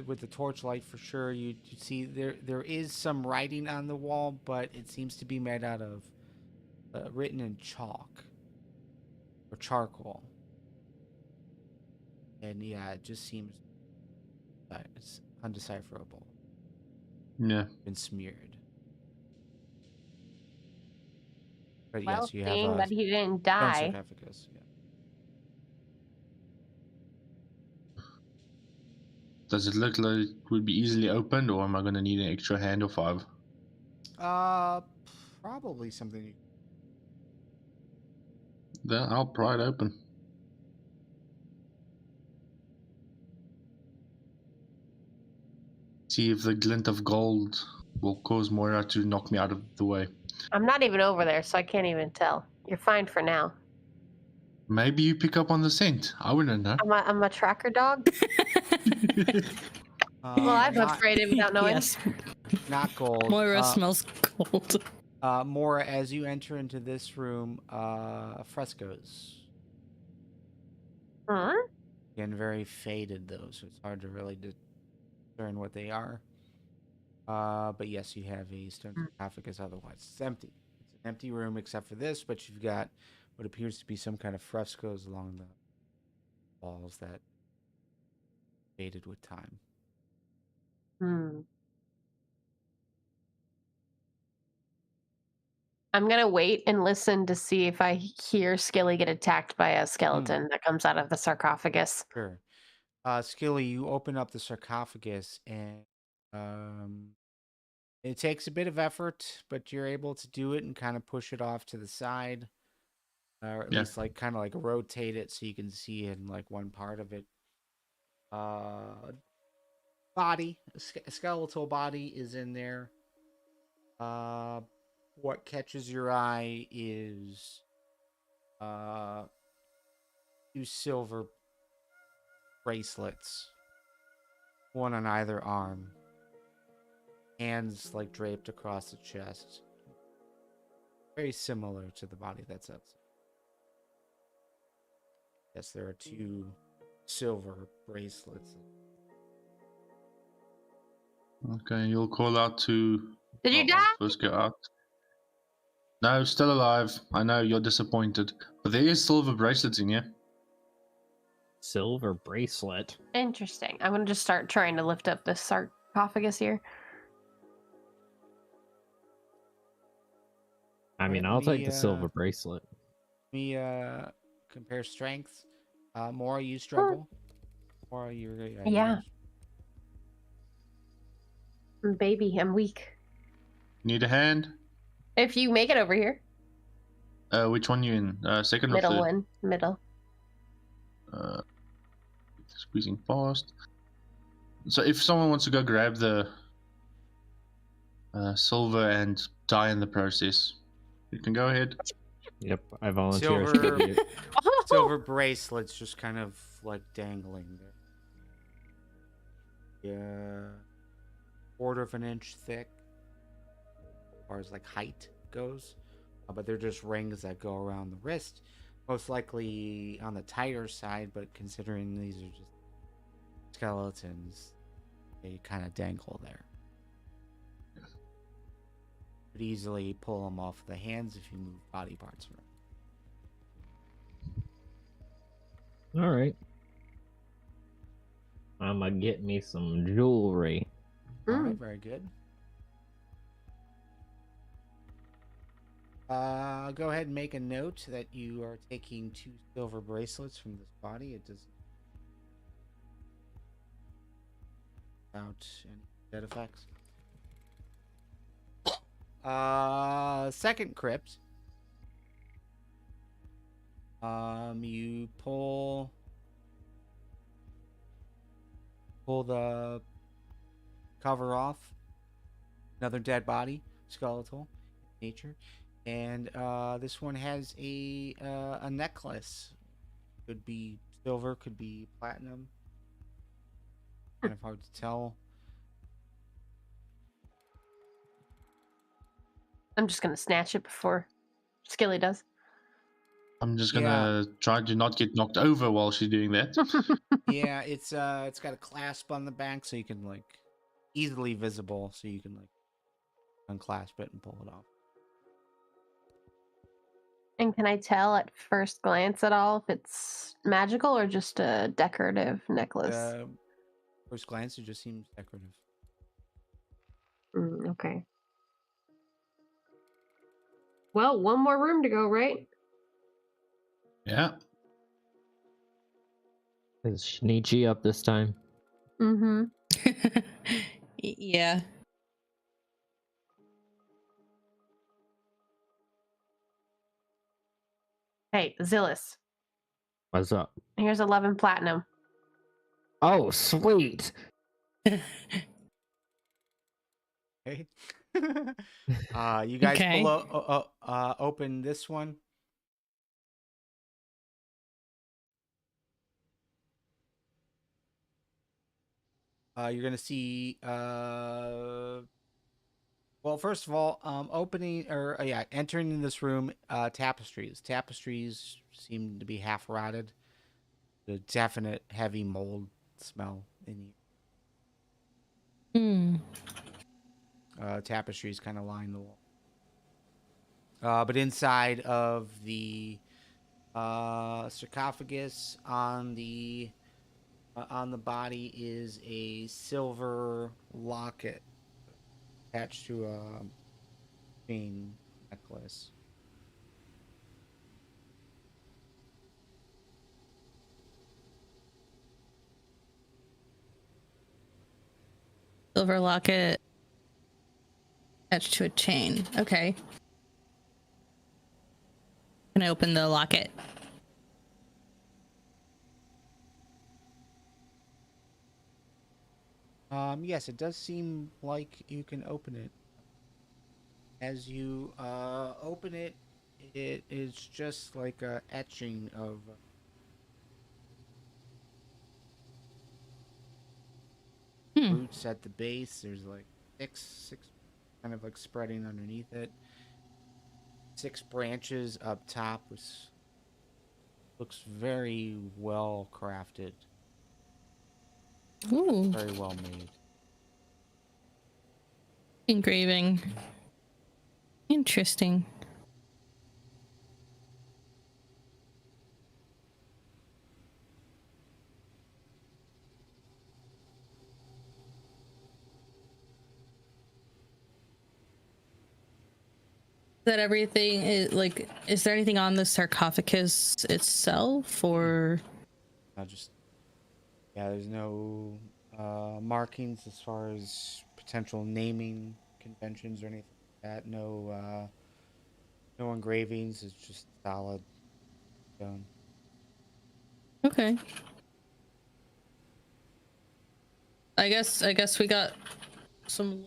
[SPEAKER 1] with the torchlight for sure, you see there is some writing on the wall, but it seems to be made out of written in chalk or charcoal, and yeah, it just seems it's undecipherable.
[SPEAKER 5] Yeah.
[SPEAKER 1] Been smeared. But
[SPEAKER 3] Well,
[SPEAKER 1] yes, you
[SPEAKER 3] seeing
[SPEAKER 1] have
[SPEAKER 3] that he didn't
[SPEAKER 1] stone
[SPEAKER 3] die.
[SPEAKER 1] sarcophagus. Yeah.
[SPEAKER 5] Does it look like it would be easily opened, or am I going to need an extra hand or 5?
[SPEAKER 1] Probably something.
[SPEAKER 5] Then I'll pry it open. See if the glint of gold will cause Moira to knock me out of the way.
[SPEAKER 3] I'm not even over there, so I can't even tell. You're fine for now.
[SPEAKER 5] Maybe you pick up on the scent. I wouldn't know.
[SPEAKER 3] I'm a tracker dog. Well, I'm
[SPEAKER 1] not,
[SPEAKER 3] afraid of without knowing.
[SPEAKER 4] Yes,
[SPEAKER 1] not gold.
[SPEAKER 4] Moira smells cold.
[SPEAKER 1] Mora, as you enter into this room, frescoes.
[SPEAKER 3] Huh?
[SPEAKER 1] Again, very faded though, so it's hard to really discern what they are. But yes, you have a stone sarcophagus. Otherwise, it's empty. It's an empty room except for this, but you've got what appears to be some kind of frescoes along the walls that faded with time.
[SPEAKER 3] Hmm. I'm gonna wait and listen to see if I hear Skilly get attacked by a skeleton that comes out of the sarcophagus.
[SPEAKER 1] Sure. Skilly, you open up the sarcophagus and it takes a bit of effort, but you're able to do it and kind of push it off to the side, or at
[SPEAKER 5] Yeah.
[SPEAKER 1] least like kind of like rotate it so you can see in like one part of it. Body, a skeletal body is in there. What catches your eye is two silver bracelets, one on either arm, hands like draped across the chest. Very similar to the body that's outside. Yes, there are two silver bracelets.
[SPEAKER 5] Okay, you'll call out to.
[SPEAKER 3] Did you
[SPEAKER 5] I'll
[SPEAKER 3] die?
[SPEAKER 5] first go out. No, still alive. I know you're disappointed, but there is silver bracelets in here.
[SPEAKER 2] Silver bracelet.
[SPEAKER 3] Interesting. I'm gonna just start trying to lift up this sarcophagus here.
[SPEAKER 2] I mean, I'll take the silver bracelet.
[SPEAKER 1] We compare strengths. Mora, you struggle. Mora, you're
[SPEAKER 3] Yeah. Baby, I'm weak.
[SPEAKER 5] Need a hand?
[SPEAKER 3] If you make it over here.
[SPEAKER 5] Which one you in? Second or
[SPEAKER 3] Middle
[SPEAKER 5] third?
[SPEAKER 3] one. Middle.
[SPEAKER 5] Squeezing past. So if someone wants to go grab the silver and die in the process, you can go ahead.
[SPEAKER 2] Yep, I volunteer.
[SPEAKER 1] Silver, silver bracelets just kind of like dangling there. Yeah, quarter of an inch thick, as far as like height goes. But they're just rings that go around the wrist. Most likely on the tighter side, but considering these are just skeletons, they kind of dangle there. Could easily pull them off the hands if you move body parts around.
[SPEAKER 2] All right. I'm gonna get me some jewelry.
[SPEAKER 1] All right, very good. Go ahead and make a note that you are taking 2 silver bracelets from this body. It does without any dead effects. Second crypt. You pull the cover off. Another dead body, skeletal nature, and this one has a necklace. Could be silver, could be platinum. Kind of hard to tell.
[SPEAKER 3] I'm just gonna snatch it before Skilly does.
[SPEAKER 5] I'm just gonna try to not get knocked over while she's doing that.
[SPEAKER 1] Yeah, it's got a clasp on the back, so you can like easily visible, so you can like unclasp it and pull it off.
[SPEAKER 3] And can I tell at first glance at all if it's magical or just a decorative necklace?
[SPEAKER 1] First glance, it just seems decorative.
[SPEAKER 3] Okay. Well, one more room to go, right?
[SPEAKER 5] Yeah.
[SPEAKER 2] Is Shinichi up this time?
[SPEAKER 3] Mm-hmm.
[SPEAKER 4] Yeah.
[SPEAKER 3] Hey, Zilis,
[SPEAKER 2] What's up?
[SPEAKER 3] here's 11 platinum.
[SPEAKER 2] Oh, sweet.
[SPEAKER 1] Okay. You guys
[SPEAKER 4] Okay.
[SPEAKER 1] open this one. You're gonna see. Well, first of all, entering in this room, tapestries. Tapestries seem to be half rotted. The definite heavy mold smell in you.
[SPEAKER 4] Hmm.
[SPEAKER 1] Tapestries kind of line the wall. But inside of the sarcophagus on the body is a silver locket attached to a chain necklace.
[SPEAKER 4] Silver locket attached to a chain. Okay. Can I open the locket?
[SPEAKER 1] Yes, it does seem like you can open it. As you open it, it is just like a etching of roots at the base. There's like six kind of like spreading underneath it. 6 branches up top, which looks very well crafted.
[SPEAKER 4] Ooh.
[SPEAKER 1] Very well made.
[SPEAKER 4] Engraving. Interesting. That everything is like, is there anything on the sarcophagus itself, or
[SPEAKER 1] There's no markings as far as potential naming conventions or anything like that. No engravings. It's just solid stone.
[SPEAKER 4] okay? I guess we got some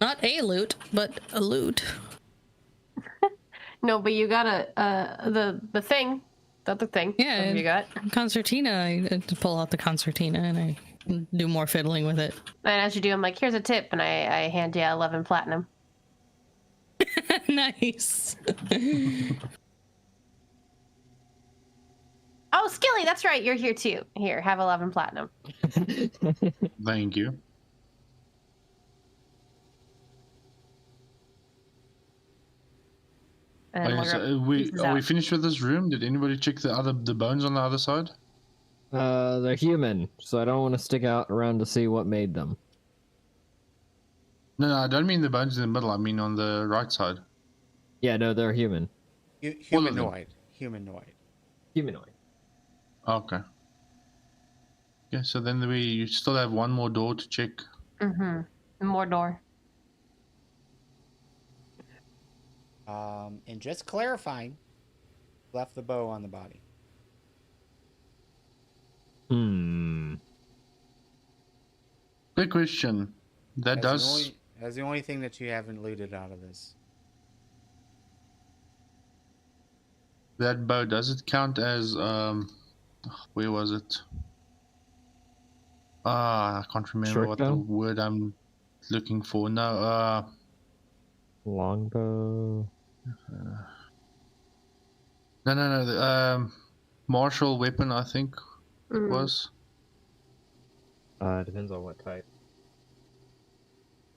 [SPEAKER 4] not a loot, but a loot.
[SPEAKER 3] No, but you got the thing. The other thing.
[SPEAKER 4] Yeah,
[SPEAKER 3] What you got.
[SPEAKER 4] Concertina. I had to pull out the concertina and I do more fiddling with it.
[SPEAKER 3] And as you do, I'm like, here's a tip, and I hand you 11 platinum.
[SPEAKER 4] Nice.
[SPEAKER 3] Oh, Skilly, that's right. You're here too. Here, have 11 platinum.
[SPEAKER 5] Thank you.
[SPEAKER 3] And
[SPEAKER 5] Okay, so are we finished with this room? Did anybody check the bones on the other side?
[SPEAKER 2] They're human, so I don't want to stick out around to see what made them.
[SPEAKER 5] No, I don't mean the bones in the middle. I mean on the right side.
[SPEAKER 2] Yeah, no, they're human.
[SPEAKER 1] Humanoid.
[SPEAKER 2] Humanoid.
[SPEAKER 5] Okay. Yeah, so then you still have one more door to check.
[SPEAKER 3] Mm-hmm. More door.
[SPEAKER 1] And just clarifying, left the bow on the body.
[SPEAKER 5] Good question. That's
[SPEAKER 1] the only thing that you haven't looted out of this.
[SPEAKER 5] That bow, does it count as where was it? I can't remember
[SPEAKER 2] Short
[SPEAKER 5] what
[SPEAKER 2] bow?
[SPEAKER 5] the word I'm looking for. No,
[SPEAKER 2] Longbow.
[SPEAKER 5] no. The martial weapon, I think it was.
[SPEAKER 2] Depends on what type.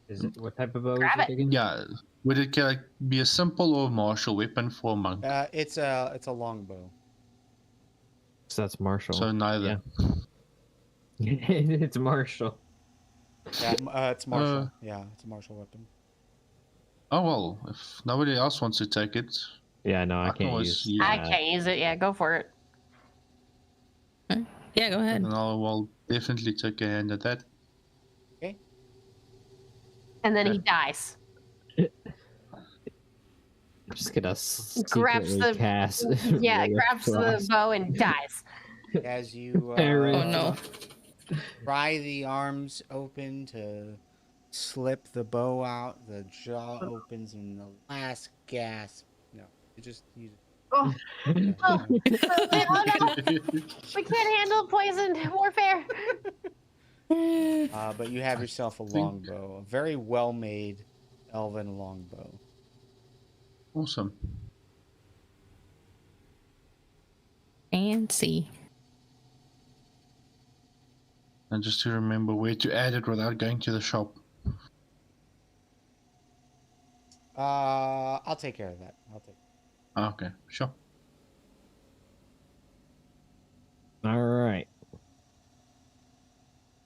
[SPEAKER 2] Is it what type of bow?
[SPEAKER 3] Grab
[SPEAKER 2] is
[SPEAKER 3] it.
[SPEAKER 2] again?
[SPEAKER 5] Yeah, would it be a simple or martial weapon for a monk?
[SPEAKER 1] It's a longbow.
[SPEAKER 2] So that's martial.
[SPEAKER 5] So neither.
[SPEAKER 2] Yeah. It's martial.
[SPEAKER 1] Yeah, it's martial. It's a martial weapon.
[SPEAKER 5] Oh well, if nobody else wants to take it,
[SPEAKER 2] Yeah, no, I
[SPEAKER 5] can
[SPEAKER 2] can't
[SPEAKER 5] always
[SPEAKER 2] use.
[SPEAKER 3] I can't use it. Yeah, go for it.
[SPEAKER 4] Yeah, go ahead.
[SPEAKER 5] then I'll definitely take a hand at that.
[SPEAKER 1] Okay.
[SPEAKER 3] And then he dies.
[SPEAKER 2] I'm just gonna
[SPEAKER 3] Grabs
[SPEAKER 2] secretly
[SPEAKER 3] the-
[SPEAKER 2] cast.
[SPEAKER 3] Yeah,
[SPEAKER 2] Ray of
[SPEAKER 3] grabs the
[SPEAKER 2] Frost.
[SPEAKER 3] bow and dies.
[SPEAKER 1] As you
[SPEAKER 2] Ray
[SPEAKER 4] Oh
[SPEAKER 2] of
[SPEAKER 4] no.
[SPEAKER 1] pry the arms open to slip the bow out, the jaw opens, and the last gasp. No, you
[SPEAKER 3] Oh,
[SPEAKER 1] yeah,
[SPEAKER 3] oh. Oh no! We can't handle poison warfare.
[SPEAKER 1] but you have yourself a longbow, a very well-made elven longbow.
[SPEAKER 5] Awesome.
[SPEAKER 4] Fancy.
[SPEAKER 5] And just to remember where to add it without going to the shop.
[SPEAKER 1] I'll take care of that.
[SPEAKER 5] Okay, sure.
[SPEAKER 2] All right.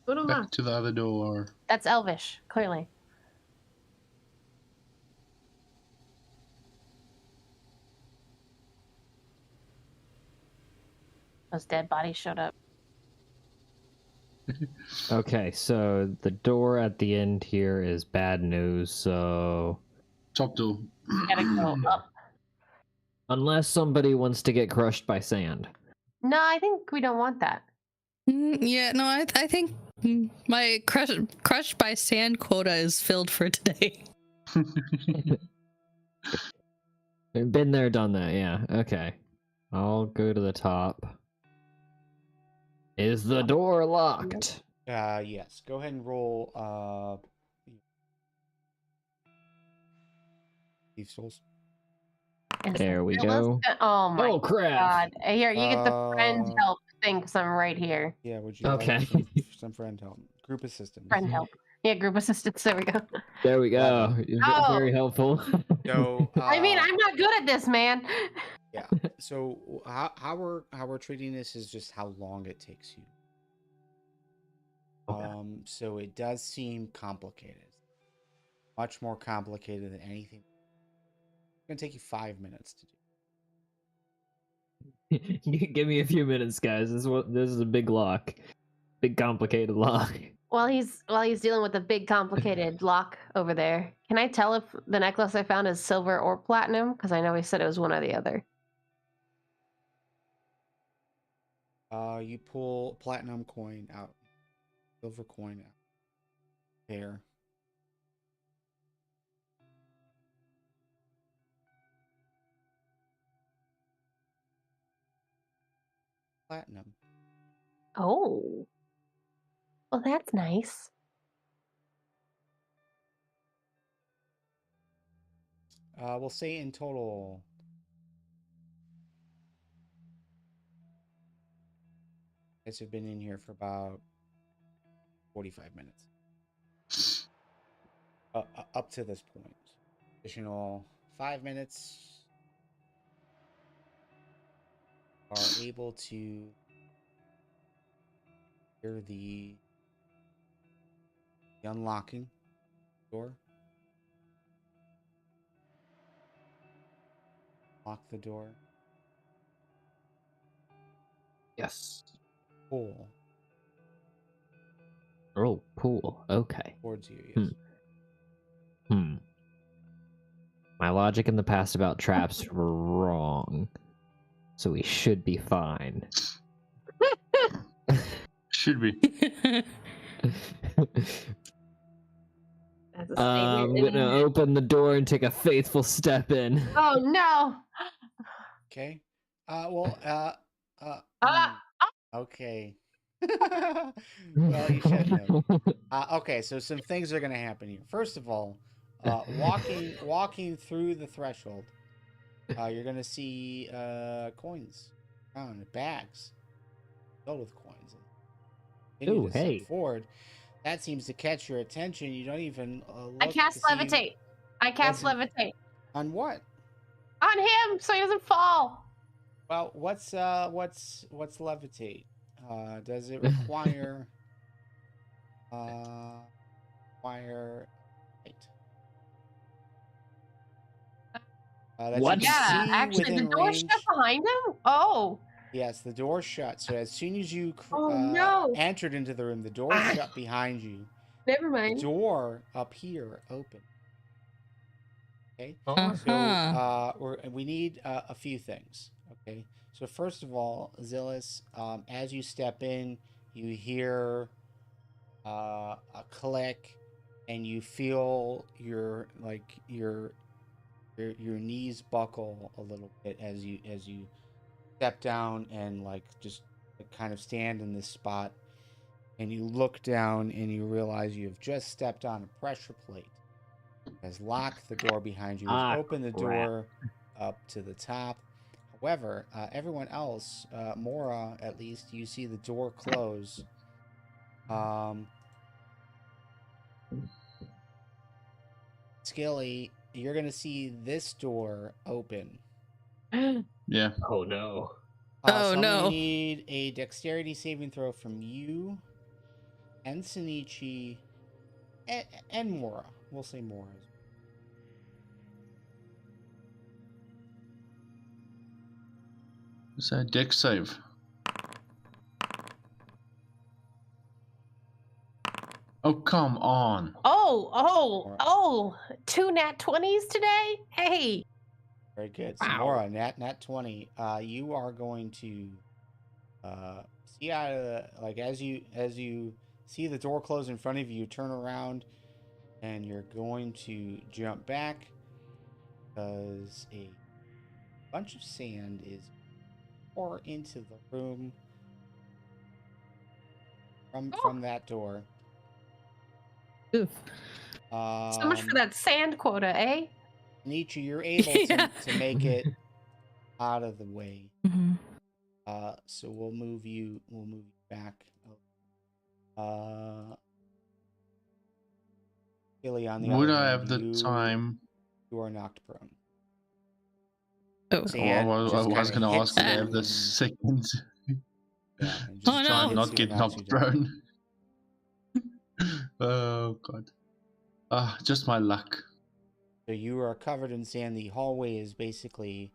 [SPEAKER 5] Back to the other door.
[SPEAKER 3] That's Elvish, clearly. Those dead bodies showed up.
[SPEAKER 2] Okay, so the door at the end here is bad news, so...
[SPEAKER 5] Top door.
[SPEAKER 3] Gotta go up.
[SPEAKER 2] Unless somebody wants to get crushed by sand.
[SPEAKER 3] No, I think we don't want that.
[SPEAKER 4] Yeah, no, I think my crushed by sand quota is filled for today.
[SPEAKER 2] Been there, done that, yeah. Okay. I'll go to the top. Is the door locked?
[SPEAKER 1] Yes. Go ahead and roll Thieves' Tools.
[SPEAKER 2] There we go.
[SPEAKER 3] Oh my
[SPEAKER 2] Oh crap!
[SPEAKER 3] god! Here, you get the friend help thing, because I'm right here.
[SPEAKER 1] Yeah, would you
[SPEAKER 2] Okay.
[SPEAKER 1] like some friend help? Group assistance.
[SPEAKER 3] Friend help. Yeah, group assistance. There we go.
[SPEAKER 2] There we go.
[SPEAKER 3] Oh.
[SPEAKER 2] Very helpful.
[SPEAKER 1] So
[SPEAKER 3] I mean, I'm not good at this, man.
[SPEAKER 1] yeah. So how we're treating this is just how long it takes you.
[SPEAKER 2] Okay.
[SPEAKER 1] So it does seem complicated. Much more complicated than anything. It's gonna take you 5 minutes to do.
[SPEAKER 2] Give me a few minutes, guys. This is a big lock, big complicated lock.
[SPEAKER 3] While he's dealing with the big complicated lock over there, can I tell if the necklace I found is silver or platinum? Because I know he said it was one or the other.
[SPEAKER 1] You pull platinum coin out, silver coin out. There. Platinum.
[SPEAKER 3] Oh. Well, that's nice.
[SPEAKER 1] We'll say in total. I guess have been in here for about 45 minutes. Up to this point. Additional 5 minutes are able to hear the unlocking door. Lock the door.
[SPEAKER 2] Yes.
[SPEAKER 1] Pull
[SPEAKER 2] Oh, pool. Okay.
[SPEAKER 1] towards you. Yes.
[SPEAKER 2] My logic in the past about traps were wrong, so we should be fine.
[SPEAKER 5] Should be.
[SPEAKER 2] I'm gonna open the door and take a faithful step in.
[SPEAKER 3] Oh no!
[SPEAKER 1] Okay. Okay. Well, you should know. Okay, so some things are gonna happen here. First of all, walking through the threshold, you're gonna see coins, bags filled with coins.
[SPEAKER 2] Ooh, hey.
[SPEAKER 1] Step forward. That seems to catch your attention. You don't even look
[SPEAKER 3] I cast levitate. I cast levitate.
[SPEAKER 1] On what?
[SPEAKER 3] On him, so he doesn't fall.
[SPEAKER 1] Well, what's levitate? Does it require height?
[SPEAKER 2] What?
[SPEAKER 3] Yeah, actually, the door shut behind him. Oh.
[SPEAKER 1] Yes, the door shut. So as soon as you entered into the room, the door shut behind you.
[SPEAKER 3] Never mind.
[SPEAKER 1] The door up here open. Okay.
[SPEAKER 2] Uh-huh.
[SPEAKER 1] So we need a few things. Okay. So first of all, Zilis, as you step in, you hear a click, and you feel your knees buckle a little bit as you step down and just kind of stand in this spot, and you look down and you realize you have just stepped on a pressure plate. It has locked the door behind you. Has opened the door up to the top. However, everyone else, Mora at least, you see the door close Skilly, you're gonna see this door open.
[SPEAKER 5] Yeah.
[SPEAKER 2] Oh no.
[SPEAKER 4] Oh,
[SPEAKER 1] So I'm gonna
[SPEAKER 4] no.
[SPEAKER 1] need a dexterity saving throw from you and Shinichi and Mora. We'll say Mora.
[SPEAKER 5] It's a deck save. Oh, come on.
[SPEAKER 3] Oh, 2 nat 20s today? Hey.
[SPEAKER 1] Very good. So
[SPEAKER 2] Wow.
[SPEAKER 1] Mora, nat 20. You are going to see out of the, like as you see the door close in front of you, turn around and you're going to jump back because a bunch of sand is poured into the room from that door.
[SPEAKER 4] Oof.
[SPEAKER 3] So much for that sand quota, eh?
[SPEAKER 1] Nietzsche, you're able
[SPEAKER 4] Yeah.
[SPEAKER 1] to make it out of the way.
[SPEAKER 4] Mhm.
[SPEAKER 1] So we'll move you back. Skilly, on the
[SPEAKER 5] Would
[SPEAKER 1] other
[SPEAKER 5] I
[SPEAKER 1] hand,
[SPEAKER 5] have the time?
[SPEAKER 1] you are knocked prone.
[SPEAKER 4] Oh.
[SPEAKER 1] Sand
[SPEAKER 5] I
[SPEAKER 1] just
[SPEAKER 5] was
[SPEAKER 1] kinda
[SPEAKER 5] going to
[SPEAKER 1] hits
[SPEAKER 5] ask if I
[SPEAKER 1] you
[SPEAKER 5] have the
[SPEAKER 1] and-
[SPEAKER 5] second.
[SPEAKER 1] Yeah, and
[SPEAKER 4] Oh,
[SPEAKER 1] just
[SPEAKER 4] no.
[SPEAKER 5] Try and
[SPEAKER 1] hits
[SPEAKER 5] not
[SPEAKER 1] you
[SPEAKER 5] get
[SPEAKER 1] and knocks you
[SPEAKER 5] knocked
[SPEAKER 1] down.
[SPEAKER 5] prone. Oh, God. Just my luck.
[SPEAKER 1] So you are covered in sand. The hallway is basically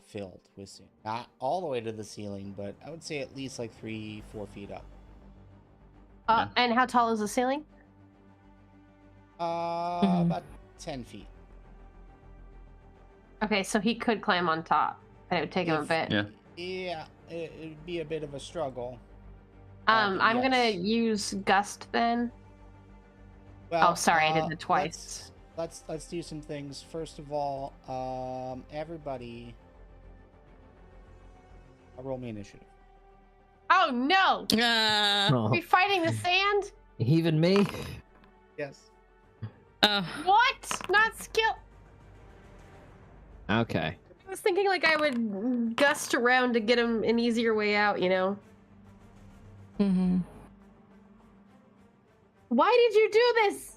[SPEAKER 1] filled with sand. Not all the way to the ceiling, but I would say at least like 3-4 feet up.
[SPEAKER 5] Yeah.
[SPEAKER 3] And how tall is the ceiling?
[SPEAKER 1] About 10 feet.
[SPEAKER 3] Okay, so he could climb on top, but it would take him a bit.
[SPEAKER 5] Yeah.
[SPEAKER 1] Yeah, it'd be a bit of a struggle.
[SPEAKER 3] I'm gonna
[SPEAKER 1] yes.
[SPEAKER 3] use gust then.
[SPEAKER 1] Well,
[SPEAKER 3] Oh, sorry, I did it twice.
[SPEAKER 1] Let's do some things. First of all, everybody, roll me initiative.
[SPEAKER 3] Oh no!
[SPEAKER 2] Oh,
[SPEAKER 3] Are we fighting the sand?
[SPEAKER 2] even me?
[SPEAKER 1] Yes.
[SPEAKER 3] What? Not skill.
[SPEAKER 2] Okay.
[SPEAKER 3] I was thinking like I would gust around to get him an easier way out, you know?
[SPEAKER 4] Mhm.
[SPEAKER 3] Why did you do this?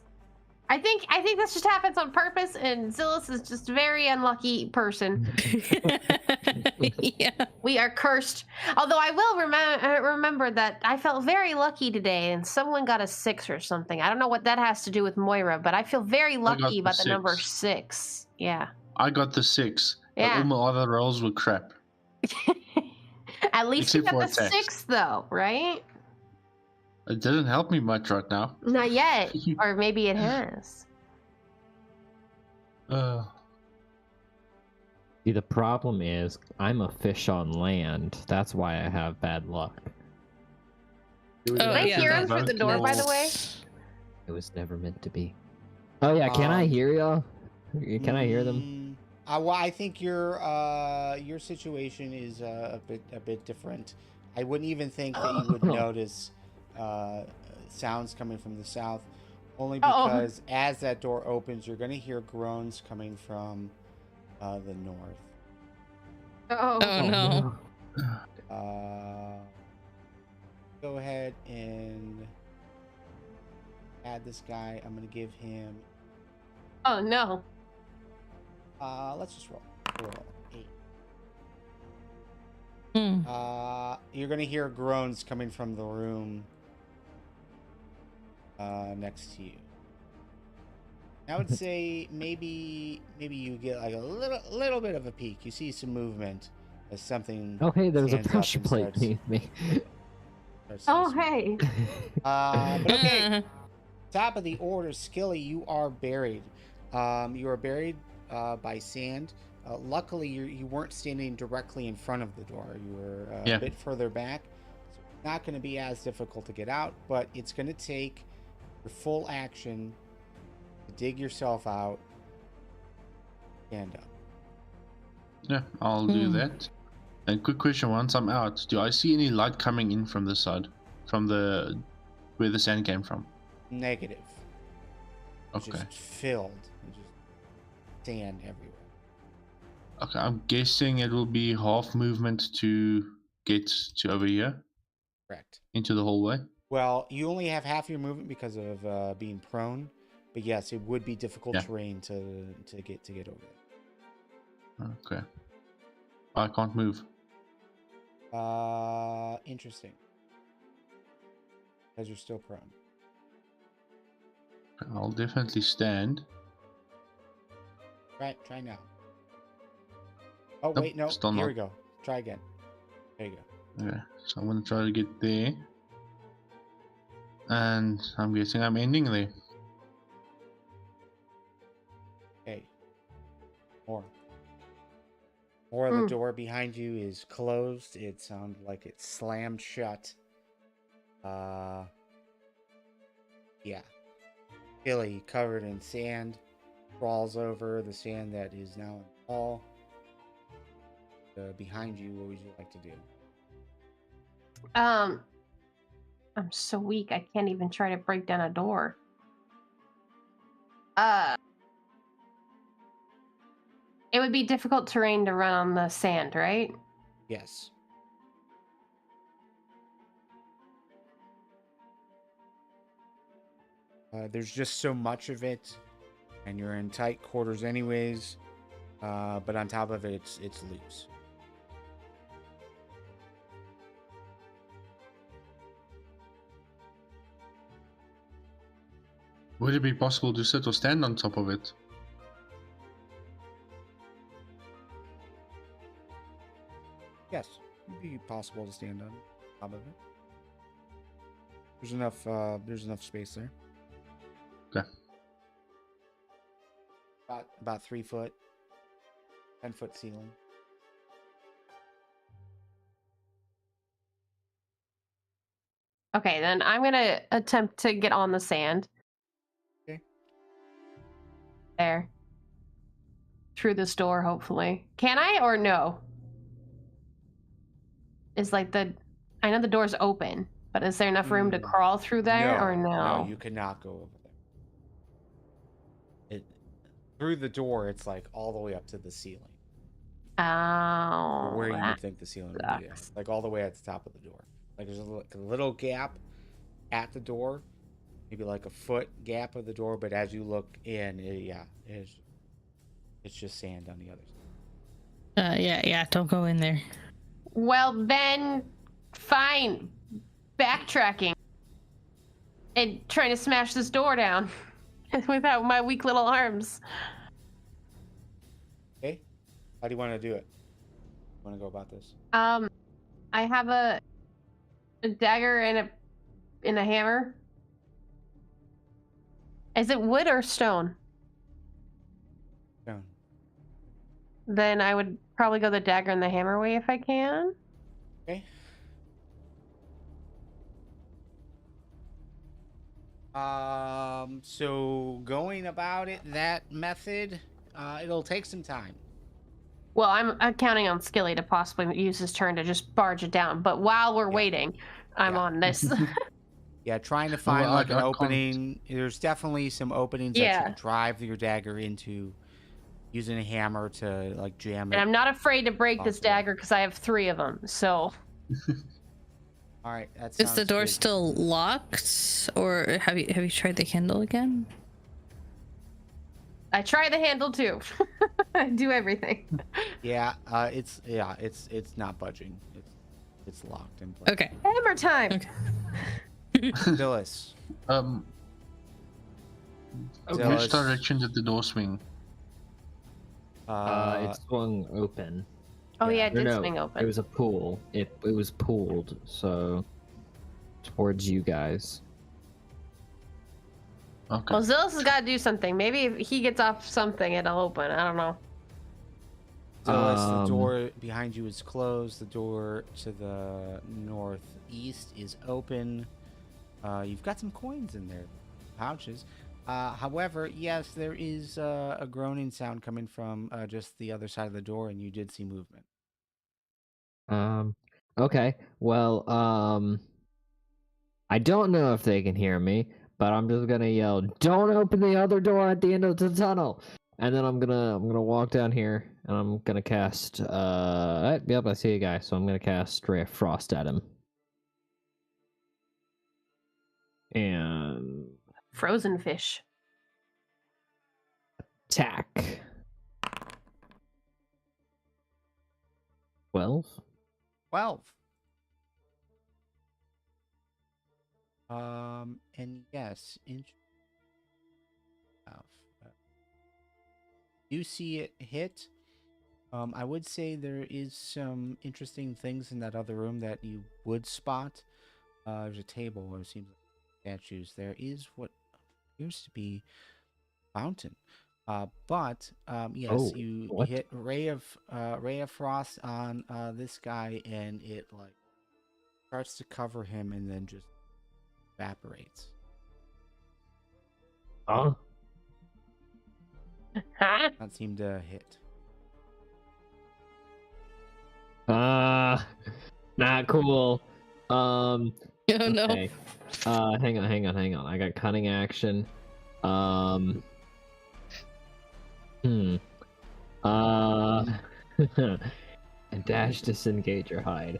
[SPEAKER 3] I think this just happens on purpose, and Zilis is just a very unlucky person.
[SPEAKER 4] Yeah.
[SPEAKER 3] We are cursed. Although I will remember that I felt very lucky today, and someone got a 6 or something. I don't know what that has to do with Moira, but I feel very lucky about the number 6. Yeah.
[SPEAKER 5] I got the 6.
[SPEAKER 3] Yeah.
[SPEAKER 5] All my other rolls were crap.
[SPEAKER 3] At least
[SPEAKER 5] Except
[SPEAKER 3] you got
[SPEAKER 5] for
[SPEAKER 3] the
[SPEAKER 5] attacks.
[SPEAKER 3] 6, though, right?
[SPEAKER 5] It didn't help me much right now.
[SPEAKER 3] Not yet. Or maybe it has.
[SPEAKER 2] See, the problem is I'm a fish on land. That's why I have bad luck.
[SPEAKER 4] Oh,
[SPEAKER 3] Can I
[SPEAKER 4] yeah,
[SPEAKER 3] hear him
[SPEAKER 4] that's
[SPEAKER 3] through the door, by the way?
[SPEAKER 2] It was never meant to be. Oh yeah, can I hear y'all? Can I hear them?
[SPEAKER 1] Well, I think your situation is a bit different. I wouldn't even think that you would notice sounds coming from the south, only because as that door opens, you're going to hear groans coming from the north.
[SPEAKER 3] Oh
[SPEAKER 4] no.
[SPEAKER 1] Go ahead and add this guy. I'm going to give him.
[SPEAKER 3] Oh no.
[SPEAKER 1] Let's just roll. Roll 8.
[SPEAKER 4] Hmm.
[SPEAKER 1] You're gonna hear groans coming from the room next to you. I would say maybe you get like a little bit of a peek. You see some movement as something.
[SPEAKER 2] Oh hey, there's a
[SPEAKER 1] stands up
[SPEAKER 2] pressure
[SPEAKER 1] and
[SPEAKER 2] plate
[SPEAKER 1] starts-
[SPEAKER 2] beneath me.
[SPEAKER 1] starts
[SPEAKER 3] Oh,
[SPEAKER 1] to swim.
[SPEAKER 3] hey.
[SPEAKER 1] But okay. Top of the order, Skilly, you are buried. You are buried by sand. Luckily, you weren't standing directly in front of the door. You were a bit further back. So it's not going to be as difficult to get out, but it's going to take your full action to dig yourself out. Stand up.
[SPEAKER 5] Yeah, I'll do that. And quick question, once I'm out, do I see any light coming in from this side? From where the sand came from?
[SPEAKER 1] Negative. It's
[SPEAKER 5] Okay.
[SPEAKER 1] just filled. It's just sand everywhere.
[SPEAKER 5] Okay, I'm guessing it will be half movement to get to over here.
[SPEAKER 1] Correct.
[SPEAKER 5] into the hallway?
[SPEAKER 1] Well, you only have half your movement because of being prone, but yes, it would be difficult terrain to get over there.
[SPEAKER 5] Okay. I can't move.
[SPEAKER 1] Interesting. Because you're still prone.
[SPEAKER 5] I'll definitely stand.
[SPEAKER 1] Try now. Oh,
[SPEAKER 5] Nope,
[SPEAKER 1] wait, no.
[SPEAKER 5] still
[SPEAKER 1] Here
[SPEAKER 5] not.
[SPEAKER 1] we go. Try again. There you go.
[SPEAKER 5] Okay, so I'm gonna try to get there. And I'm guessing I'm ending there.
[SPEAKER 1] Okay. More. The door behind you is closed. It sounds like it's slammed shut. Yeah. Skilly, covered in sand, crawls over the sand that is now in the wall. Behind you, what would you like to do?
[SPEAKER 3] I'm so weak. I can't even try to break down a door. It would be difficult terrain to run on the sand, right?
[SPEAKER 1] Yes. There's just so much of it, and you're in tight quarters anyways. But on top of it, it's loose.
[SPEAKER 5] Would it be possible to sit or stand on top of it?
[SPEAKER 1] Yes, it'd be possible to stand on top of it. There's enough space there.
[SPEAKER 5] Okay.
[SPEAKER 1] About 3 foot, 10-foot ceiling.
[SPEAKER 3] Okay, then I'm gonna attempt to get on the sand.
[SPEAKER 1] Okay.
[SPEAKER 3] There. Through this door, hopefully. Can I or no? Is like I know the door's open, but is there enough room to crawl through there or no?
[SPEAKER 1] No, you cannot go over there. Through the door, it's like all the way up to the ceiling.
[SPEAKER 3] Oh.
[SPEAKER 1] Where you would think the ceiling would be. Like all the way at the top of the door. Like there's a little gap at the door, maybe like a foot gap of the door, but as you look in, it's just sand on the other side.
[SPEAKER 4] Yeah, don't go in there.
[SPEAKER 3] Well then, fine. Backtracking. And trying to smash this door down without my weak little arms.
[SPEAKER 1] Okay. How do you want to do it? Want to go about this?
[SPEAKER 3] I have a dagger and a hammer. Is it wood or stone?
[SPEAKER 1] Stone.
[SPEAKER 3] Then I would probably go the dagger and the hammer way if I can.
[SPEAKER 1] Okay. So going about it that method, it'll take some time.
[SPEAKER 3] Well, I'm counting on Skilly to possibly use his turn to just barge it down. But while we're waiting, I'm on this.
[SPEAKER 1] Yeah, trying to find an opening. There's definitely some openings that you can drive your dagger into, using a hammer to like jam it.
[SPEAKER 3] And I'm not afraid to break this dagger because I have 3 of them. So.
[SPEAKER 1] All right, that's.
[SPEAKER 4] Is the door still locked, or have you tried the handle again?
[SPEAKER 3] I try the handle too. I do everything.
[SPEAKER 1] Yeah, it's not budging. It's locked in place.
[SPEAKER 4] Okay.
[SPEAKER 3] Hammer time.
[SPEAKER 4] Okay.
[SPEAKER 1] Zilis.
[SPEAKER 5] Which direction did the door swing?
[SPEAKER 2] It swung open.
[SPEAKER 3] Oh yeah, it did
[SPEAKER 2] No,
[SPEAKER 3] swing open.
[SPEAKER 2] It was a pool. It was pooled, so towards you guys.
[SPEAKER 5] Okay.
[SPEAKER 3] Well, Zilis has got to do something. Maybe if he gets off something, it'll open. I don't know.
[SPEAKER 1] Zilis, the door behind you is closed. The door to the northeast is open. You've got some coins in there, pouches. However, yes, there is a groaning sound coming from just the other side of the door, and you did see movement.
[SPEAKER 2] Okay. Well, I don't know if they can hear me, but I'm just gonna yell, "Don't open the other door at the end of the tunnel!" And then I'm gonna walk down here, and I'm gonna cast. Yep, I see a guy, so I'm gonna cast Ray of Frost at him. And
[SPEAKER 3] Frozen fish.
[SPEAKER 2] attack. 12.
[SPEAKER 1] 12. And yes, you see it hit. I would say there is some interesting things in that other room that you would spot. There's a table where it seems like statues. There is what appears to be a fountain. But yes, you
[SPEAKER 2] what?
[SPEAKER 1] hit ray of frost on this guy, and it like starts to cover him, and then just evaporates.
[SPEAKER 2] Huh?
[SPEAKER 1] Not seem to hit.
[SPEAKER 2] Not cool.
[SPEAKER 4] Oh no.
[SPEAKER 2] Okay. Hang on. I got cunning action. And dash, disengage, or hide.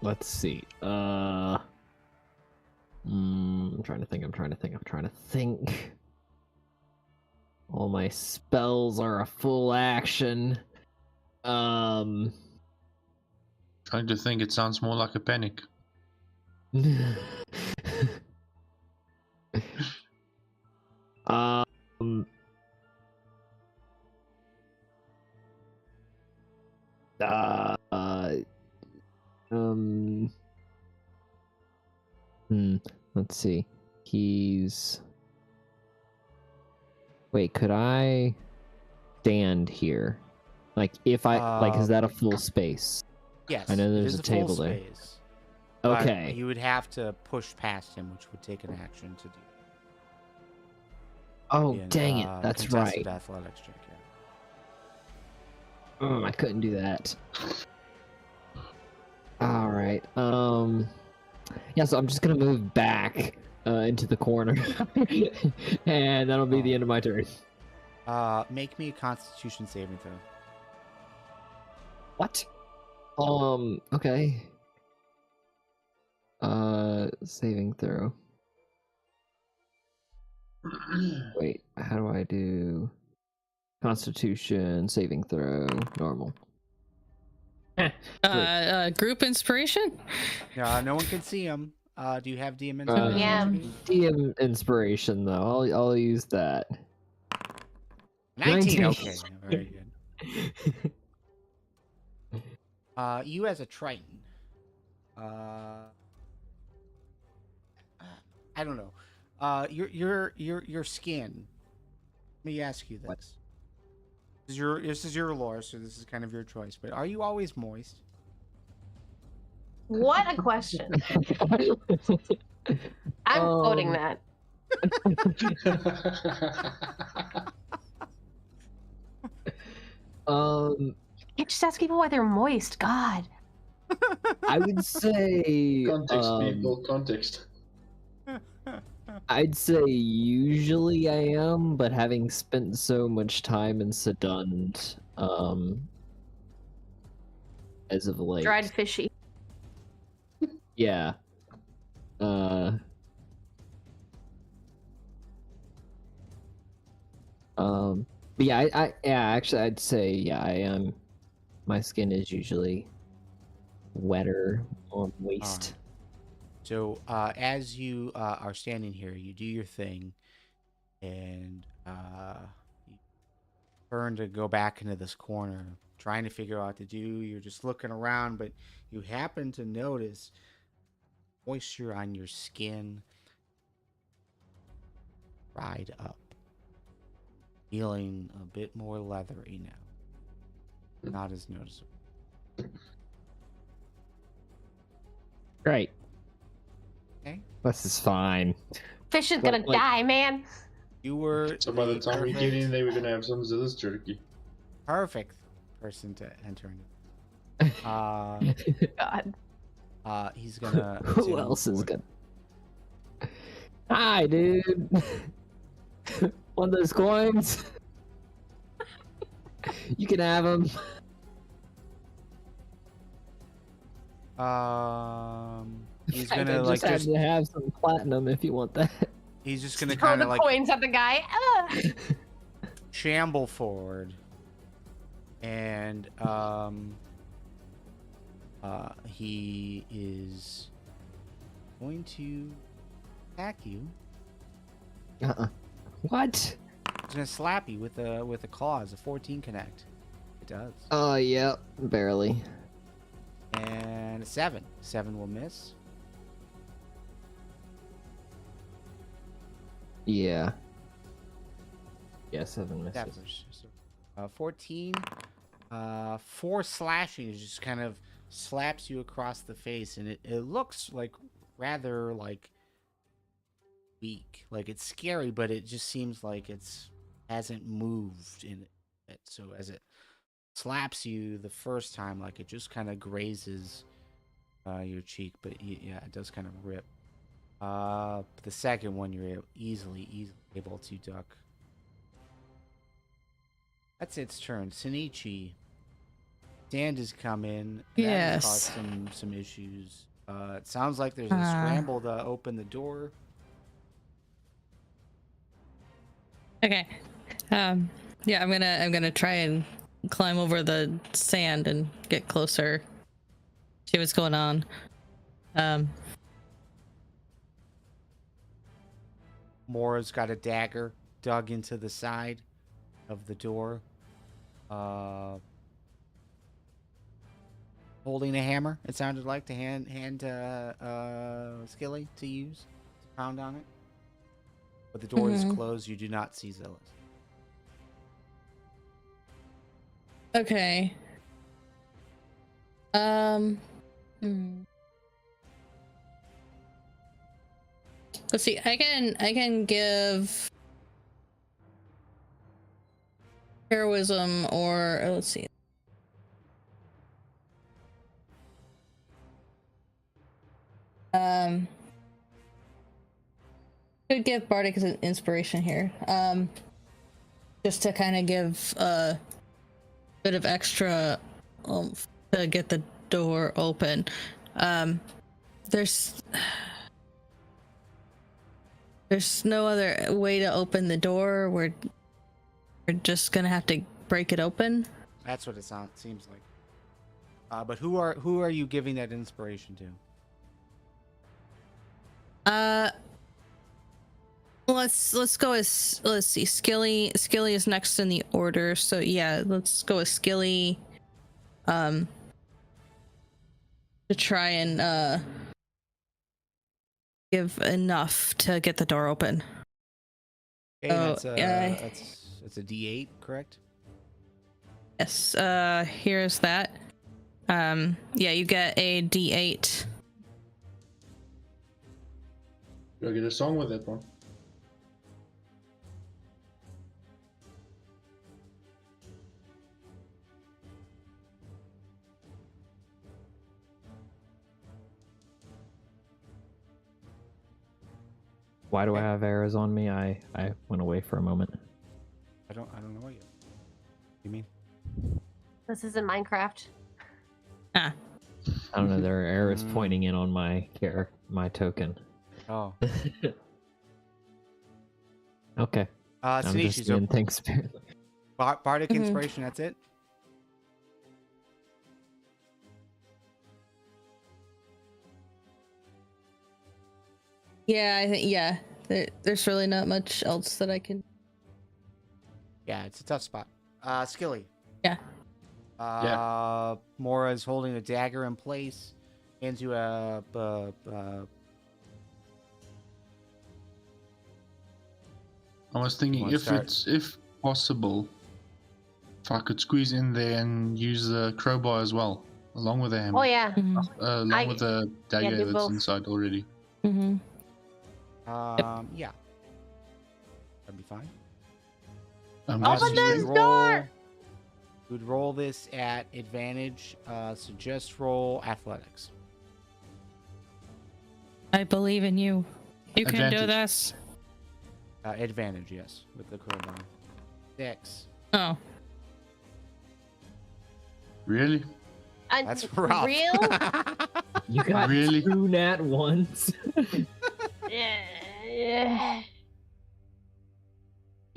[SPEAKER 2] Let's see. I'm trying to think. All my spells are a full action.
[SPEAKER 5] Trying to think, it sounds more like a panic.
[SPEAKER 2] Let's see. Wait, could I stand here? Like, if I is that a full space?
[SPEAKER 1] Yes,
[SPEAKER 2] I know
[SPEAKER 1] it
[SPEAKER 2] there's
[SPEAKER 1] is
[SPEAKER 2] a table
[SPEAKER 1] full
[SPEAKER 2] there.
[SPEAKER 1] space, but
[SPEAKER 2] Okay.
[SPEAKER 1] you would have to push past him, which would take an action to do.
[SPEAKER 2] Oh,
[SPEAKER 1] And,
[SPEAKER 2] dang it. That's
[SPEAKER 1] contested
[SPEAKER 2] right.
[SPEAKER 1] athletics check, yeah.
[SPEAKER 2] I couldn't do that. All right. Yeah, so I'm just gonna move back into the corner, and that'll be the end of my turn.
[SPEAKER 1] Make me a Constitution saving throw.
[SPEAKER 2] What? Okay. Saving throw. Wait, how do I do Constitution saving throw normal?
[SPEAKER 4] Group inspiration?
[SPEAKER 1] No one can see him. Do you have DM inspiration?
[SPEAKER 3] Yeah.
[SPEAKER 2] DM inspiration though. I'll use that.
[SPEAKER 1] 19.
[SPEAKER 2] 19.
[SPEAKER 1] Okay, very good. You as a Triton. I don't know. Your skin. Let me ask you this.
[SPEAKER 2] What?
[SPEAKER 1] This is your lore, so this is kind of your choice. But are you always moist?
[SPEAKER 3] What a question. I'm quoting that. Can't just ask people why they're moist. God.
[SPEAKER 2] I would say
[SPEAKER 5] Context, people, context.
[SPEAKER 2] I'd say usually I am, but having spent so much time in Sedund, as of late.
[SPEAKER 3] Dried fishy.
[SPEAKER 2] Yeah. But yeah, actually, I'd say, yeah, I am. My skin is usually wetter or moist.
[SPEAKER 1] So as you are standing here, you do your thing, and you turn to go back into this corner, trying to figure out what to do. You're just looking around, but you happen to notice moisture on your skin dried up, feeling a bit more leathery now. Not as noticeable.
[SPEAKER 2] Great.
[SPEAKER 1] Okay.
[SPEAKER 2] This is fine.
[SPEAKER 3] Fish is gonna die, man.
[SPEAKER 1] You were
[SPEAKER 5] So by the time we get in there, we're gonna have some Zilis jerky.
[SPEAKER 1] perfect person to enter into.
[SPEAKER 3] God.
[SPEAKER 1] He's gonna.
[SPEAKER 2] Who else is gonna? Hi, dude. One of those coins. You can have them.
[SPEAKER 1] He's
[SPEAKER 2] I
[SPEAKER 1] gonna like
[SPEAKER 2] just had
[SPEAKER 1] just
[SPEAKER 2] to have some platinum if you want that.
[SPEAKER 1] he's just gonna
[SPEAKER 3] Throw
[SPEAKER 1] kind
[SPEAKER 3] the
[SPEAKER 1] of like
[SPEAKER 3] coins at the guy.
[SPEAKER 1] shamble forward, and he is going to attack you.
[SPEAKER 2] What?
[SPEAKER 1] He's gonna slap you with a claws. A 14 connect. It does.
[SPEAKER 2] Oh, yeah, barely.
[SPEAKER 1] And a 7. 7 will miss.
[SPEAKER 2] Yeah. Yeah, 7 misses.
[SPEAKER 1] That was, 14. 4 slashing just kind of slaps you across the face, and it looks like rather like weak. Like it's scary, but it just seems like it's hasn't moved in it. So as it slaps you the first time, like it just kind of grazes your cheek, but yeah, it does kind of rip. The second one you're easily able to duck. That's its turn. Shinichi. Sand has come in. That has caused some issues. It sounds like there's a scramble to open the door.
[SPEAKER 4] Okay. Yeah, I'm gonna try and climb over the sand and get closer. See what's going on.
[SPEAKER 1] Mora's got a dagger dug into the side of the door. Holding a hammer, it sounded like, to hand Skilly to use to pound on it. But the door is closed. You do not see Zilis.
[SPEAKER 4] Okay. Let's see. I can give heroism, or let's see. Could give Bardic as an inspiration here. Just to kind of give a bit of extra to get the door open. There's no other way to open the door. We're just gonna have to break it open.
[SPEAKER 1] That's what it seems like. But who are you giving that inspiration to?
[SPEAKER 4] Let's go as, let's see, Skilly is next in the order, so yeah, let's go with Skilly to try and give enough to get the door open.
[SPEAKER 1] Okay, it's a D8, correct?
[SPEAKER 4] Yes, here's that. Yeah, you get a D8.
[SPEAKER 5] Go get a song with it, one.
[SPEAKER 2] Why do I have arrows on me? I went away for a moment.
[SPEAKER 1] I don't know what you mean.
[SPEAKER 3] This is in Minecraft.
[SPEAKER 4] Ah.
[SPEAKER 2] I don't know. There are arrows pointing in on my token.
[SPEAKER 1] Oh.
[SPEAKER 2] Okay. I'm just doing things.
[SPEAKER 1] Bardic inspiration. That's it.
[SPEAKER 4] Yeah, I think there's really not much else that I can.
[SPEAKER 1] Yeah, it's a tough spot. Skilly.
[SPEAKER 4] Yeah.
[SPEAKER 1] Mora's holding a dagger in place. Hands you a
[SPEAKER 5] I was thinking if possible, if I could squeeze in there and use the crowbar as well, along with the hammer.
[SPEAKER 3] Oh yeah.
[SPEAKER 5] Along with the dagger that's
[SPEAKER 3] both.
[SPEAKER 5] inside already.
[SPEAKER 4] Mm-hmm.
[SPEAKER 1] Yeah. That'd be fine.
[SPEAKER 3] Open this door!
[SPEAKER 1] You would roll this at advantage. So just roll athletics.
[SPEAKER 4] I believe in you. You can do
[SPEAKER 5] Advantage.
[SPEAKER 4] this.
[SPEAKER 1] Advantage, yes, with the crowbar. 6.
[SPEAKER 4] Oh.
[SPEAKER 5] Really?
[SPEAKER 1] That's rough.
[SPEAKER 3] Real?
[SPEAKER 2] You got
[SPEAKER 5] Really?
[SPEAKER 2] 2 nat ones.
[SPEAKER 3] Yeah.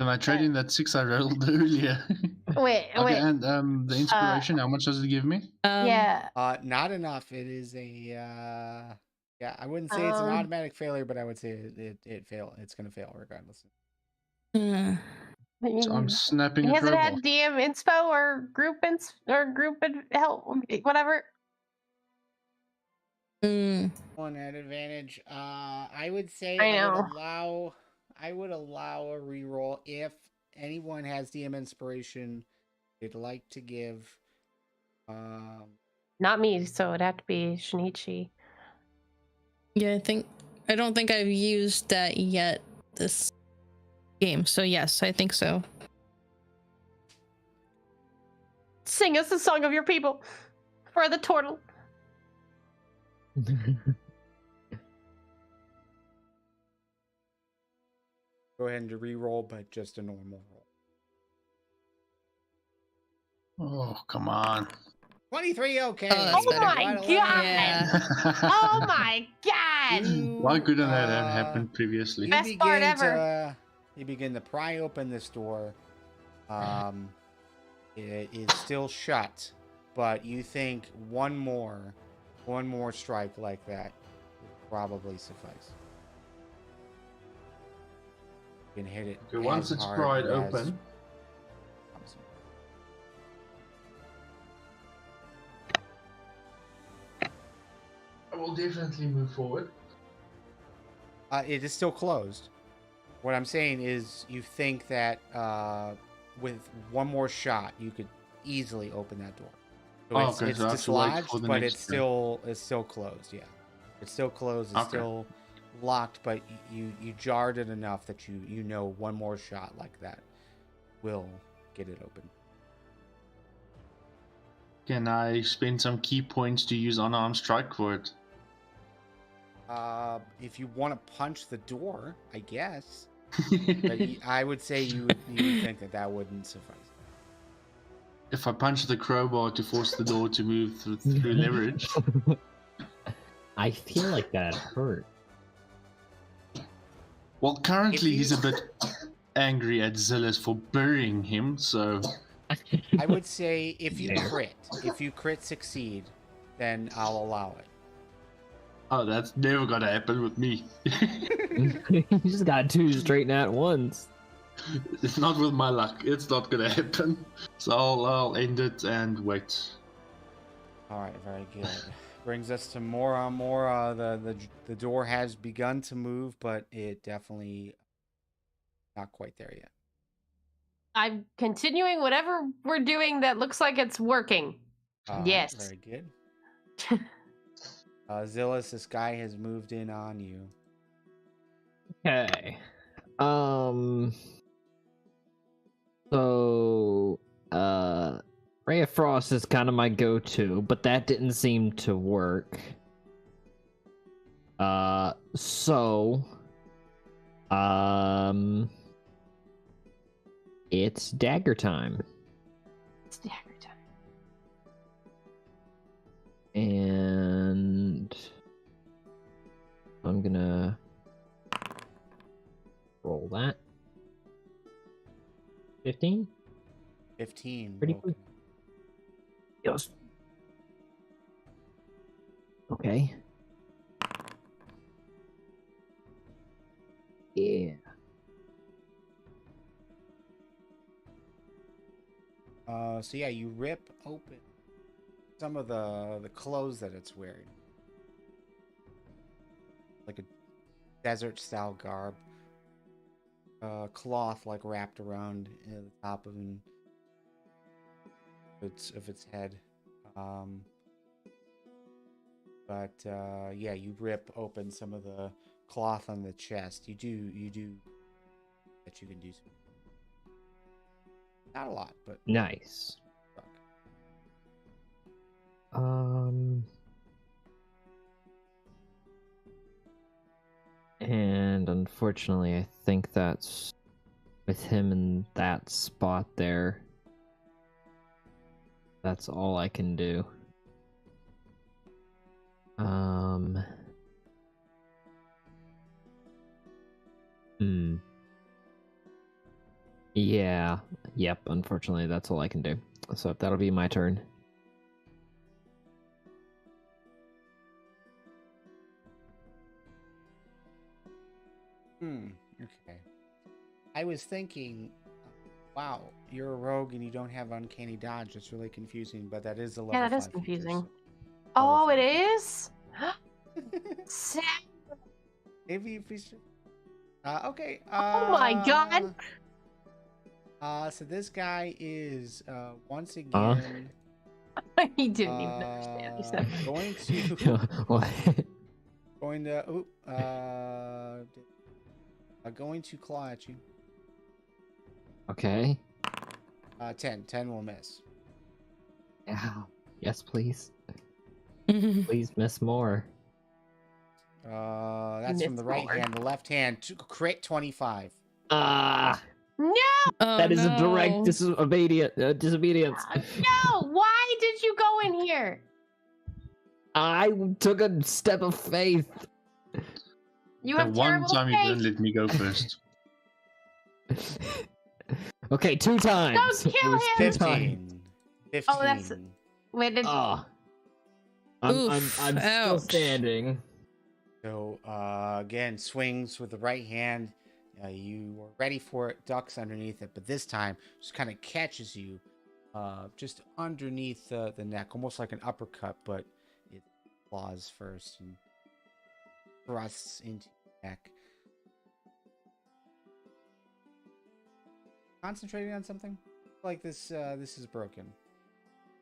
[SPEAKER 5] Am I trading that 6 I rolled earlier?
[SPEAKER 3] Wait,
[SPEAKER 5] Okay,
[SPEAKER 3] wait.
[SPEAKER 5] and the inspiration, how much does it give me?
[SPEAKER 3] Yeah.
[SPEAKER 1] Not enough. It is a yeah. I wouldn't say it's an automatic failure, but I would say it fail. It's gonna fail regardless.
[SPEAKER 5] So I'm snapping
[SPEAKER 3] He
[SPEAKER 5] a
[SPEAKER 3] hasn't
[SPEAKER 5] crowbar.
[SPEAKER 3] had DM inspo or group help, whatever.
[SPEAKER 1] One at advantage. I would say
[SPEAKER 3] I
[SPEAKER 1] I
[SPEAKER 3] know.
[SPEAKER 1] would allow a reroll if anyone has DM inspiration they'd like to give.
[SPEAKER 3] Not me, so it'd have to be Shinichi.
[SPEAKER 4] Yeah, I don't think I've used that yet this game. So yes, I think so.
[SPEAKER 3] Sing us the song of your people for the turtle.
[SPEAKER 1] Go ahead and reroll, but just a normal roll.
[SPEAKER 5] Oh, come on.
[SPEAKER 1] 23, okay.
[SPEAKER 4] Oh, that's better.
[SPEAKER 3] My god!
[SPEAKER 4] Yeah.
[SPEAKER 3] Oh my god!
[SPEAKER 5] Why couldn't that have happened previously?
[SPEAKER 3] Best part ever.
[SPEAKER 1] You begin to pry open this door. It is still shut, but you think one more strike like that would probably suffice. You can hit it.
[SPEAKER 5] Okay, once
[SPEAKER 1] as
[SPEAKER 5] it's
[SPEAKER 1] hard
[SPEAKER 5] pried
[SPEAKER 1] as
[SPEAKER 5] open.
[SPEAKER 1] possible.
[SPEAKER 5] I will definitely move forward.
[SPEAKER 1] It is still closed. What I'm saying is, you think that with one more shot, you could easily open that door. So
[SPEAKER 5] Okay,
[SPEAKER 1] it's
[SPEAKER 5] so I have to wait
[SPEAKER 1] dislodged,
[SPEAKER 5] for the
[SPEAKER 1] but
[SPEAKER 5] next
[SPEAKER 1] it's still closed. Yeah, it's still closed. It's
[SPEAKER 5] Okay.
[SPEAKER 1] still locked, but you jarred it enough that you know one more shot like that will get it open.
[SPEAKER 5] Can I spend some key points to use unarmed strike for it?
[SPEAKER 1] If you want to punch the door, I guess. But I would say you would think that wouldn't suffice.
[SPEAKER 5] If I punch the crowbar to force the door to move through leverage.
[SPEAKER 2] I feel like that hurt.
[SPEAKER 5] Well, currently
[SPEAKER 1] If you-
[SPEAKER 5] he's a bit angry at Zilis for burying him, so...
[SPEAKER 1] I would say if you
[SPEAKER 2] Fair.
[SPEAKER 1] crit succeed, then I'll allow it.
[SPEAKER 5] Oh, that's never gonna happen with me.
[SPEAKER 2] You just got 2 straight nat ones.
[SPEAKER 5] It's not with my luck. It's not gonna happen. So I'll end it and wait.
[SPEAKER 1] All right, very good. Brings us to more. The door has begun to move, but it definitely not quite there yet.
[SPEAKER 3] I'm continuing whatever we're doing that looks like it's working. Yes.
[SPEAKER 1] Very good. Zilis, this guy has moved in on you.
[SPEAKER 2] Okay. So, Ray of Frost is kind of my go-to, but that didn't seem to work. It's dagger time.
[SPEAKER 3] It's dagger time.
[SPEAKER 2] And I'm gonna roll that. 15?
[SPEAKER 1] 15.
[SPEAKER 2] Pretty
[SPEAKER 1] okay.
[SPEAKER 2] good. Yes. Okay. Yeah.
[SPEAKER 1] So yeah, you rip open some of the clothes that it's wearing, like a desert style garb, cloth like wrapped around the top of its head. Yeah, you rip open some of the cloth on the chest. You do that. You can do some. Not a lot, but
[SPEAKER 2] Nice. And unfortunately, I think that's with him in that spot there. That's all I can do. Hmm. Yeah. Yep. Unfortunately, that's all I can do. So that'll be my turn.
[SPEAKER 1] Okay. I was thinking, wow, you're a rogue and you don't have uncanny dodge. It's really confusing, but that is a level 5
[SPEAKER 3] Yeah, that is
[SPEAKER 1] feature,
[SPEAKER 3] confusing.
[SPEAKER 1] so-
[SPEAKER 3] Oh,
[SPEAKER 1] Level
[SPEAKER 3] it
[SPEAKER 1] 5.
[SPEAKER 3] is? Sad.
[SPEAKER 1] Maybe if we should. Okay.
[SPEAKER 3] Oh my god.
[SPEAKER 1] So this guy is once again
[SPEAKER 3] He didn't even understand. He said,
[SPEAKER 1] going to
[SPEAKER 2] What?
[SPEAKER 1] going to claw at you.
[SPEAKER 2] Okay.
[SPEAKER 1] 10 will miss.
[SPEAKER 2] Yeah. Yes, please. Please miss more.
[SPEAKER 1] That's from
[SPEAKER 3] Miss
[SPEAKER 1] the right
[SPEAKER 3] more.
[SPEAKER 1] hand. The left hand crit 25.
[SPEAKER 2] Ah,
[SPEAKER 3] no!
[SPEAKER 4] Oh,
[SPEAKER 2] that is a direct
[SPEAKER 4] no.
[SPEAKER 2] disobedience.
[SPEAKER 3] No! Why did you go in here?
[SPEAKER 2] I took a step of faith.
[SPEAKER 3] You
[SPEAKER 5] The
[SPEAKER 3] have
[SPEAKER 5] one
[SPEAKER 3] terrible
[SPEAKER 5] time you
[SPEAKER 3] faith.
[SPEAKER 5] didn't let me go first.
[SPEAKER 2] Okay, 2 times.
[SPEAKER 3] Don't kill
[SPEAKER 2] It was
[SPEAKER 3] him!
[SPEAKER 2] 2 times.
[SPEAKER 1] 15.
[SPEAKER 3] Oh, that's- Wait, did...
[SPEAKER 2] Oh. I'm
[SPEAKER 4] Oof,
[SPEAKER 2] still
[SPEAKER 4] ouch.
[SPEAKER 2] standing.
[SPEAKER 1] So, again, swings with the right hand. You were ready for it, ducks underneath it, but this time just kind of catches you just underneath the neck, almost like an uppercut, but it claws first and thrusts into the neck. Concentrating on something? Like this is broken.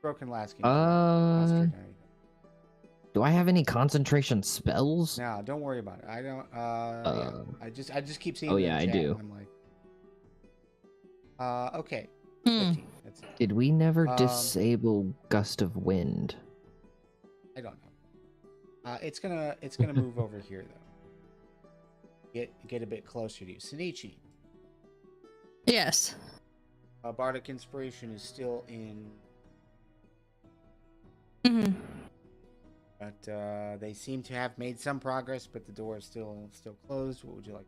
[SPEAKER 1] Broken last game. Concentrate on anything.
[SPEAKER 2] Do I have any concentration spells?
[SPEAKER 1] No, don't worry about it. I don't. Yeah. I just keep seeing.
[SPEAKER 2] Oh,
[SPEAKER 1] it in
[SPEAKER 2] yeah, I
[SPEAKER 1] chat,
[SPEAKER 2] do.
[SPEAKER 1] and I'm like, okay.
[SPEAKER 4] Hmm.
[SPEAKER 1] 15. That's it.
[SPEAKER 2] Did we never
[SPEAKER 1] Um,
[SPEAKER 2] disable Gust of Wind?
[SPEAKER 1] I don't know. It's gonna move over here though. Get a bit closer to you, Shinichi.
[SPEAKER 4] Yes.
[SPEAKER 1] Bardic Inspiration is still in,
[SPEAKER 4] Hmm.
[SPEAKER 1] but they seem to have made some progress, but the door is still closed. What would you like?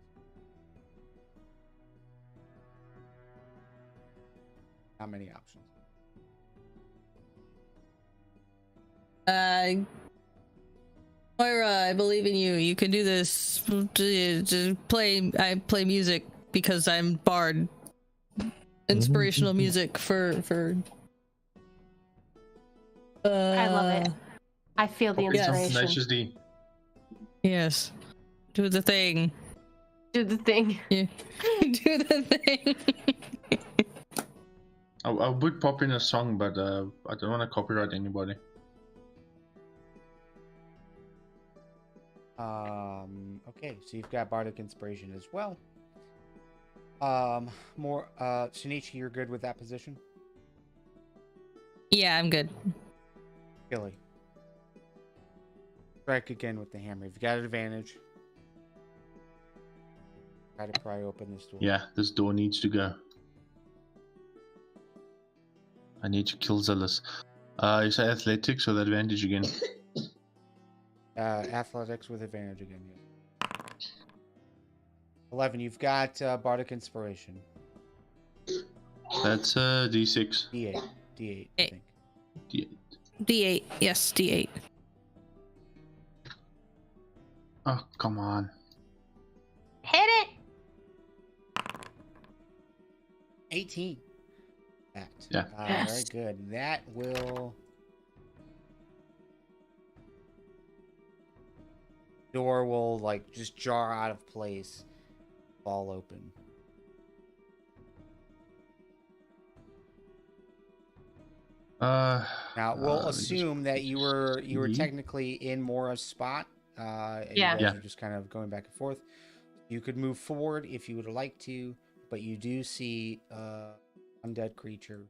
[SPEAKER 1] Not many options.
[SPEAKER 4] Moira, I believe in you. You can do this. I play music because I'm bard. Inspirational music for
[SPEAKER 3] I love it. I feel the
[SPEAKER 5] It's
[SPEAKER 3] inspiration.
[SPEAKER 5] Tenacious D.
[SPEAKER 4] Yes. Do the thing.
[SPEAKER 3] Do the thing.
[SPEAKER 4] Yeah. Do the thing.
[SPEAKER 5] I would pop in a song, but I don't want to copyright anybody.
[SPEAKER 1] Okay, so you've got Bardic Inspiration as well. Shinichi, you're good with that position?
[SPEAKER 4] Yeah, I'm good.
[SPEAKER 1] Skilly. Strike again with the hammer. You've got an advantage. Try to pry open this door.
[SPEAKER 5] Yeah, this door needs to go. I need to kill Zilis. You say athletics with advantage again.
[SPEAKER 1] Athletics with advantage again. Yeah. 11. You've got Bardic Inspiration.
[SPEAKER 5] That's D6.
[SPEAKER 1] D8. D8, I think.
[SPEAKER 5] D8.
[SPEAKER 4] D8. Yes, D8.
[SPEAKER 5] Oh, come on.
[SPEAKER 3] Hit it!
[SPEAKER 1] 18. That.
[SPEAKER 5] Yeah.
[SPEAKER 1] Very good. That will... Door will, like, just jar out of place. Fall open. Now we'll assume that you were technically in Mora's spot. And
[SPEAKER 3] Yeah.
[SPEAKER 1] You guys
[SPEAKER 5] Yeah.
[SPEAKER 1] are just kind of going back and forth. You could move forward if you would like to, but you do see undead creature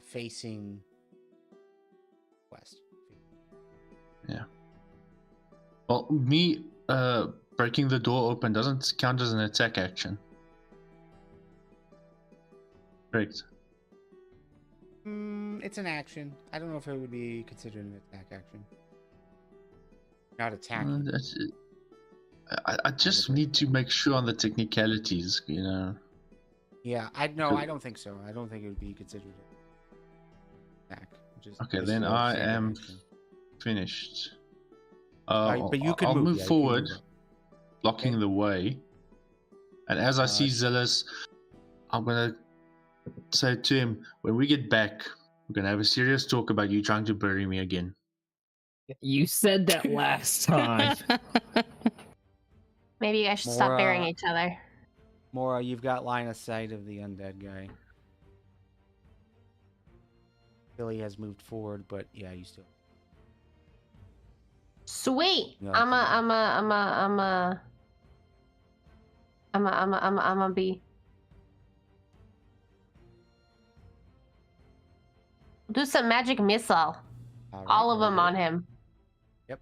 [SPEAKER 1] facing west.
[SPEAKER 5] Yeah. Well, me breaking the door open doesn't count as an attack action. Correct.
[SPEAKER 1] It's an action. I don't know if it would be considered an attack action. Not attacking.
[SPEAKER 5] That's it. I just need to make sure on the technicalities, you know.
[SPEAKER 1] Yeah, I don't think so. I don't think it would be considered an attack.
[SPEAKER 5] Okay,
[SPEAKER 1] just
[SPEAKER 5] then
[SPEAKER 1] a
[SPEAKER 5] I
[SPEAKER 1] standard
[SPEAKER 5] am
[SPEAKER 1] action.
[SPEAKER 5] finished.
[SPEAKER 1] But you can
[SPEAKER 5] I'll move
[SPEAKER 1] yeah, you can
[SPEAKER 5] forward,
[SPEAKER 1] move up.
[SPEAKER 5] blocking
[SPEAKER 1] Okay.
[SPEAKER 5] the way. And as I see Zilis, I'm gonna say to him, when we get back, we're gonna have a serious talk about you trying to bury me again.
[SPEAKER 2] You said that last time.
[SPEAKER 3] Maybe you guys should stop burying
[SPEAKER 1] Mora-
[SPEAKER 3] each other.
[SPEAKER 1] Mora, you've got line of sight of the undead guy. Billy has moved forward, but yeah, you still.
[SPEAKER 3] Sweet.
[SPEAKER 1] No,
[SPEAKER 3] I'm a B. Do some magic missile. All of them on him.
[SPEAKER 1] Yep.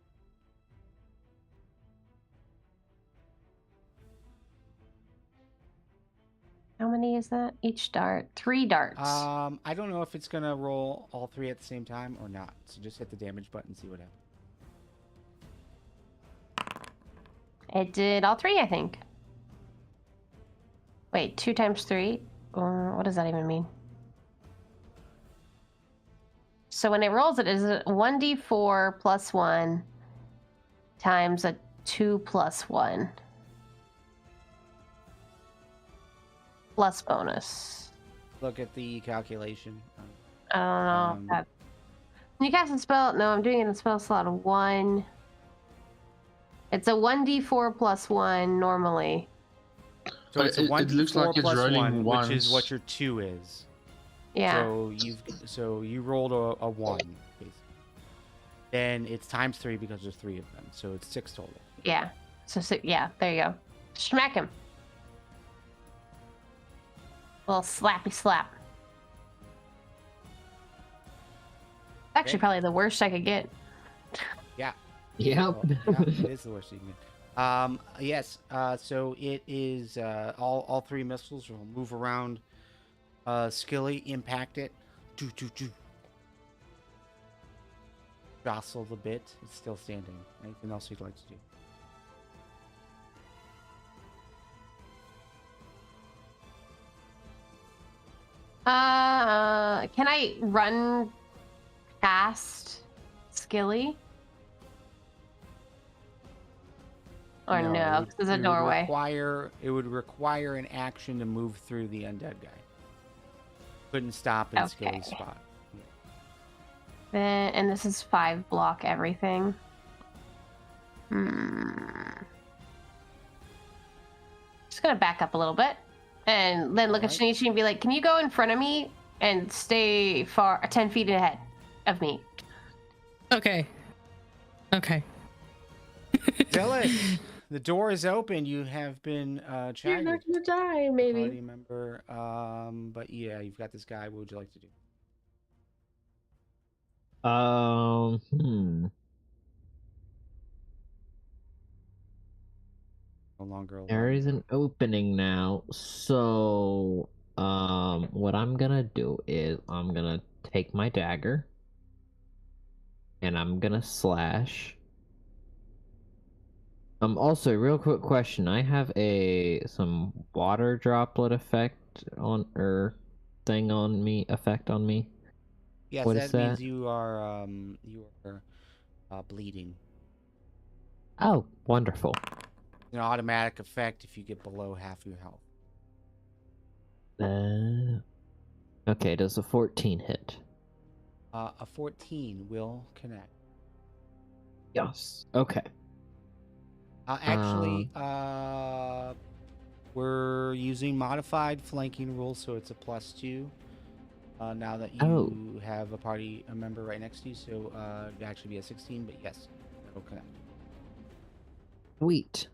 [SPEAKER 3] How many is that? Each dart. 3 darts.
[SPEAKER 1] I don't know if it's gonna roll all 3 at the same time or not. So just hit the damage button and see what happens.
[SPEAKER 3] It did all 3, I think. Wait, 2 times 3? What does that even mean? So when it rolls, it is a 1d4 plus 1 times a 2 plus 1. Plus bonus.
[SPEAKER 1] Look at the calculation.
[SPEAKER 3] I don't know. Can you cast a spell? No, I'm doing it in spell slot 1. It's a 1d4 plus 1 normally.
[SPEAKER 1] So it's a
[SPEAKER 5] it
[SPEAKER 1] 1d4
[SPEAKER 5] looks like it's
[SPEAKER 1] plus
[SPEAKER 5] rolling
[SPEAKER 1] 1, which is
[SPEAKER 5] ones.
[SPEAKER 1] what your 2 is.
[SPEAKER 3] Yeah.
[SPEAKER 1] So you rolled a 1, basically. Then it's times 3 because there's 3 of them. So it's 6 total.
[SPEAKER 3] Yeah. So yeah, there you go. Smack him. A little slappy slap. Actually,
[SPEAKER 1] Okay.
[SPEAKER 3] probably the worst I could get.
[SPEAKER 1] Yeah.
[SPEAKER 2] Yep.
[SPEAKER 1] Well, yeah, it is the worst you can get. Yes. So it is all 3 missiles will move around Skilly, impact it. Jostle the bit. It's still standing. Anything else you'd like to do?
[SPEAKER 3] Can I run past Skilly? Or no, because there's a doorway.
[SPEAKER 1] It would require an action to move through the undead guy. Couldn't stop in Skilly's spot.
[SPEAKER 3] Then, and this is 5 block everything. Just gonna back up a little bit. And then look at Shinichi and be like, can you go in front of me and stay 10 feet ahead of me?
[SPEAKER 4] Okay.
[SPEAKER 1] Zilis, the door is open. You have been
[SPEAKER 3] You're
[SPEAKER 1] chatting
[SPEAKER 3] not
[SPEAKER 1] with
[SPEAKER 3] gonna die, maybe.
[SPEAKER 1] party member. But yeah, you've got this guy. What would you like to do? No longer alone.
[SPEAKER 2] There is an opening now, so what I'm gonna do is I'm gonna take my dagger and I'm gonna slash. Also, real quick question: I have some water droplet effect on thing on me.
[SPEAKER 1] Yes,
[SPEAKER 2] What is
[SPEAKER 1] that means
[SPEAKER 2] that?
[SPEAKER 1] you are bleeding.
[SPEAKER 2] Oh, wonderful.
[SPEAKER 1] An automatic effect if you get below half your health.
[SPEAKER 2] Okay, does a 14 hit?
[SPEAKER 1] A 14 will connect.
[SPEAKER 2] Yes. Okay.
[SPEAKER 1] Actually, we're using modified flanking rules, so it's a +2. Now that you have a member right next to you, so it'd actually be a 16, but yes, that'll connect.
[SPEAKER 2] Sweet.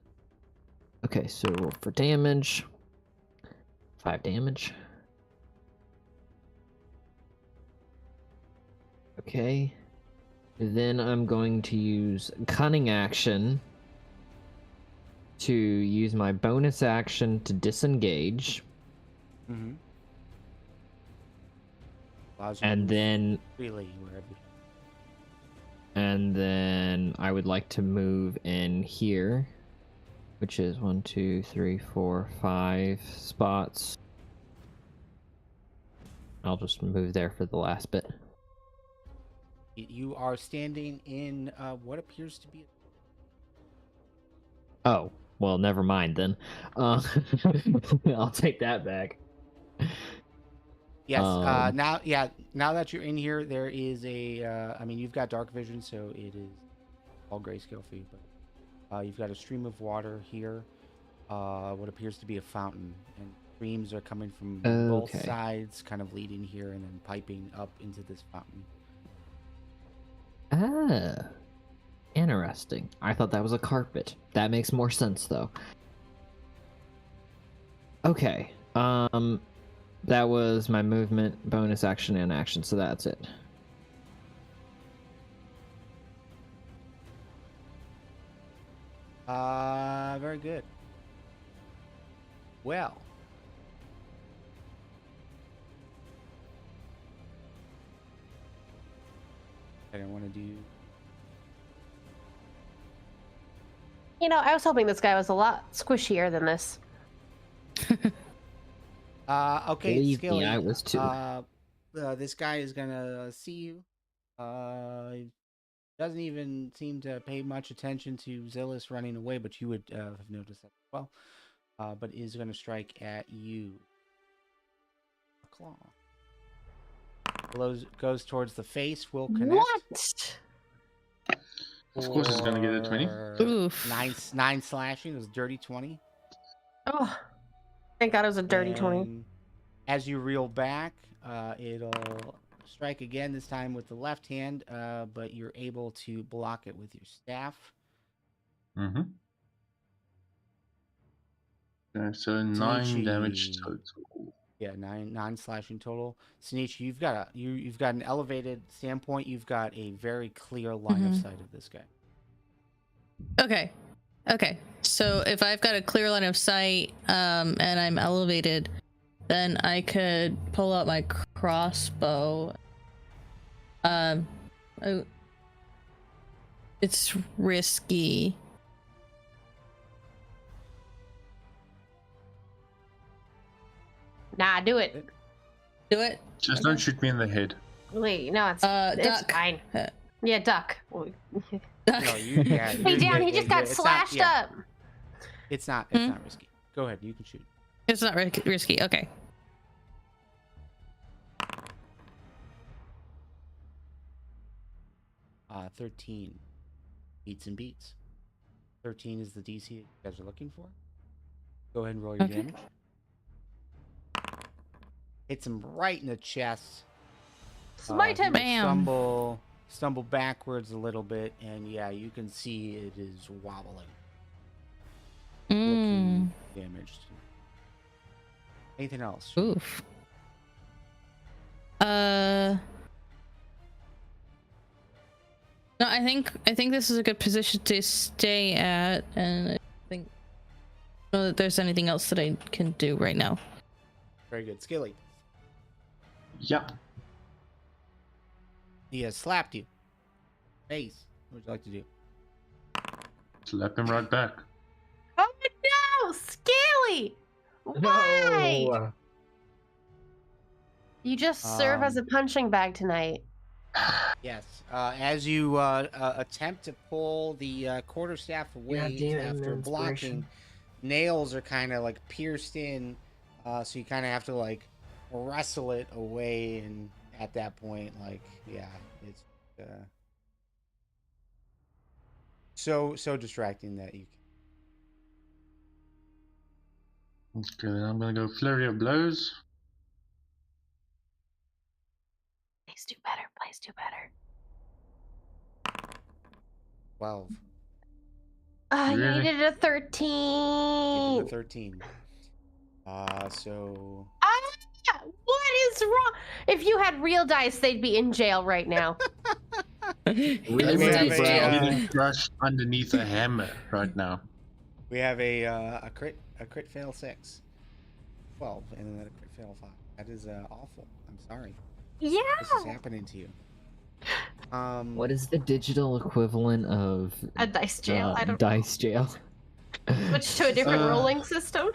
[SPEAKER 2] Okay, so roll for damage. 5 damage. Okay. Then I'm going to use cunning action to use my bonus action to disengage.
[SPEAKER 1] Mm-hmm. Allows you to
[SPEAKER 2] And
[SPEAKER 1] move
[SPEAKER 2] then
[SPEAKER 1] freely wherever.
[SPEAKER 2] I would like to move in here, which is 1, 2, 3, 4, 5 spots. I'll just move there for the last bit.
[SPEAKER 1] You are standing in what appears to be.
[SPEAKER 2] Oh, well, never mind then. I'll take that back.
[SPEAKER 1] Yes.
[SPEAKER 2] Um,
[SPEAKER 1] Now that you're in here, there is a. I mean, you've got dark vision, so it is all grayscale for you. But you've got a stream of water here. What appears to be a fountain, and streams are coming from both
[SPEAKER 2] Okay.
[SPEAKER 1] sides, kind of leading here and then piping up into this fountain.
[SPEAKER 2] Ah, interesting. I thought that was a carpet. That makes more sense, though. Okay. That was my movement, bonus action, and action, so that's it.
[SPEAKER 1] Very good. Well. I don't want to do.
[SPEAKER 3] You know, I was hoping this guy was a lot squishier than this.
[SPEAKER 1] Okay,
[SPEAKER 2] Believe me,
[SPEAKER 1] Skilly.
[SPEAKER 2] I was too.
[SPEAKER 1] This guy is gonna see you. Doesn't even seem to pay much attention to Zilis running away, but you would have noticed that as well. But is gonna strike at you. A claw. Goes towards the face. Will connect.
[SPEAKER 3] What?
[SPEAKER 5] Of course it's gonna get a 20.
[SPEAKER 4] Oof.
[SPEAKER 1] Nine slashing. It was dirty 20.
[SPEAKER 3] Oh, thank God it was a dirty 20.
[SPEAKER 1] And as you reel back, it'll strike again, this time with the left hand, but you're able to block it with your staff.
[SPEAKER 5] Mm-hmm. So 9 damage total.
[SPEAKER 1] Yeah, nine slashing total. Shinichi, you've got an elevated standpoint. You've got a very clear line of sight of this guy.
[SPEAKER 4] Okay. So if I've got a clear line of sight, and I'm elevated, then I could pull out my crossbow. It's risky.
[SPEAKER 3] Nah, do it.
[SPEAKER 4] Do it.
[SPEAKER 5] Just don't shoot me in the head.
[SPEAKER 3] Wait, no, it's
[SPEAKER 4] Duck.
[SPEAKER 3] fine. Yeah, duck.
[SPEAKER 1] No,
[SPEAKER 3] Hey, Dan, he just got slashed up.
[SPEAKER 1] It's not risky. Go ahead, you can shoot.
[SPEAKER 4] It's not risky. Okay.
[SPEAKER 1] 13 beats and beats. 13 is the DC you guys are looking for. Go ahead and roll your damage. Hits him right in the chest.
[SPEAKER 3] Smite him.
[SPEAKER 4] Bam.
[SPEAKER 1] Stumble backwards a little bit, and yeah, you can see it is wobbling. Looking damaged. Anything else?
[SPEAKER 4] Oof. No, I think this is a good position to stay at, and I think I don't know that there's anything else that I can do right now.
[SPEAKER 1] Very good. Skilly.
[SPEAKER 5] Yeah.
[SPEAKER 1] He has slapped you. Face. What would you like to do?
[SPEAKER 5] Slap him right back.
[SPEAKER 3] Oh no, Skilly! Why?
[SPEAKER 2] No.
[SPEAKER 3] You just serve as a punching bag tonight.
[SPEAKER 1] Yes. As you attempt to pull the quarterstaff away after blocking, nails are kind of like pierced in, so you kind of have to like wrestle it away. And at that point, like, yeah, it's so distracting that you.
[SPEAKER 5] Okay, then I'm gonna go flurry of blows.
[SPEAKER 3] Please do better. Please do better.
[SPEAKER 1] 12.
[SPEAKER 3] You
[SPEAKER 5] Really?
[SPEAKER 3] needed a 13.
[SPEAKER 1] Give it a 13. So.
[SPEAKER 3] What is wrong? If you had real dice, they'd be in jail right now.
[SPEAKER 2] Really
[SPEAKER 1] We have
[SPEAKER 2] bad.
[SPEAKER 5] Getting crushed underneath a hammer right now.
[SPEAKER 1] We have a crit fail 6, 12, and then a crit fail 5. That is awful. I'm sorry.
[SPEAKER 3] Yeah.
[SPEAKER 1] This is happening to you.
[SPEAKER 2] What is the digital equivalent of
[SPEAKER 3] A dice jail. I don't
[SPEAKER 2] dice jail?
[SPEAKER 3] switch to a different rolling system.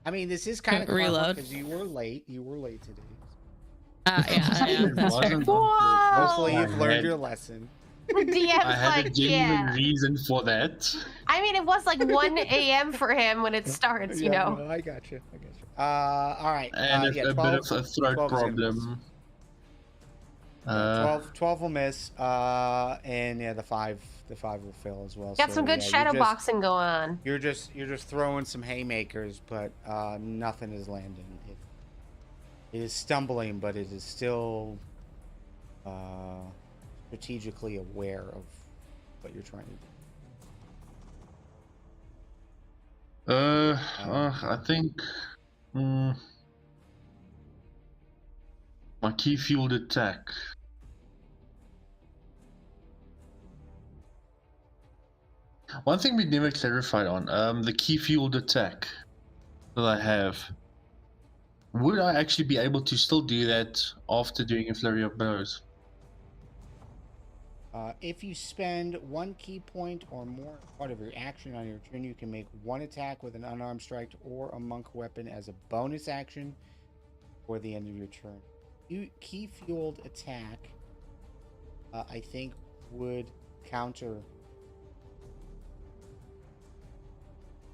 [SPEAKER 1] I mean, this is kind of
[SPEAKER 4] Reload.
[SPEAKER 1] because you were late. You were late today.
[SPEAKER 4] Yeah, that's fair.
[SPEAKER 3] Whoa!
[SPEAKER 1] Hopefully,
[SPEAKER 5] I
[SPEAKER 1] you've learned
[SPEAKER 5] had-
[SPEAKER 1] your lesson.
[SPEAKER 3] The DM's
[SPEAKER 5] I had a
[SPEAKER 3] like,
[SPEAKER 5] genuine
[SPEAKER 3] yeah.
[SPEAKER 5] reason for that.
[SPEAKER 3] I mean, it was like 1 a.m. for him when it starts, you know.
[SPEAKER 1] No, I got you. All right.
[SPEAKER 5] And
[SPEAKER 1] yeah,
[SPEAKER 5] a
[SPEAKER 1] 12,
[SPEAKER 5] bit of a throat
[SPEAKER 1] 12 is gonna miss.
[SPEAKER 5] problem.
[SPEAKER 1] 12 will miss. And yeah, the five will fail as well.
[SPEAKER 3] Got
[SPEAKER 1] so,
[SPEAKER 3] some good
[SPEAKER 1] yeah,
[SPEAKER 3] shadow boxing going on.
[SPEAKER 1] You're just throwing some haymakers, but nothing is landing. It is stumbling, but it is still strategically aware of what you're trying to do.
[SPEAKER 5] I think my key fueled attack. One thing we never clarified on the key fueled attack that I have. Would I actually be able to still do that after doing a flurry of blows?
[SPEAKER 1] If you spend 1 key point or more part of your action on your turn, you can make 1 attack with an unarmed strike or a monk weapon as a bonus action before the end of your turn. Key fueled attack, I think, would counter.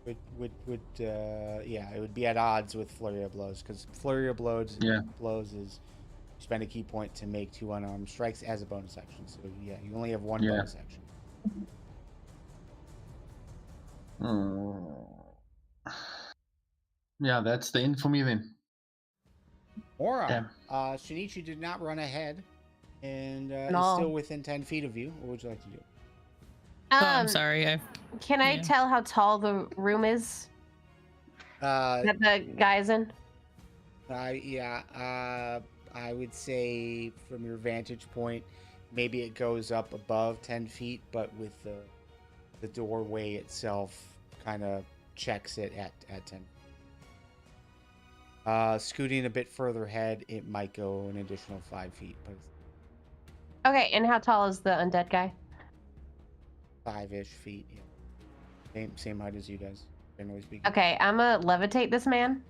[SPEAKER 1] Yeah, it would be at odds with flurry of blows because flurry of blows is spend a key point to make 2 unarmed strikes as a bonus action. So yeah, you only have 1 bonus action.
[SPEAKER 5] Yeah, that's the end for me then.
[SPEAKER 1] Aura, Shinichi did not run ahead and is still within 10 feet of you. What would you like to do?
[SPEAKER 4] I'm sorry.
[SPEAKER 3] Can I tell how tall the room is that the guy's in?
[SPEAKER 1] I would say from your vantage point, maybe it goes up above 10 feet, but with the doorway itself kind of checks it at 10. Scooting a bit further ahead, it might go an additional 5 feet. But
[SPEAKER 3] Okay, and how tall is the undead guy?
[SPEAKER 1] 5-ish feet. Yeah. Same height as you guys, generally speaking.
[SPEAKER 3] Okay, I'm gonna levitate this man.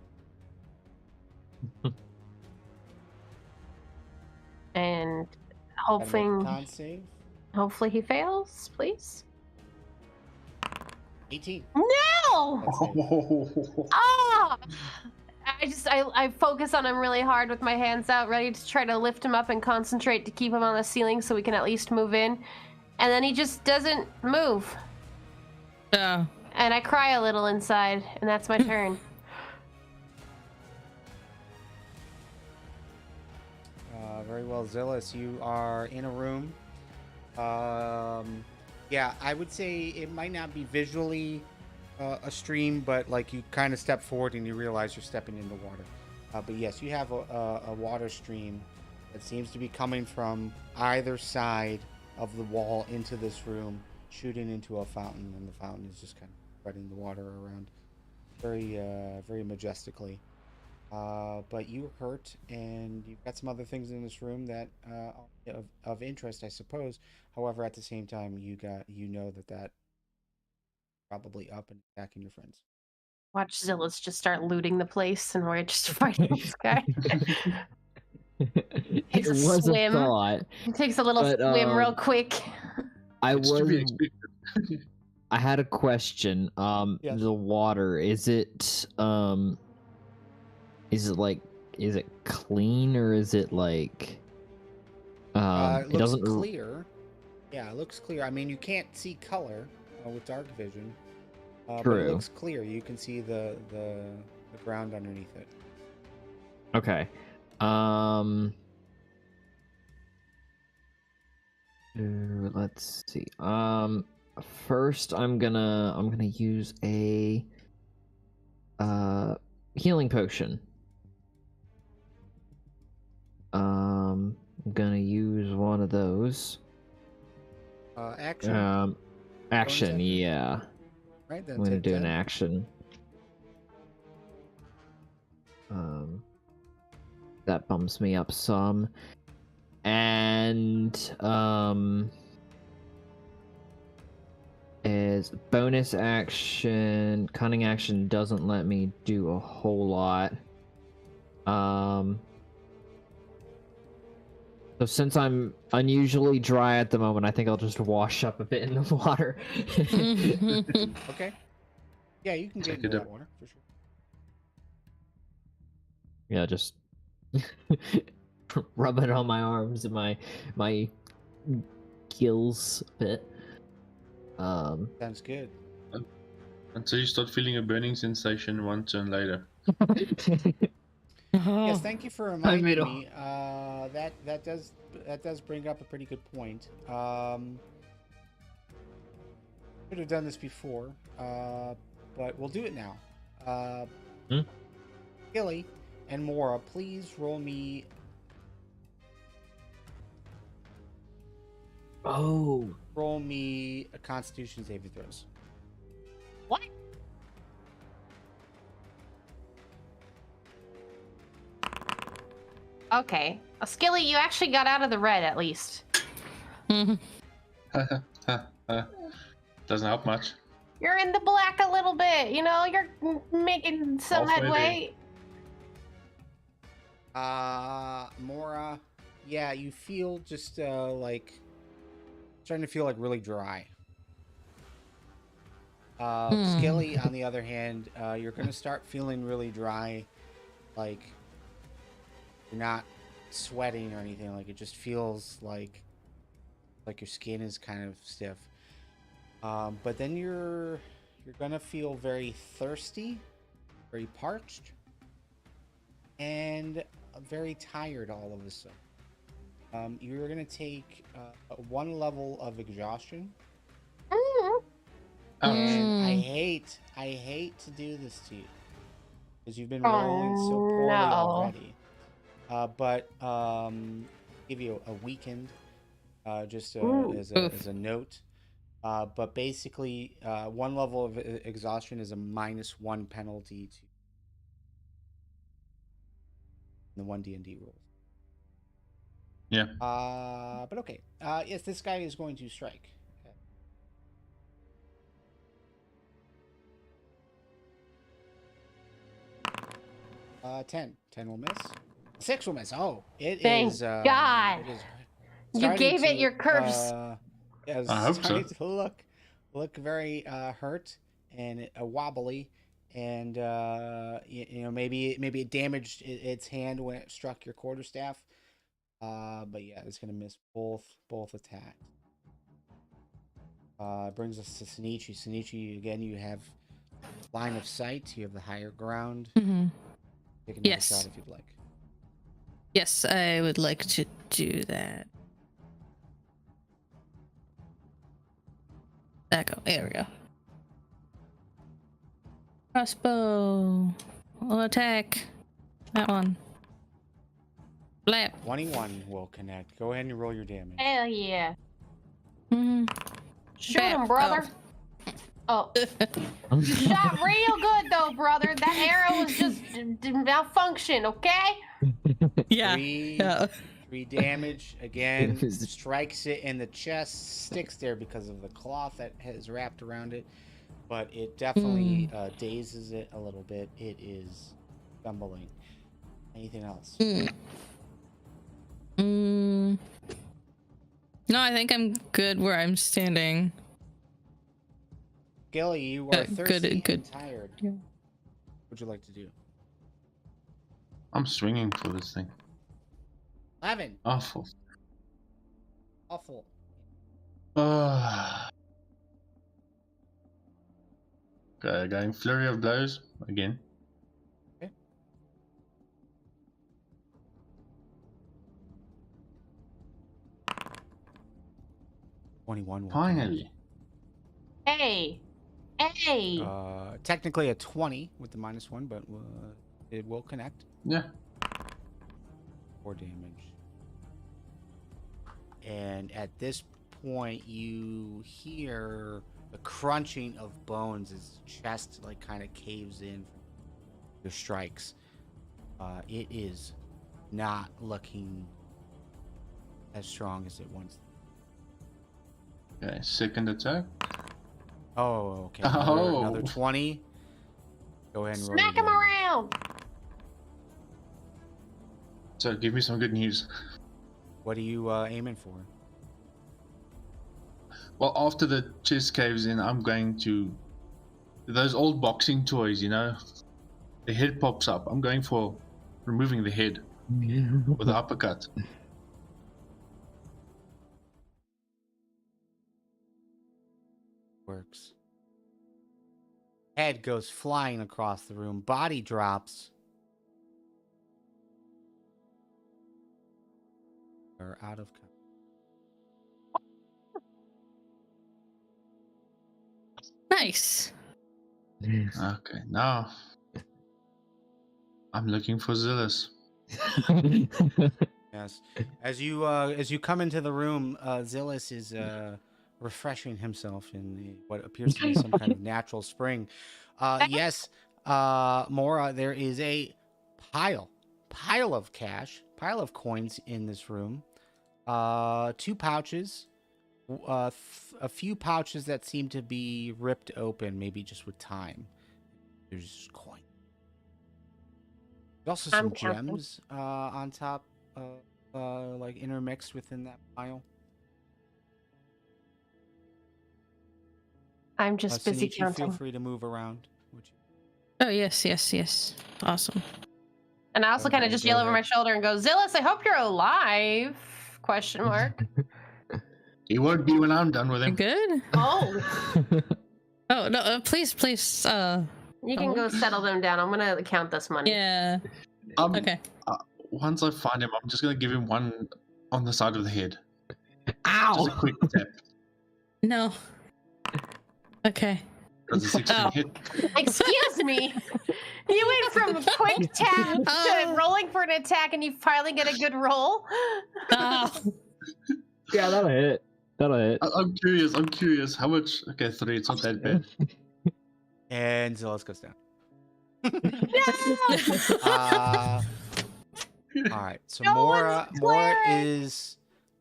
[SPEAKER 3] And hoping,
[SPEAKER 1] save.
[SPEAKER 3] hopefully he fails, please.
[SPEAKER 1] 18.
[SPEAKER 3] No!
[SPEAKER 5] Oh.
[SPEAKER 3] Ah! I focus on him really hard with my hands out, ready to try to lift him up and concentrate to keep him on the ceiling so we can at least move in. And then he just doesn't move.
[SPEAKER 4] Oh.
[SPEAKER 3] And I cry a little inside, and that's my turn.
[SPEAKER 1] Very well, Zilis. You are in a room. Yeah, I would say it might not be visually a stream, but like you kind of step forward and you realize you're stepping into water. But yes, you have a water stream that seems to be coming from either side of the wall into this room, shooting into a fountain, and the fountain is just kind of spreading the water around very majestically. But you were hurt, and you've got some other things in this room that of interest, I suppose. However, at the same time, you know that probably up and attacking your friends.
[SPEAKER 3] Watch Zilis just start looting the place, and we're just fighting this guy.
[SPEAKER 2] It was a thought.
[SPEAKER 3] He takes a little swim real quick.
[SPEAKER 2] I had a question.
[SPEAKER 1] Yes.
[SPEAKER 2] The water, is it clean, or is it like
[SPEAKER 1] It looks
[SPEAKER 2] doesn't
[SPEAKER 1] clear. Yeah, it looks clear. I mean, you can't see color with dark vision. But
[SPEAKER 2] True.
[SPEAKER 1] it looks clear. You can see the ground underneath it.
[SPEAKER 2] Okay. Let's see. First I'm gonna use a healing potion. I'm gonna use one of those.
[SPEAKER 1] Action.
[SPEAKER 2] Action, yeah.
[SPEAKER 1] Right then.
[SPEAKER 2] I'm gonna
[SPEAKER 1] take
[SPEAKER 2] do
[SPEAKER 1] 10.
[SPEAKER 2] an action. That bumps me up some. And is bonus action. Cunning action doesn't let me do a whole lot. So since I'm unusually dry at the moment, I think I'll just wash up a bit in the water.
[SPEAKER 1] Okay. Yeah, you can get
[SPEAKER 5] Take
[SPEAKER 1] into
[SPEAKER 5] it
[SPEAKER 1] that
[SPEAKER 5] up.
[SPEAKER 1] water for sure.
[SPEAKER 2] Yeah, just rub it on my arms and my gills a bit.
[SPEAKER 1] Sounds good.
[SPEAKER 5] Until you start feeling a burning sensation one turn later.
[SPEAKER 4] Oh.
[SPEAKER 1] Yes, thank you for
[SPEAKER 2] made
[SPEAKER 1] reminding
[SPEAKER 2] a-
[SPEAKER 1] me. That does bring up a pretty good point. Should have done this before, but we'll do it now. Skilly and Mora, please roll me.
[SPEAKER 2] Oh,
[SPEAKER 1] Roll me a Constitution saving throws.
[SPEAKER 3] What? Okay. Skilly, you actually got out of the red at least.
[SPEAKER 5] Doesn't help much.
[SPEAKER 3] You're in the black a little bit, you know, you're making some
[SPEAKER 5] Halfway
[SPEAKER 3] headway.
[SPEAKER 1] Mora, yeah, you feel just like starting to feel like really dry. Skilly, on the other hand, you're gonna start feeling really dry, like you're not sweating or anything. Like it just feels like your skin is kind of stiff. But then you're gonna feel very thirsty, very parched, and very tired all of a sudden. You're gonna take 1 level of exhaustion. And I hate to do this to you because you've been rolling so poorly already. But give you a weekend just as a note. But basically, 1 level of exhaustion is a -1 penalty to the 1 D&D rules.
[SPEAKER 5] Yeah.
[SPEAKER 1] But okay. Yes, this guy is going to strike. 10 will miss. 6 will miss. Oh,
[SPEAKER 3] Thank God.
[SPEAKER 1] It is
[SPEAKER 3] You
[SPEAKER 1] starting
[SPEAKER 3] gave it
[SPEAKER 1] to,
[SPEAKER 3] your curse.
[SPEAKER 1] Yeah, it's
[SPEAKER 5] I hope so.
[SPEAKER 1] starting to look very hurt and wobbly, and you know, maybe it damaged its hand when it struck your quarterstaff. But yeah, it's gonna miss both attacks. Brings us to Shinichi. Shinichi, again, you have line of sight. You have the higher ground. Take another
[SPEAKER 4] Yes.
[SPEAKER 1] shot if you'd like.
[SPEAKER 4] Yes, I would like to do that. There we go. Crossbow. I'll attack. That one. Blap.
[SPEAKER 1] 21 will connect. Go ahead and roll your damage.
[SPEAKER 3] Hell yeah.
[SPEAKER 4] Mm-hmm.
[SPEAKER 3] Shoot him, brother. Oh. Shot real good, though, brother. That arrow was just malfunction, okay?
[SPEAKER 4] Yeah.
[SPEAKER 1] 3 damage. Again, strikes it in the chest, sticks there because of the cloth that is wrapped around it. But it definitely dazes it a little bit. It is stumbling. Anything else?
[SPEAKER 4] No, I think I'm good where I'm standing.
[SPEAKER 1] Skilly, you are thirsty
[SPEAKER 4] good.
[SPEAKER 1] and tired.
[SPEAKER 4] Yeah.
[SPEAKER 1] What would you like to do?
[SPEAKER 5] I'm swinging for this thing.
[SPEAKER 1] 11.
[SPEAKER 5] Awful.
[SPEAKER 1] Awful.
[SPEAKER 5] Okay, going flurry of blows again.
[SPEAKER 1] Okay. $21 will
[SPEAKER 5] Finally.
[SPEAKER 3] Hey.
[SPEAKER 1] connect. Technically a 20 with the -1, but it will connect.
[SPEAKER 5] Yeah.
[SPEAKER 1] 4 damage. And at this point, you hear the crunching of bones as chest like kind of caves in from your strikes. It is not looking as strong as it once.
[SPEAKER 5] Okay, second attack.
[SPEAKER 1] Oh, okay.
[SPEAKER 5] Oh.
[SPEAKER 1] Another 20. Go ahead and roll.
[SPEAKER 3] Smack him
[SPEAKER 1] again.
[SPEAKER 3] around.
[SPEAKER 5] So give me some good news.
[SPEAKER 1] What are you aiming for?
[SPEAKER 5] Well, after the chest caves in, I'm going to those old boxing toys, you know. The head pops up. I'm going for removing the head with the uppercut.
[SPEAKER 1] Works. Head goes flying across the room. Body drops. Are out of cover.
[SPEAKER 4] Nice.
[SPEAKER 5] Okay, now I'm looking for Zilis.
[SPEAKER 1] Yes. As you come into the room, Zilis is refreshing himself in what appears to be some kind of natural spring. Yes, Mora, there is a pile of cash, pile of coins in this room. 2 pouches, a few pouches that seem to be ripped open, maybe just with time. There's coin. There's also some gems on top, like intermixed within that pile.
[SPEAKER 3] I'm just busy
[SPEAKER 1] Shinichi,
[SPEAKER 3] counting.
[SPEAKER 1] feel free to move around. Would you?
[SPEAKER 4] Oh yes. Awesome.
[SPEAKER 3] And I also kind of
[SPEAKER 1] Okay,
[SPEAKER 3] just
[SPEAKER 1] go
[SPEAKER 3] yell over
[SPEAKER 1] ahead.
[SPEAKER 3] my shoulder and go, Zilis, I hope you're alive? Question mark.
[SPEAKER 5] He won't be when I'm done with
[SPEAKER 4] You
[SPEAKER 5] him.
[SPEAKER 4] good?
[SPEAKER 3] Oh,
[SPEAKER 4] Oh no! Please.
[SPEAKER 3] you can go settle them down. I'm gonna count this money.
[SPEAKER 4] Yeah.
[SPEAKER 5] Um,
[SPEAKER 4] Okay.
[SPEAKER 5] Once I find him, I'm just gonna give him one on the side of the head.
[SPEAKER 2] Ow!
[SPEAKER 5] Just a quick tap.
[SPEAKER 4] No. Okay.
[SPEAKER 5] Does a 16
[SPEAKER 4] Oh.
[SPEAKER 5] hit?
[SPEAKER 3] Excuse me. You went from a quick tap to
[SPEAKER 4] Oh.
[SPEAKER 3] rolling for an attack, and you finally get a good roll.
[SPEAKER 4] Oh.
[SPEAKER 2] Yeah, that'll hit. That'll hit.
[SPEAKER 5] I'm curious. How much? Okay, 3. It's not that bad.
[SPEAKER 1] And Zilis goes down.
[SPEAKER 3] No!
[SPEAKER 1] All right. So
[SPEAKER 3] No
[SPEAKER 1] Mora
[SPEAKER 3] one's
[SPEAKER 1] is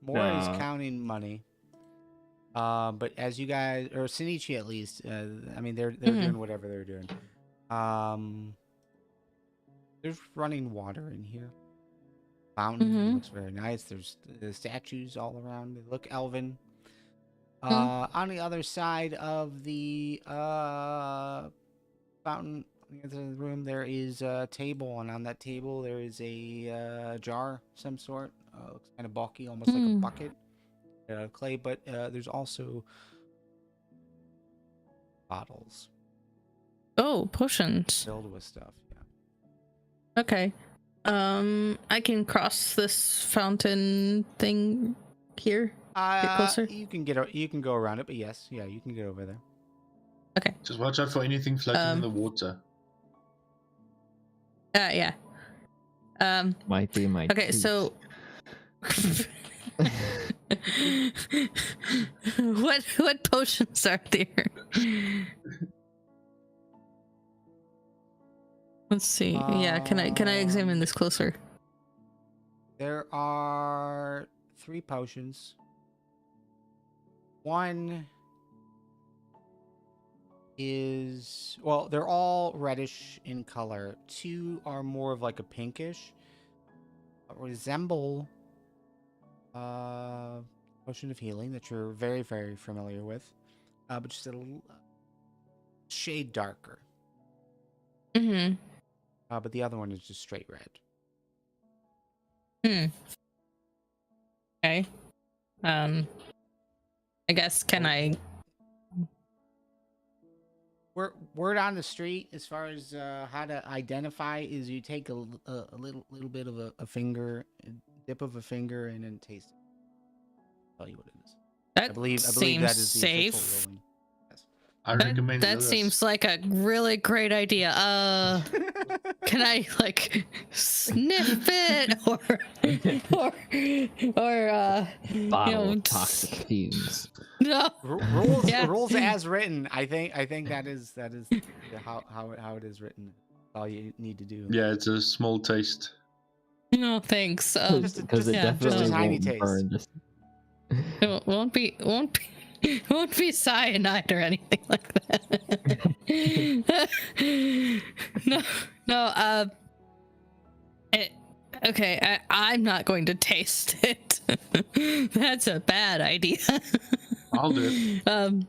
[SPEAKER 2] No.
[SPEAKER 1] counting money. But as you guys, or Shinichi at least, I mean they're doing whatever they're doing. There's running water in here. Fountain looks very nice. There's the statues all around. They look elven. On the other side of the fountain, in the room, there is a table, and on that table there is a jar of some sort. Looks kind of bulky, almost like a bucket of clay. But there's also bottles
[SPEAKER 4] Oh, potions.
[SPEAKER 1] filled with stuff. Yeah.
[SPEAKER 4] Okay. I can cross this fountain thing here. Get closer.
[SPEAKER 1] You can go around it, but yes, yeah, you can get over there.
[SPEAKER 4] Okay.
[SPEAKER 5] Just watch out for anything floating in the water.
[SPEAKER 4] Yeah.
[SPEAKER 2] Might be my
[SPEAKER 4] Okay,
[SPEAKER 2] tooth.
[SPEAKER 4] so what potions are there? Let's see. Yeah, can I examine this closer?
[SPEAKER 1] There are 3 potions. One is, well, they're all reddish in color. 2 are more of like a pinkish, resemble potion of healing that you're very, very familiar with, but just a little shade darker.
[SPEAKER 4] Mm-hmm.
[SPEAKER 1] But the other one is just straight red.
[SPEAKER 4] Okay. I guess can I?
[SPEAKER 1] Word on the street as far as how to identify is you take a little bit of a finger, dip of a finger, and then taste it. Tell you what it is.
[SPEAKER 4] That
[SPEAKER 1] I believe
[SPEAKER 4] seems
[SPEAKER 1] that is the
[SPEAKER 4] safe.
[SPEAKER 1] official ruling. Yes.
[SPEAKER 5] I recommend
[SPEAKER 4] That
[SPEAKER 5] Zilis.
[SPEAKER 4] seems like a really great idea. Can I like sniff it or
[SPEAKER 2] Bottle of toxic fumes.
[SPEAKER 4] no?
[SPEAKER 1] Rules
[SPEAKER 4] Yeah.
[SPEAKER 1] rules as written. I think that is how it is written. All you need to do.
[SPEAKER 5] Yeah, it's a small taste.
[SPEAKER 4] No, thanks.
[SPEAKER 2] Because it
[SPEAKER 4] yeah,
[SPEAKER 2] definitely
[SPEAKER 1] just a tiny
[SPEAKER 2] won't
[SPEAKER 1] taste.
[SPEAKER 2] burn. Just...
[SPEAKER 4] it won't be cyanide or anything like that. no. Okay, I'm not going to taste it. That's a bad idea.
[SPEAKER 5] I'll do it.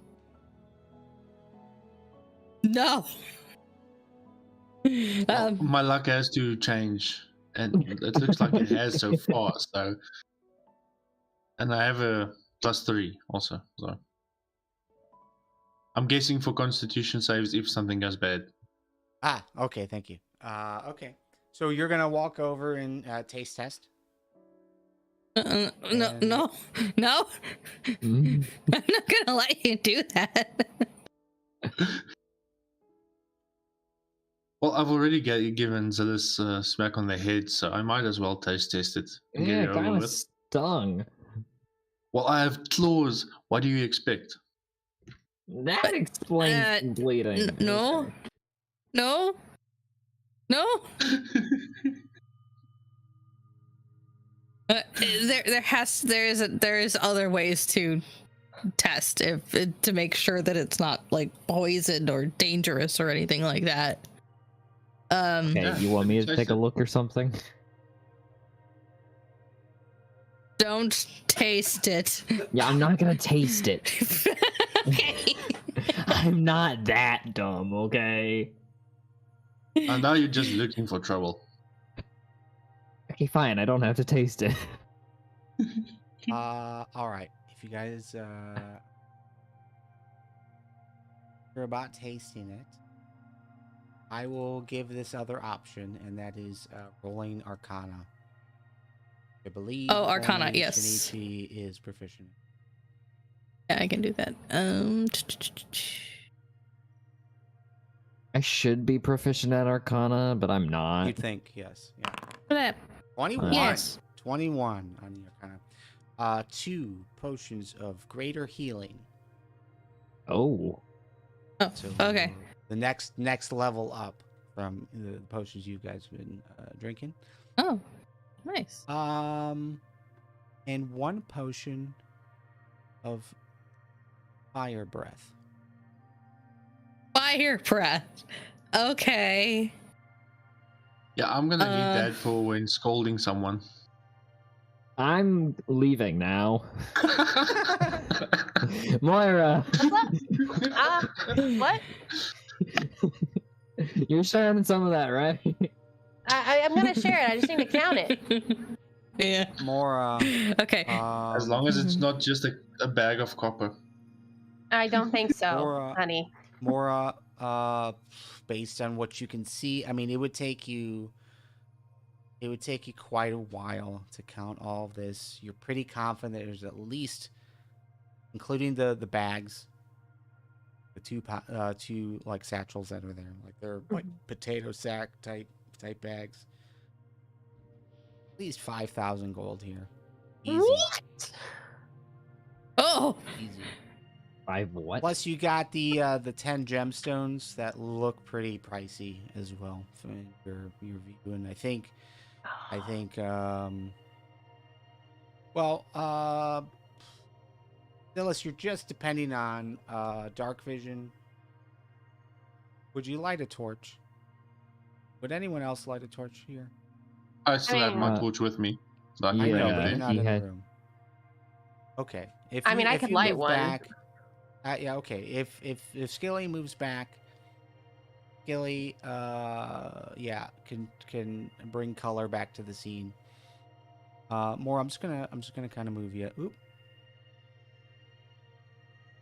[SPEAKER 4] No.
[SPEAKER 5] My luck has to change, and it looks like it has so far. So, and I have a +3 also. So, I'm guessing for Constitution saves if something goes bad.
[SPEAKER 1] Ah, okay, thank you. Okay. So you're gonna walk over and taste test.
[SPEAKER 4] No.
[SPEAKER 2] Mm.
[SPEAKER 4] I'm not gonna let you do that.
[SPEAKER 5] Well, I've already given Zilis a smack on the head, so I might as well taste test it and get
[SPEAKER 2] Yeah,
[SPEAKER 5] it over
[SPEAKER 2] kind of
[SPEAKER 5] with.
[SPEAKER 2] stung.
[SPEAKER 5] Well, I have claws. What do you expect?
[SPEAKER 2] That explains bleeding.
[SPEAKER 4] No.
[SPEAKER 2] Okay.
[SPEAKER 4] No. There is other ways to test to make sure that it's not like poisoned or dangerous or anything like that.
[SPEAKER 2] Okay,
[SPEAKER 5] Yeah,
[SPEAKER 2] you want me to
[SPEAKER 5] taste
[SPEAKER 2] take a
[SPEAKER 5] it.
[SPEAKER 2] look or something?
[SPEAKER 4] Don't taste it.
[SPEAKER 2] Yeah, I'm not gonna taste it.
[SPEAKER 4] Okay.
[SPEAKER 2] I'm not that dumb, okay?
[SPEAKER 5] And now you're just looking for trouble.
[SPEAKER 2] Okay, fine, I don't have to taste it.
[SPEAKER 1] All right. If you guys are about tasting it, I will give this other option, and that is rolling Arcana. I believe.
[SPEAKER 4] Oh, Arcana,
[SPEAKER 1] only
[SPEAKER 4] yes.
[SPEAKER 1] Shinichi is proficient.
[SPEAKER 4] Yeah, I can do that.
[SPEAKER 2] I should be proficient at Arcana, but I'm not.
[SPEAKER 1] You'd think, yes. Yeah.
[SPEAKER 4] That
[SPEAKER 1] 21.
[SPEAKER 4] Yes.
[SPEAKER 1] 21 on the Arcana. 2 potions of greater healing.
[SPEAKER 2] Oh.
[SPEAKER 4] Oh,
[SPEAKER 1] So
[SPEAKER 4] okay.
[SPEAKER 1] the next level up from the potions you guys have been drinking.
[SPEAKER 4] Oh, nice.
[SPEAKER 1] And 1 potion of fire breath.
[SPEAKER 4] Fire breath. Okay.
[SPEAKER 5] Yeah, I'm gonna need that for when scolding someone.
[SPEAKER 2] I'm leaving now. Moira!
[SPEAKER 3] What?
[SPEAKER 2] You're sharing some of that, right?
[SPEAKER 3] I'm gonna share it. I just need to count it.
[SPEAKER 4] Yeah.
[SPEAKER 1] More.
[SPEAKER 4] Okay.
[SPEAKER 5] As long as it's not just a bag of copper.
[SPEAKER 3] I don't think so,
[SPEAKER 1] Or,
[SPEAKER 3] honey.
[SPEAKER 1] More. Based on what you can see, I mean, it would take you quite a while to count all of this. You're pretty confident that there's at least, including the bags, the two like satchels that are there, like they're like potato sack type bags. At least 5,000 gold here. Easy.
[SPEAKER 3] What?
[SPEAKER 4] Oh.
[SPEAKER 1] Easy.
[SPEAKER 2] 5 what?
[SPEAKER 1] Plus, you got the 10 gemstones that look pretty pricey as well for your view, and I think, Zilis, you're just depending on dark vision. Would you light a torch? Would anyone else light a torch here?
[SPEAKER 5] I still have my
[SPEAKER 2] Uh,
[SPEAKER 5] torch with me. So I can
[SPEAKER 1] I
[SPEAKER 5] bring
[SPEAKER 1] know,
[SPEAKER 5] it
[SPEAKER 1] but
[SPEAKER 5] there.
[SPEAKER 1] you're not
[SPEAKER 2] he
[SPEAKER 1] in
[SPEAKER 2] had-
[SPEAKER 1] the room. Okay.
[SPEAKER 3] I mean, I
[SPEAKER 1] if
[SPEAKER 3] could
[SPEAKER 1] you
[SPEAKER 3] light
[SPEAKER 1] move
[SPEAKER 3] one.
[SPEAKER 1] Back, yeah, okay. If Skilly moves back, Skilly, yeah, can bring color back to the scene. More, I'm just gonna kind of move you. Oop.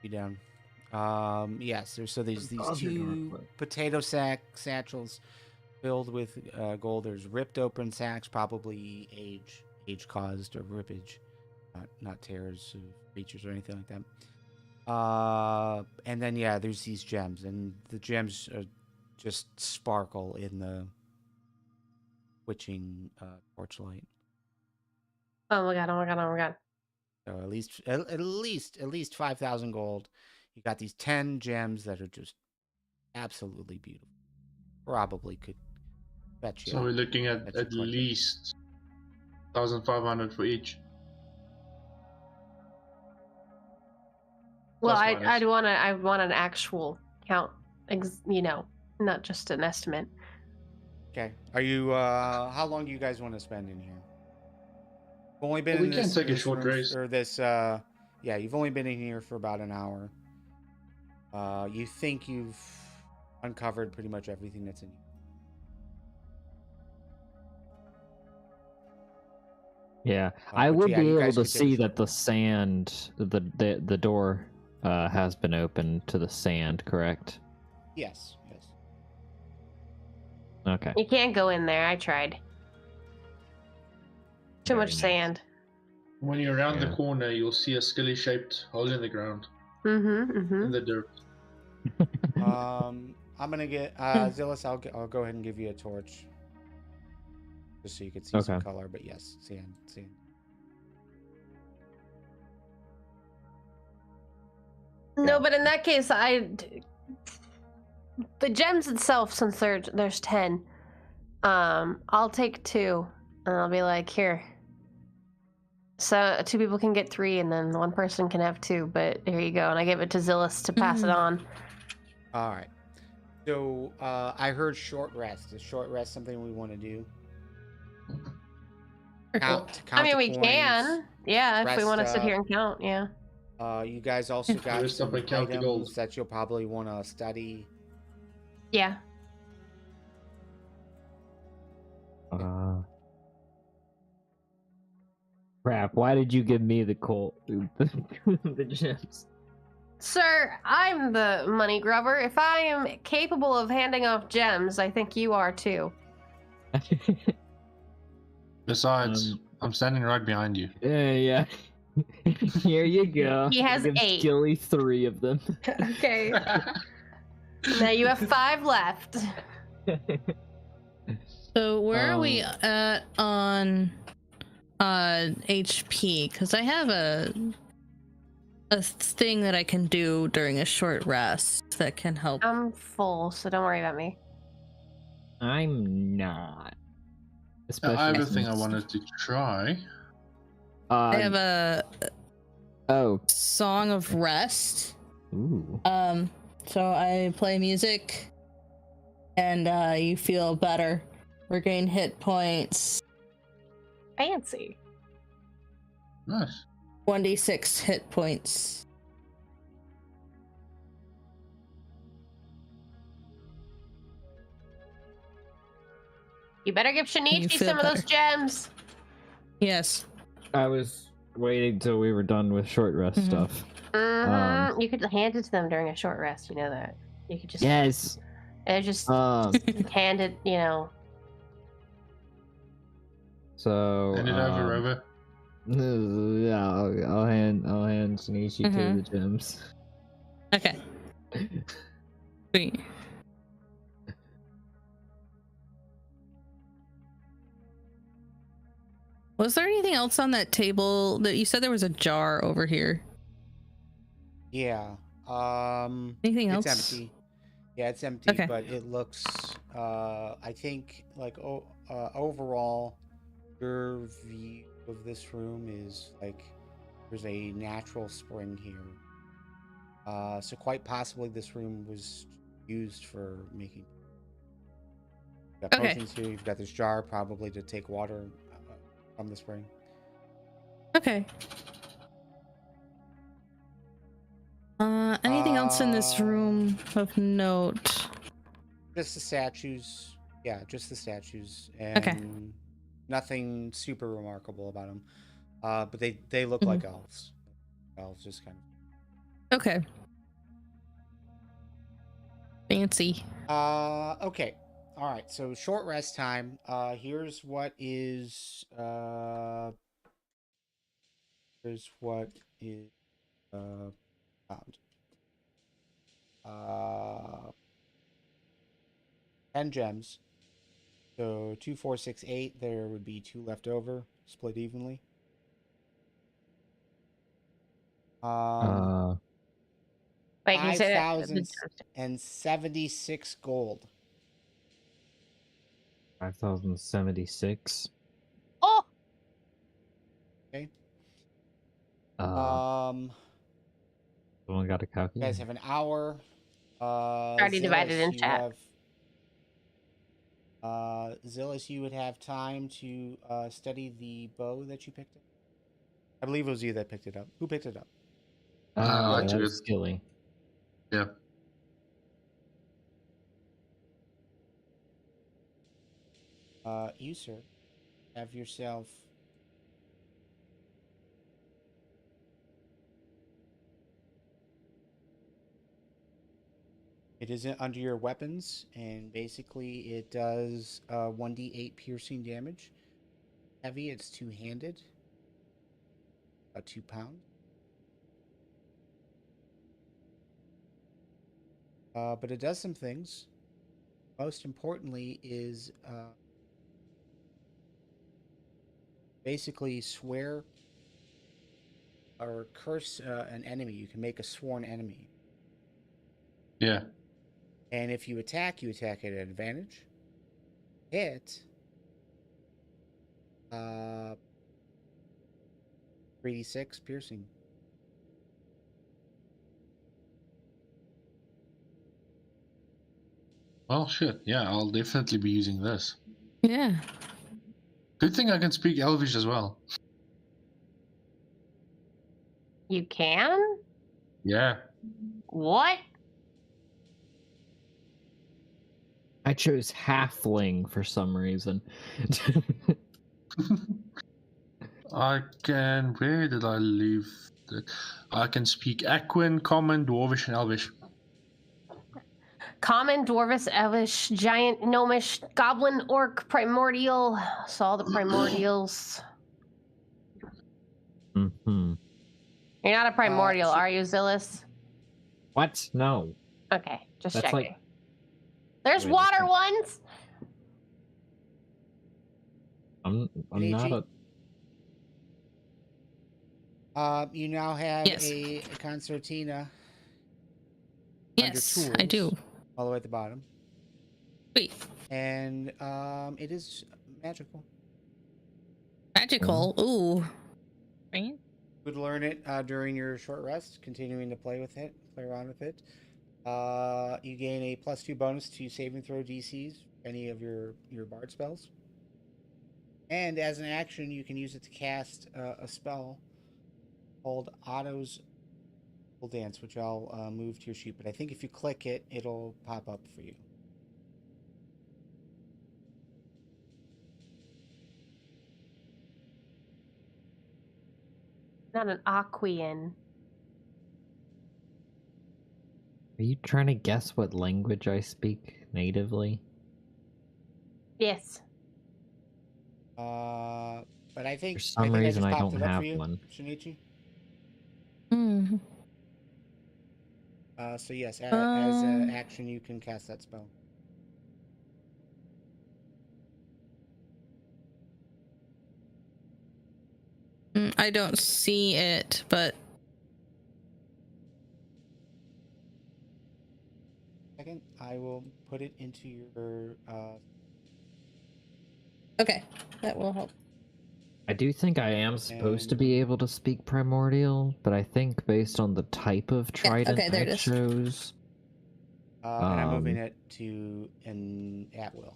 [SPEAKER 1] You down. Yes. So there's these
[SPEAKER 2] Oh, you're doing
[SPEAKER 1] 2
[SPEAKER 2] it.
[SPEAKER 1] potato satchels filled with gold. There's ripped open sacks, probably age caused or rippage, not tears of creatures or anything like that. And then yeah, there's these gems, and the gems just sparkle in the witching torchlight.
[SPEAKER 3] Oh my god! Oh my god! Oh my god!
[SPEAKER 1] So at least 5,000 gold. You got these 10 gems that are just absolutely beautiful. Probably could fetch you.
[SPEAKER 5] So we're looking at
[SPEAKER 1] That's
[SPEAKER 5] at
[SPEAKER 1] quite good.
[SPEAKER 5] least 1,500 for each.
[SPEAKER 3] Well,
[SPEAKER 5] Plus
[SPEAKER 3] I'd
[SPEAKER 5] minus.
[SPEAKER 3] I want an actual count, you know, not just an estimate.
[SPEAKER 1] Okay. Are you? How long do you guys want to spend in here? You've only been
[SPEAKER 5] Well,
[SPEAKER 1] in
[SPEAKER 5] we can
[SPEAKER 1] this,
[SPEAKER 5] take a
[SPEAKER 1] this
[SPEAKER 5] short
[SPEAKER 1] room
[SPEAKER 5] rest.
[SPEAKER 1] or this. Yeah, you've only been in here for about an hour. You think you've uncovered pretty much everything that's in here.
[SPEAKER 2] Yeah, I
[SPEAKER 1] But
[SPEAKER 2] would
[SPEAKER 1] yeah,
[SPEAKER 2] be
[SPEAKER 1] you
[SPEAKER 2] able
[SPEAKER 1] guys
[SPEAKER 2] to
[SPEAKER 1] could take a
[SPEAKER 2] see
[SPEAKER 1] short
[SPEAKER 2] that the sand, the door, has been opened to the sand. Correct.
[SPEAKER 1] Yes. Yes.
[SPEAKER 2] Okay.
[SPEAKER 3] You can't go in there. I tried. Too
[SPEAKER 2] Very
[SPEAKER 3] much
[SPEAKER 2] nice.
[SPEAKER 3] sand.
[SPEAKER 5] When you're around
[SPEAKER 2] Yeah.
[SPEAKER 5] the corner, you'll see a skilly-shaped hole in the ground,
[SPEAKER 3] Mm-hmm. Mm-hmm.
[SPEAKER 5] in the dirt.
[SPEAKER 1] I'm gonna get Zilis. I'll go ahead and give you a torch, just so you could see some
[SPEAKER 2] Okay.
[SPEAKER 1] color. But yes, sand.
[SPEAKER 3] No,
[SPEAKER 1] Yeah.
[SPEAKER 3] but in that case, the gems itself, since there's 10, I'll take 2, and I'll be like, here. So 2 people can get 3, and then 1 person can have 2. But here you go, and I give it to Zilis to pass it on.
[SPEAKER 1] All right. So I heard short rest. Is short rest something we want to do? Count
[SPEAKER 3] I mean,
[SPEAKER 1] the
[SPEAKER 3] we
[SPEAKER 1] coins.
[SPEAKER 3] can. Yeah, if we
[SPEAKER 1] rest
[SPEAKER 3] want to sit
[SPEAKER 1] up.
[SPEAKER 3] here and count, yeah.
[SPEAKER 1] You guys also got
[SPEAKER 5] Rest up
[SPEAKER 1] some
[SPEAKER 5] and count the gold.
[SPEAKER 1] items that you'll probably want to study.
[SPEAKER 3] Yeah.
[SPEAKER 2] Crap! Why did you give me the the gems?
[SPEAKER 3] Sir, I'm the money grubber. If I am capable of handing off gems, I think you are too.
[SPEAKER 5] Besides, I'm standing right behind you.
[SPEAKER 2] Yeah. Here you go.
[SPEAKER 3] He has
[SPEAKER 2] Give
[SPEAKER 3] 8.
[SPEAKER 2] Skilly 3 of them.
[SPEAKER 3] Okay. Now you have 5 left.
[SPEAKER 4] So where are we at on HP? Because I have a thing that I can do during a short rest that can help.
[SPEAKER 3] I'm full, so don't worry about me.
[SPEAKER 2] I'm not. Especially
[SPEAKER 5] I have a thing I
[SPEAKER 2] since-
[SPEAKER 5] wanted to try.
[SPEAKER 4] I have a
[SPEAKER 2] Oh.
[SPEAKER 4] song of rest.
[SPEAKER 2] Ooh.
[SPEAKER 4] So I play music, and you feel better. Regain hit points.
[SPEAKER 3] Fancy.
[SPEAKER 5] Nice.
[SPEAKER 4] 1d6 hit points.
[SPEAKER 3] You better give
[SPEAKER 4] You
[SPEAKER 3] Shinichi
[SPEAKER 4] feel
[SPEAKER 3] some of those
[SPEAKER 4] better.
[SPEAKER 3] gems.
[SPEAKER 4] Yes.
[SPEAKER 2] I was waiting till we were done with short rest
[SPEAKER 4] Mhm.
[SPEAKER 2] stuff.
[SPEAKER 3] You could hand it to them during a short rest. You know that. You could just
[SPEAKER 2] Yes.
[SPEAKER 3] just hand it. You know.
[SPEAKER 2] So.
[SPEAKER 5] Hand it over, Rover.
[SPEAKER 2] Yeah, I'll hand Shinichi
[SPEAKER 4] Mhm.
[SPEAKER 2] to the gems.
[SPEAKER 4] Okay. Sweet. Was there anything else on that table that you said there was a jar over here?
[SPEAKER 1] Yeah.
[SPEAKER 4] Anything
[SPEAKER 1] It's
[SPEAKER 4] else?
[SPEAKER 1] empty. Yeah, it's empty,
[SPEAKER 4] Okay.
[SPEAKER 1] but it looks. I think like overall, your view of this room is like there's a natural spring here. So quite possibly this room was used for making. You've got
[SPEAKER 4] Okay.
[SPEAKER 1] potions here. You've got this jar probably to take water from the spring.
[SPEAKER 4] Okay. Anything else in this room of note?
[SPEAKER 1] Just the statues. Yeah, just the statues, and
[SPEAKER 4] Okay.
[SPEAKER 1] nothing super remarkable about them. But they look
[SPEAKER 4] Mhm.
[SPEAKER 1] like elves. Elves just kind
[SPEAKER 4] Okay. Fancy.
[SPEAKER 1] of. Okay. All right. So short rest time. Here's what is. Here's what is. Found. 10 gems. So 2, 4, 6, 8. There would be 2 left over, split evenly.
[SPEAKER 3] Wait, can you say that?
[SPEAKER 1] 5,076 gold.
[SPEAKER 2] 5,076.
[SPEAKER 3] Oh,
[SPEAKER 1] Okay.
[SPEAKER 2] Someone got a
[SPEAKER 1] You guys
[SPEAKER 2] calculator.
[SPEAKER 1] have an hour.
[SPEAKER 3] Already divided in chat.
[SPEAKER 1] Zilis, you would have time to study the bow that you picked up. I believe it was you that picked it up. Who picked it up?
[SPEAKER 5] I
[SPEAKER 2] That
[SPEAKER 5] took
[SPEAKER 2] was
[SPEAKER 5] it.
[SPEAKER 2] Skilly.
[SPEAKER 5] Yeah.
[SPEAKER 1] You, sir, have yourself. It isn't under your weapons, and basically it does 1d8 piercing damage. Heavy, it's two-handed. About 2 pounds. But it does some things. Most importantly is basically swear or curse an enemy. You can make a sworn enemy.
[SPEAKER 5] Yeah.
[SPEAKER 1] And if you attack at an advantage. Hit. 3d6 piercing.
[SPEAKER 5] Well, shit. Yeah, I'll definitely be using this.
[SPEAKER 4] Yeah.
[SPEAKER 5] Good thing I can speak Elvish as well.
[SPEAKER 3] You can?
[SPEAKER 5] Yeah.
[SPEAKER 3] What?
[SPEAKER 2] I chose halfling for some reason.
[SPEAKER 5] I can. Where did I leave it? I can speak Aquan, Common, Dwarvish, and Elvish.
[SPEAKER 3] Common, Dwarvish, Elvish, Giant, Gnomish, Goblin, Orc, Primordial. Saw the Primordials.
[SPEAKER 2] Mm-hmm.
[SPEAKER 3] You're not a Primordial,
[SPEAKER 1] so-
[SPEAKER 3] are you, Zilis?
[SPEAKER 2] What? No.
[SPEAKER 3] Okay, just
[SPEAKER 2] That's
[SPEAKER 3] checking.
[SPEAKER 2] like-
[SPEAKER 3] There's
[SPEAKER 2] Wait,
[SPEAKER 3] water
[SPEAKER 2] okay.
[SPEAKER 3] ones!
[SPEAKER 2] I'm not a.
[SPEAKER 1] You now have
[SPEAKER 4] Yes.
[SPEAKER 1] a concertina.
[SPEAKER 4] Yes,
[SPEAKER 1] under
[SPEAKER 4] I do.
[SPEAKER 1] tools, all the way at the bottom.
[SPEAKER 4] Wait,
[SPEAKER 1] And it is magical.
[SPEAKER 4] magical. Ooh. Right?
[SPEAKER 1] You would learn it during your short rest, continuing to play around with it. You gain a +2 bonus to saving throw DCs, any of your B.E.A.R.D spells. And as an action, you can use it to cast a spell called Otto's Dance, which I'll move to your sheet. But I think if you click it, it'll pop up for you.
[SPEAKER 3] Not an Aquian.
[SPEAKER 2] Are you trying to guess what language I speak natively?
[SPEAKER 3] Yes.
[SPEAKER 1] But I think
[SPEAKER 2] For some
[SPEAKER 1] I
[SPEAKER 2] reason,
[SPEAKER 1] just
[SPEAKER 2] I
[SPEAKER 1] popped
[SPEAKER 2] don't
[SPEAKER 1] it up
[SPEAKER 2] have
[SPEAKER 1] for you,
[SPEAKER 2] one.
[SPEAKER 1] Shinichi.
[SPEAKER 4] Mm.
[SPEAKER 1] So yes, as an action, you can cast that spell.
[SPEAKER 4] I don't see it, but
[SPEAKER 1] Second, I will put it into your.
[SPEAKER 4] okay, that will help.
[SPEAKER 2] I do think I am supposed to be able to speak primordial, but I think based on the type of trident
[SPEAKER 4] okay, there
[SPEAKER 2] it
[SPEAKER 4] it is.
[SPEAKER 2] shows.
[SPEAKER 1] And I'm moving it to an at will.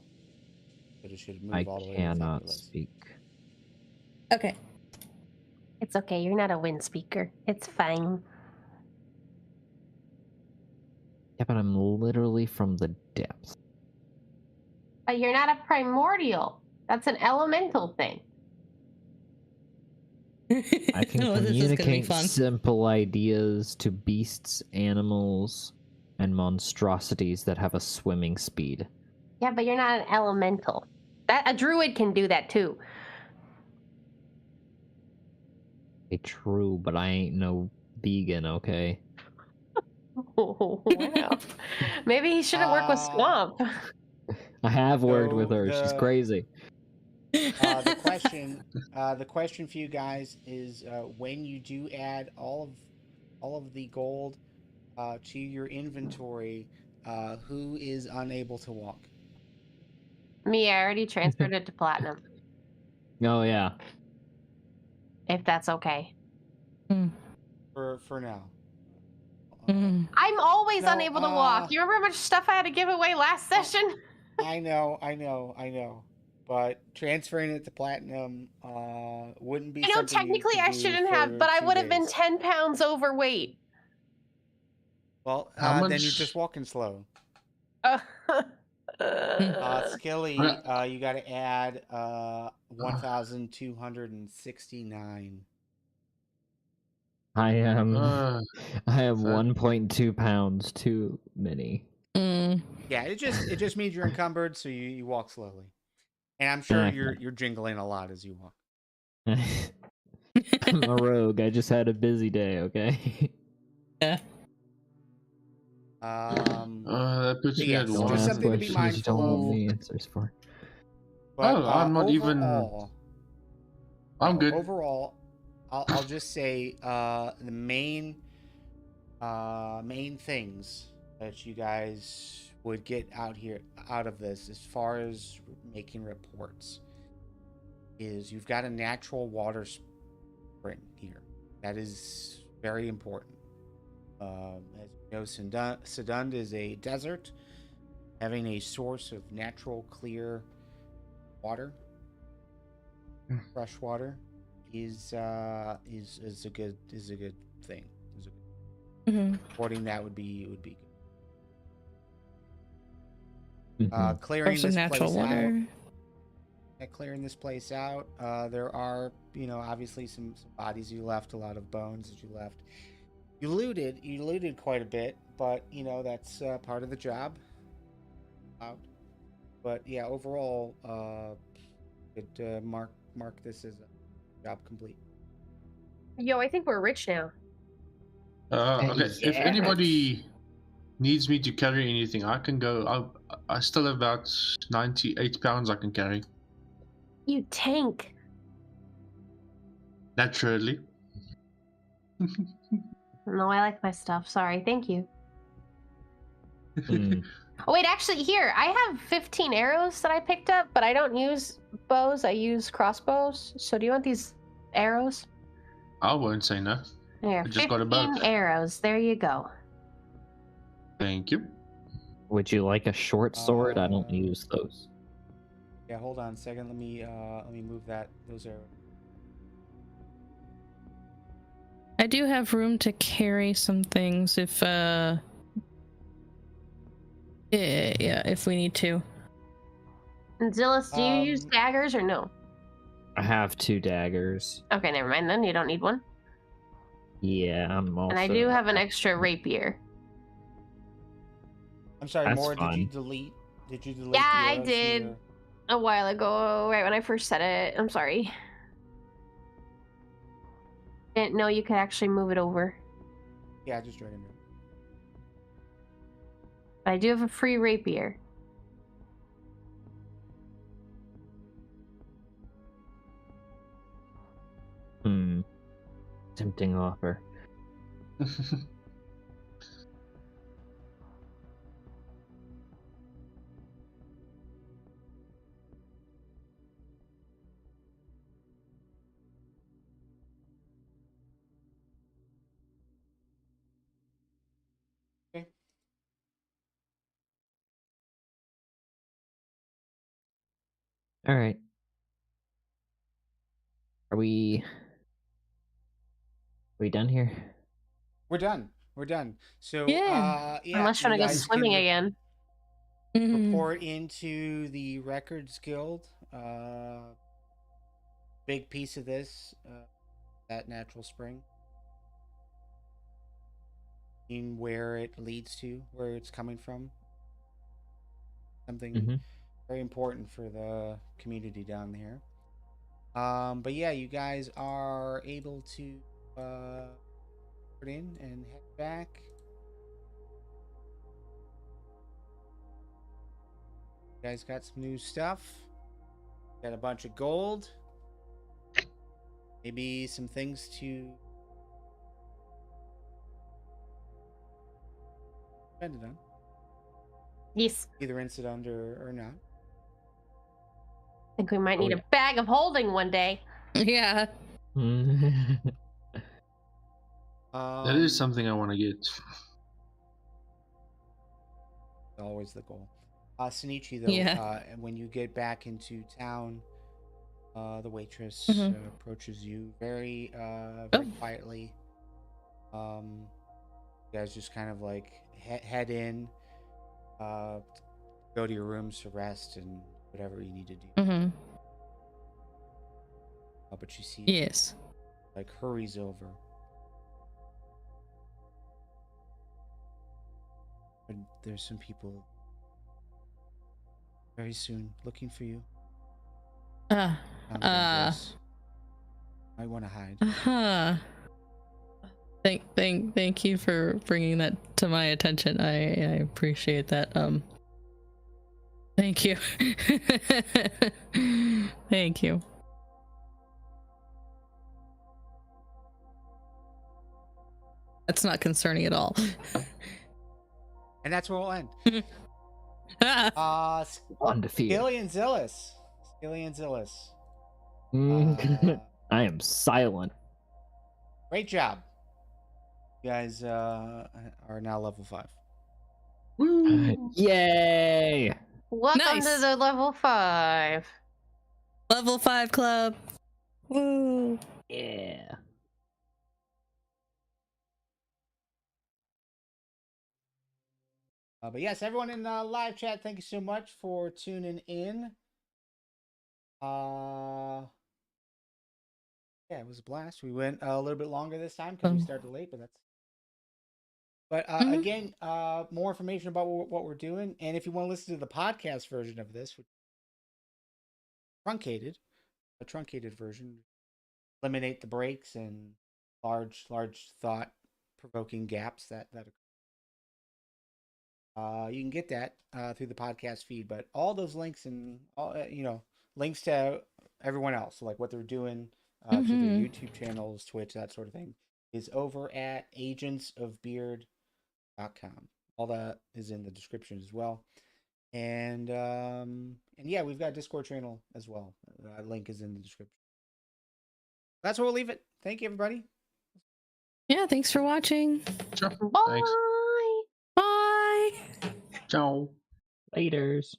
[SPEAKER 1] But it should move
[SPEAKER 2] I
[SPEAKER 1] all the way to the top of
[SPEAKER 2] cannot
[SPEAKER 1] your list.
[SPEAKER 2] speak.
[SPEAKER 4] Okay.
[SPEAKER 3] It's okay, you're not a wind speaker. It's fine.
[SPEAKER 2] Yeah, but I'm literally from the depths.
[SPEAKER 3] But you're not a primordial. That's an elemental thing.
[SPEAKER 2] I can
[SPEAKER 4] Oh, this is gonna be
[SPEAKER 2] communicate
[SPEAKER 4] fun.
[SPEAKER 2] simple ideas to beasts, animals, and monstrosities that have a swimming speed.
[SPEAKER 3] Yeah, but you're not an elemental. A druid can do that too.
[SPEAKER 2] Okay, true, but I ain't no vegan, okay?
[SPEAKER 3] Oh, wow. Maybe he shouldn't work with Swamp.
[SPEAKER 2] I have worked with
[SPEAKER 1] So
[SPEAKER 2] her. She's crazy.
[SPEAKER 1] The question for you guys is when you do add all of the gold to your inventory, who is unable to walk?
[SPEAKER 3] Me, I already transferred it to platinum.
[SPEAKER 2] Oh, yeah.
[SPEAKER 3] if that's okay.
[SPEAKER 1] For now.
[SPEAKER 4] Mm.
[SPEAKER 3] I'm always
[SPEAKER 1] No,
[SPEAKER 3] unable to walk. You remember how much stuff I had to give away last session?
[SPEAKER 1] I know. But transferring it to platinum wouldn't be
[SPEAKER 3] I know
[SPEAKER 1] something you
[SPEAKER 3] technically
[SPEAKER 1] could
[SPEAKER 3] I
[SPEAKER 1] do
[SPEAKER 3] shouldn't have,
[SPEAKER 1] for
[SPEAKER 3] but I
[SPEAKER 1] 2
[SPEAKER 3] would have been
[SPEAKER 1] days.
[SPEAKER 3] 10 pounds overweight.
[SPEAKER 1] Well,
[SPEAKER 5] How
[SPEAKER 1] then you're
[SPEAKER 5] much-
[SPEAKER 1] just walking slow. Skilly, you got to add 1,269.
[SPEAKER 2] I am
[SPEAKER 5] Uh,
[SPEAKER 2] I am
[SPEAKER 5] that-
[SPEAKER 2] 1.2 pounds too many.
[SPEAKER 4] Mm.
[SPEAKER 1] Yeah, it just means you're encumbered, so you walk slowly. And I'm sure
[SPEAKER 2] Okay.
[SPEAKER 1] you're jingling a lot as you walk.
[SPEAKER 2] I'm a rogue. I just had a busy day, okay?
[SPEAKER 4] Yeah.
[SPEAKER 5] that puts me
[SPEAKER 1] yes,
[SPEAKER 5] at
[SPEAKER 1] just
[SPEAKER 2] Don't
[SPEAKER 5] one.
[SPEAKER 2] ask
[SPEAKER 1] something to be
[SPEAKER 2] questions you don't
[SPEAKER 1] mindful
[SPEAKER 2] want
[SPEAKER 1] of.
[SPEAKER 2] the answers for.
[SPEAKER 1] But
[SPEAKER 5] Oh, I'm not even-
[SPEAKER 1] overall,
[SPEAKER 5] I'm good.
[SPEAKER 1] Overall, I'll just say the main things that you guys would get out of this, as far as making reports, is you've got a natural water spring here. That is very important. As you know, Sedund is a desert. Having a source of natural, clear water, fresh water, is a good thing.
[SPEAKER 4] Mhm.
[SPEAKER 1] Reporting that would be good.
[SPEAKER 2] Mhm.
[SPEAKER 1] Clearing
[SPEAKER 4] Also
[SPEAKER 1] this
[SPEAKER 4] natural
[SPEAKER 1] place
[SPEAKER 4] water.
[SPEAKER 1] out. Clearing this place out. There are, obviously some bodies you left, a lot of bones that you left. You looted quite a bit, but that's part of the job. But yeah, overall, could mark this as a job complete.
[SPEAKER 3] Yo, I think we're rich now.
[SPEAKER 5] Okay, if
[SPEAKER 2] Yeah.
[SPEAKER 5] anybody needs me to carry anything, I can go. I still have about 98 pounds I can carry.
[SPEAKER 3] You tank.
[SPEAKER 5] Naturally.
[SPEAKER 3] No, I like my stuff. Sorry. Thank you.
[SPEAKER 2] Mm.
[SPEAKER 3] Oh, wait, actually, here. I have 15 arrows that I picked up, but I don't use bows. I use crossbows. So do you want these arrows?
[SPEAKER 5] I won't say no.
[SPEAKER 3] Here,
[SPEAKER 5] I just got a bow.
[SPEAKER 3] 15 arrows. There you go.
[SPEAKER 5] Thank you.
[SPEAKER 2] Would you like a short sword? I don't
[SPEAKER 1] Uh,
[SPEAKER 2] use those.
[SPEAKER 1] Yeah, hold on a second. Let me move those arrows.
[SPEAKER 4] I do have room to carry some things if if we need to.
[SPEAKER 3] And Zilis, do you use
[SPEAKER 1] Um,
[SPEAKER 3] daggers or no?
[SPEAKER 2] I have 2 daggers.
[SPEAKER 3] Okay, never mind then. You don't need one.
[SPEAKER 2] Yeah, I'm also.
[SPEAKER 3] And I do have an extra rapier.
[SPEAKER 1] I'm sorry,
[SPEAKER 2] That's
[SPEAKER 1] Mora. Did you
[SPEAKER 2] fine.
[SPEAKER 1] delete? Did you delete?
[SPEAKER 3] Yeah,
[SPEAKER 1] the
[SPEAKER 3] I
[SPEAKER 1] arrows
[SPEAKER 3] did.
[SPEAKER 1] here?
[SPEAKER 3] A while ago, right when I first said it. I'm sorry. Didn't know you could actually move it over.
[SPEAKER 1] Yeah, just dragging it.
[SPEAKER 3] But I do have a free rapier.
[SPEAKER 2] Tempting offer.
[SPEAKER 1] Okay.
[SPEAKER 2] All right. Are we done here?
[SPEAKER 1] We're done. We're done. So
[SPEAKER 4] Yeah.
[SPEAKER 1] yeah.
[SPEAKER 3] Unless you want to go
[SPEAKER 1] guys
[SPEAKER 3] swimming
[SPEAKER 1] can
[SPEAKER 3] again.
[SPEAKER 4] Mhm.
[SPEAKER 1] report into the Records Guild. Big piece of this, that natural spring. In where it leads to, where it's coming from. Something
[SPEAKER 2] Mhm.
[SPEAKER 1] very important for the community down here. But yeah, you guys are able to put in and head back. You guys got some new stuff. Got a bunch of gold. Maybe some things to spend it on.
[SPEAKER 3] Yes.
[SPEAKER 1] Either incident or not.
[SPEAKER 3] I think we might need a bag of holding one day.
[SPEAKER 4] Yeah.
[SPEAKER 5] That is something I want to get.
[SPEAKER 1] Always the goal. Shinichi, though,
[SPEAKER 4] Yeah.
[SPEAKER 1] when you get back into town, the waitress approaches you very quietly. You guys just kind of like head in, go to your rooms to rest and whatever you need to do. But she sees
[SPEAKER 4] Yes.
[SPEAKER 1] like hurries over. But there's some people very soon looking for you. Sounds dangerous. Might want to hide.
[SPEAKER 4] Thank you for bringing that to my attention. I appreciate that. Thank you. Thank you. That's not concerning at all.
[SPEAKER 1] And that's where we'll end.
[SPEAKER 2] Undefeated.
[SPEAKER 1] Skilly and Zilis.
[SPEAKER 2] I am silent.
[SPEAKER 1] Great job. You guys are now level 5.
[SPEAKER 5] Woo!
[SPEAKER 2] Yay!
[SPEAKER 3] Welcome
[SPEAKER 4] Nice.
[SPEAKER 3] to the level 5.
[SPEAKER 4] Level 5 club. Woo!
[SPEAKER 2] Yeah.
[SPEAKER 1] But yes, everyone in live chat, thank you so much for tuning in. Yeah, it was a blast. We went a little bit longer this time because we started late, but that's. But again, more information about what we're doing, and if you want to listen to the podcast version of this, a truncated version, eliminate the breaks and large thought-provoking gaps that you can get that through the podcast feed. But all those links and all links to everyone else, so like what they're doing to their YouTube channels, Twitch, that sort of thing, is over at agentsofbeard.com. All that is in the description as well. And yeah, we've got a Discord channel as well. Link is in the description. That's where we'll leave it. Thank you, everybody.
[SPEAKER 4] Yeah, thanks for watching.
[SPEAKER 5] Sure.
[SPEAKER 3] Bye.
[SPEAKER 5] Thanks.
[SPEAKER 4] Bye.
[SPEAKER 5] Ciao.
[SPEAKER 2] Laters.